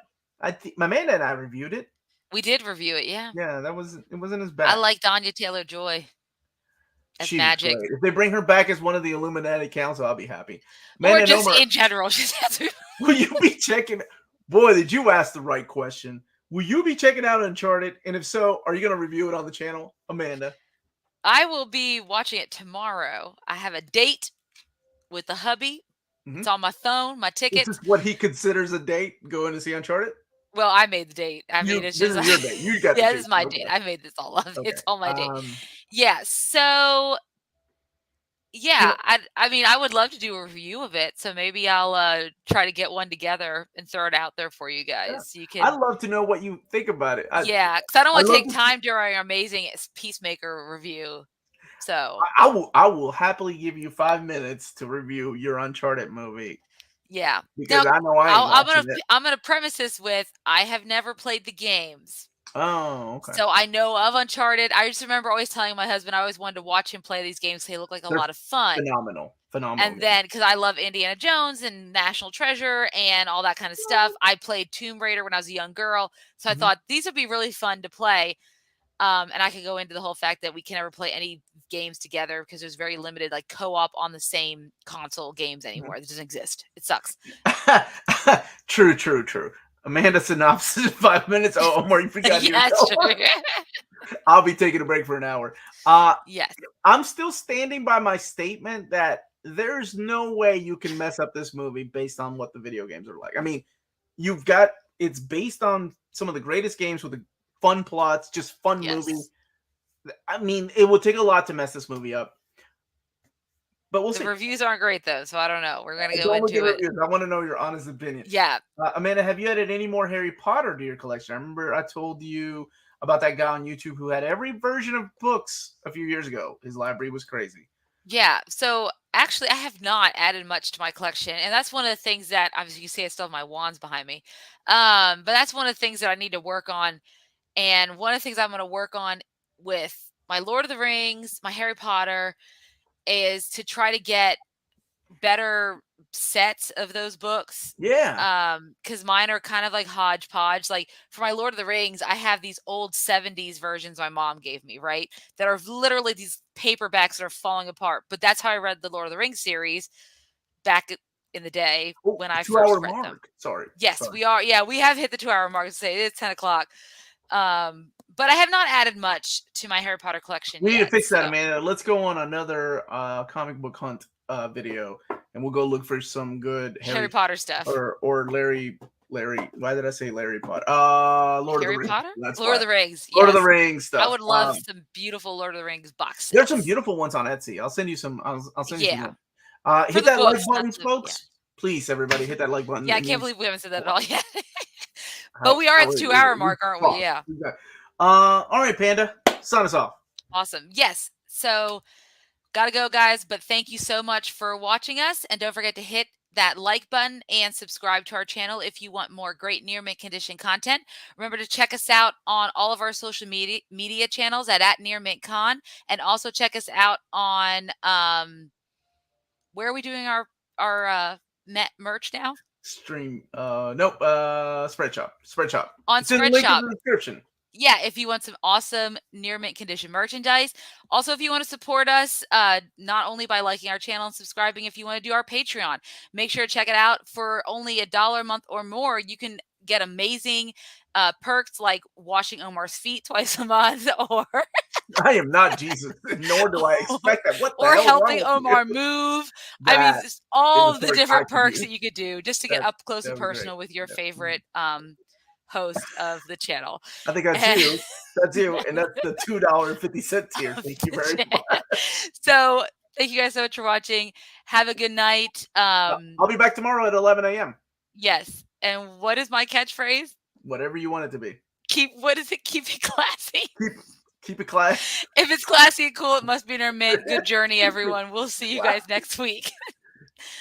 My man and I reviewed it. We did review it, yeah. Yeah, it wasn't as bad. I like Anya Taylor-Joy as She's Magic. Great. If they bring her back as one of the Illuminati Council, I'll be happy. Man, or just Omar, in general. Will you be checking? Boy, did you ask the right question. Will you be checking out Uncharted? And if so, are you going to review it on the channel, Amanda? I will be watching it tomorrow. I have a date with the hubby. Mm-hmm. It's on my phone, my ticket. This is what he considers a date, going to see Uncharted? Well, I made the date. I mean, it's just this is your date. You got this is my date. I made this all up. Okay. It's all my date. Yeah. So, yeah, I mean, I would love to do a review of it. So maybe I'll try to get one together and throw it out there for you guys. Yeah. You can. I'd love to know what you think about it. Because I don't want to take time during our amazing Peacemaker review. So I will happily give you 5 minutes to review your Uncharted movie. Yeah, because I know I'm gonna premise this with I have never played the games. Oh, okay. So I know of Uncharted. I just remember always telling my husband I always wanted to watch him play these games. They look like a lot of fun. Phenomenal. And then because I love Indiana Jones and National Treasure and all that kind of stuff, I played Tomb Raider when I was a young girl. So I thought these would be really fun to play. And I could go into the whole fact that we can never play any games together because there's very limited like co-op on the same console games anymore. It doesn't exist. It sucks. True. Amanda synopsis in 5 minutes. Oh, Omar, you forgot. True. I'll be taking a break for an hour. Yes. I'm still standing by my statement that there's no way you can mess up this movie based on what the video games are like. I mean, it's based on some of the greatest games with the fun plots, just fun movies. I mean, it would take a lot to mess this movie up. but we'll The see. reviews aren't great though, so I don't know. We're gonna go Don't look at into it. reviews. I want to know your honest opinion. Yeah. Amanda, have you added any more Harry Potter to your collection? I remember I told you about that guy on YouTube who had every version of books a few years ago. His library was crazy. Yeah. So actually, I have not added much to my collection, and that's one of the things that obviously you see I still have my wands behind me. But that's one of the things that I need to work on. And one of the things I'm going to work on with my Lord of the Rings, my Harry Potter, is to try to get better sets of those books. Yeah. Because mine are kind of like hodgepodge. Like for my Lord of the Rings, I have these old 70s versions my mom gave me, right? That are literally these paperbacks that are falling apart. But that's how I read the Lord of the Rings series back in the day when I first read them. Sorry. Yes, Sorry. we are. Yeah, we have hit the 2-hour mark. Say it's 10 o'clock. But I have not added much to my Harry Potter collection. We need to fix that, Amanda. Let's go on another comic book hunt video, and we'll go look for some good Harry Potter stuff. Or Larry. Why did I say Larry Potter? Lord of the Rings. Lord of the Rings. Lord of the Rings stuff. I would love some beautiful Lord of the Rings boxes. There's some beautiful ones on Etsy. I'll send you some. I'll send you some. Hit that books, like button, folks. Please, everybody, hit that like button. Yeah, I can't believe we haven't said that at all yet. But we are at the 2-hour mark, aren't we? Yeah. All right, Panda. Sign us off. Awesome. Yes. So, gotta go, guys. But thank you so much for watching us. And don't forget to hit that like button and subscribe to our channel if you want more great near mint condition content. Remember to check us out on all of our social media channels at nearmintcon. And also check us out on where are we doing our merch now? Spreadshop. On it's in the link Spreadshop. in the description. Yeah, if you want some awesome near mint condition merchandise. Also, if you want to support us, not only by liking our channel and subscribing, if you want to do our Patreon, make sure to check it out. For only $1 a month or more, you can get amazing perks like washing Omar's feet twice a month, or I am not Jesus, nor do I expect that. What the or hell helping Omar move. I mean, just all the different perks that you could do just to get up close and personal with your favorite host of the channel. I think that's you. That's you, and that's the $2.50 tier. Thank you very much. So thank you guys so much for watching. Have a good night. I'll be back tomorrow at 11 a.m. Yes. And what is my catchphrase? Whatever you want it to be. Keep it classy. Keep it classy. If it's classy and cool, it must be near mint. Good journey, everyone. We'll see you guys next week.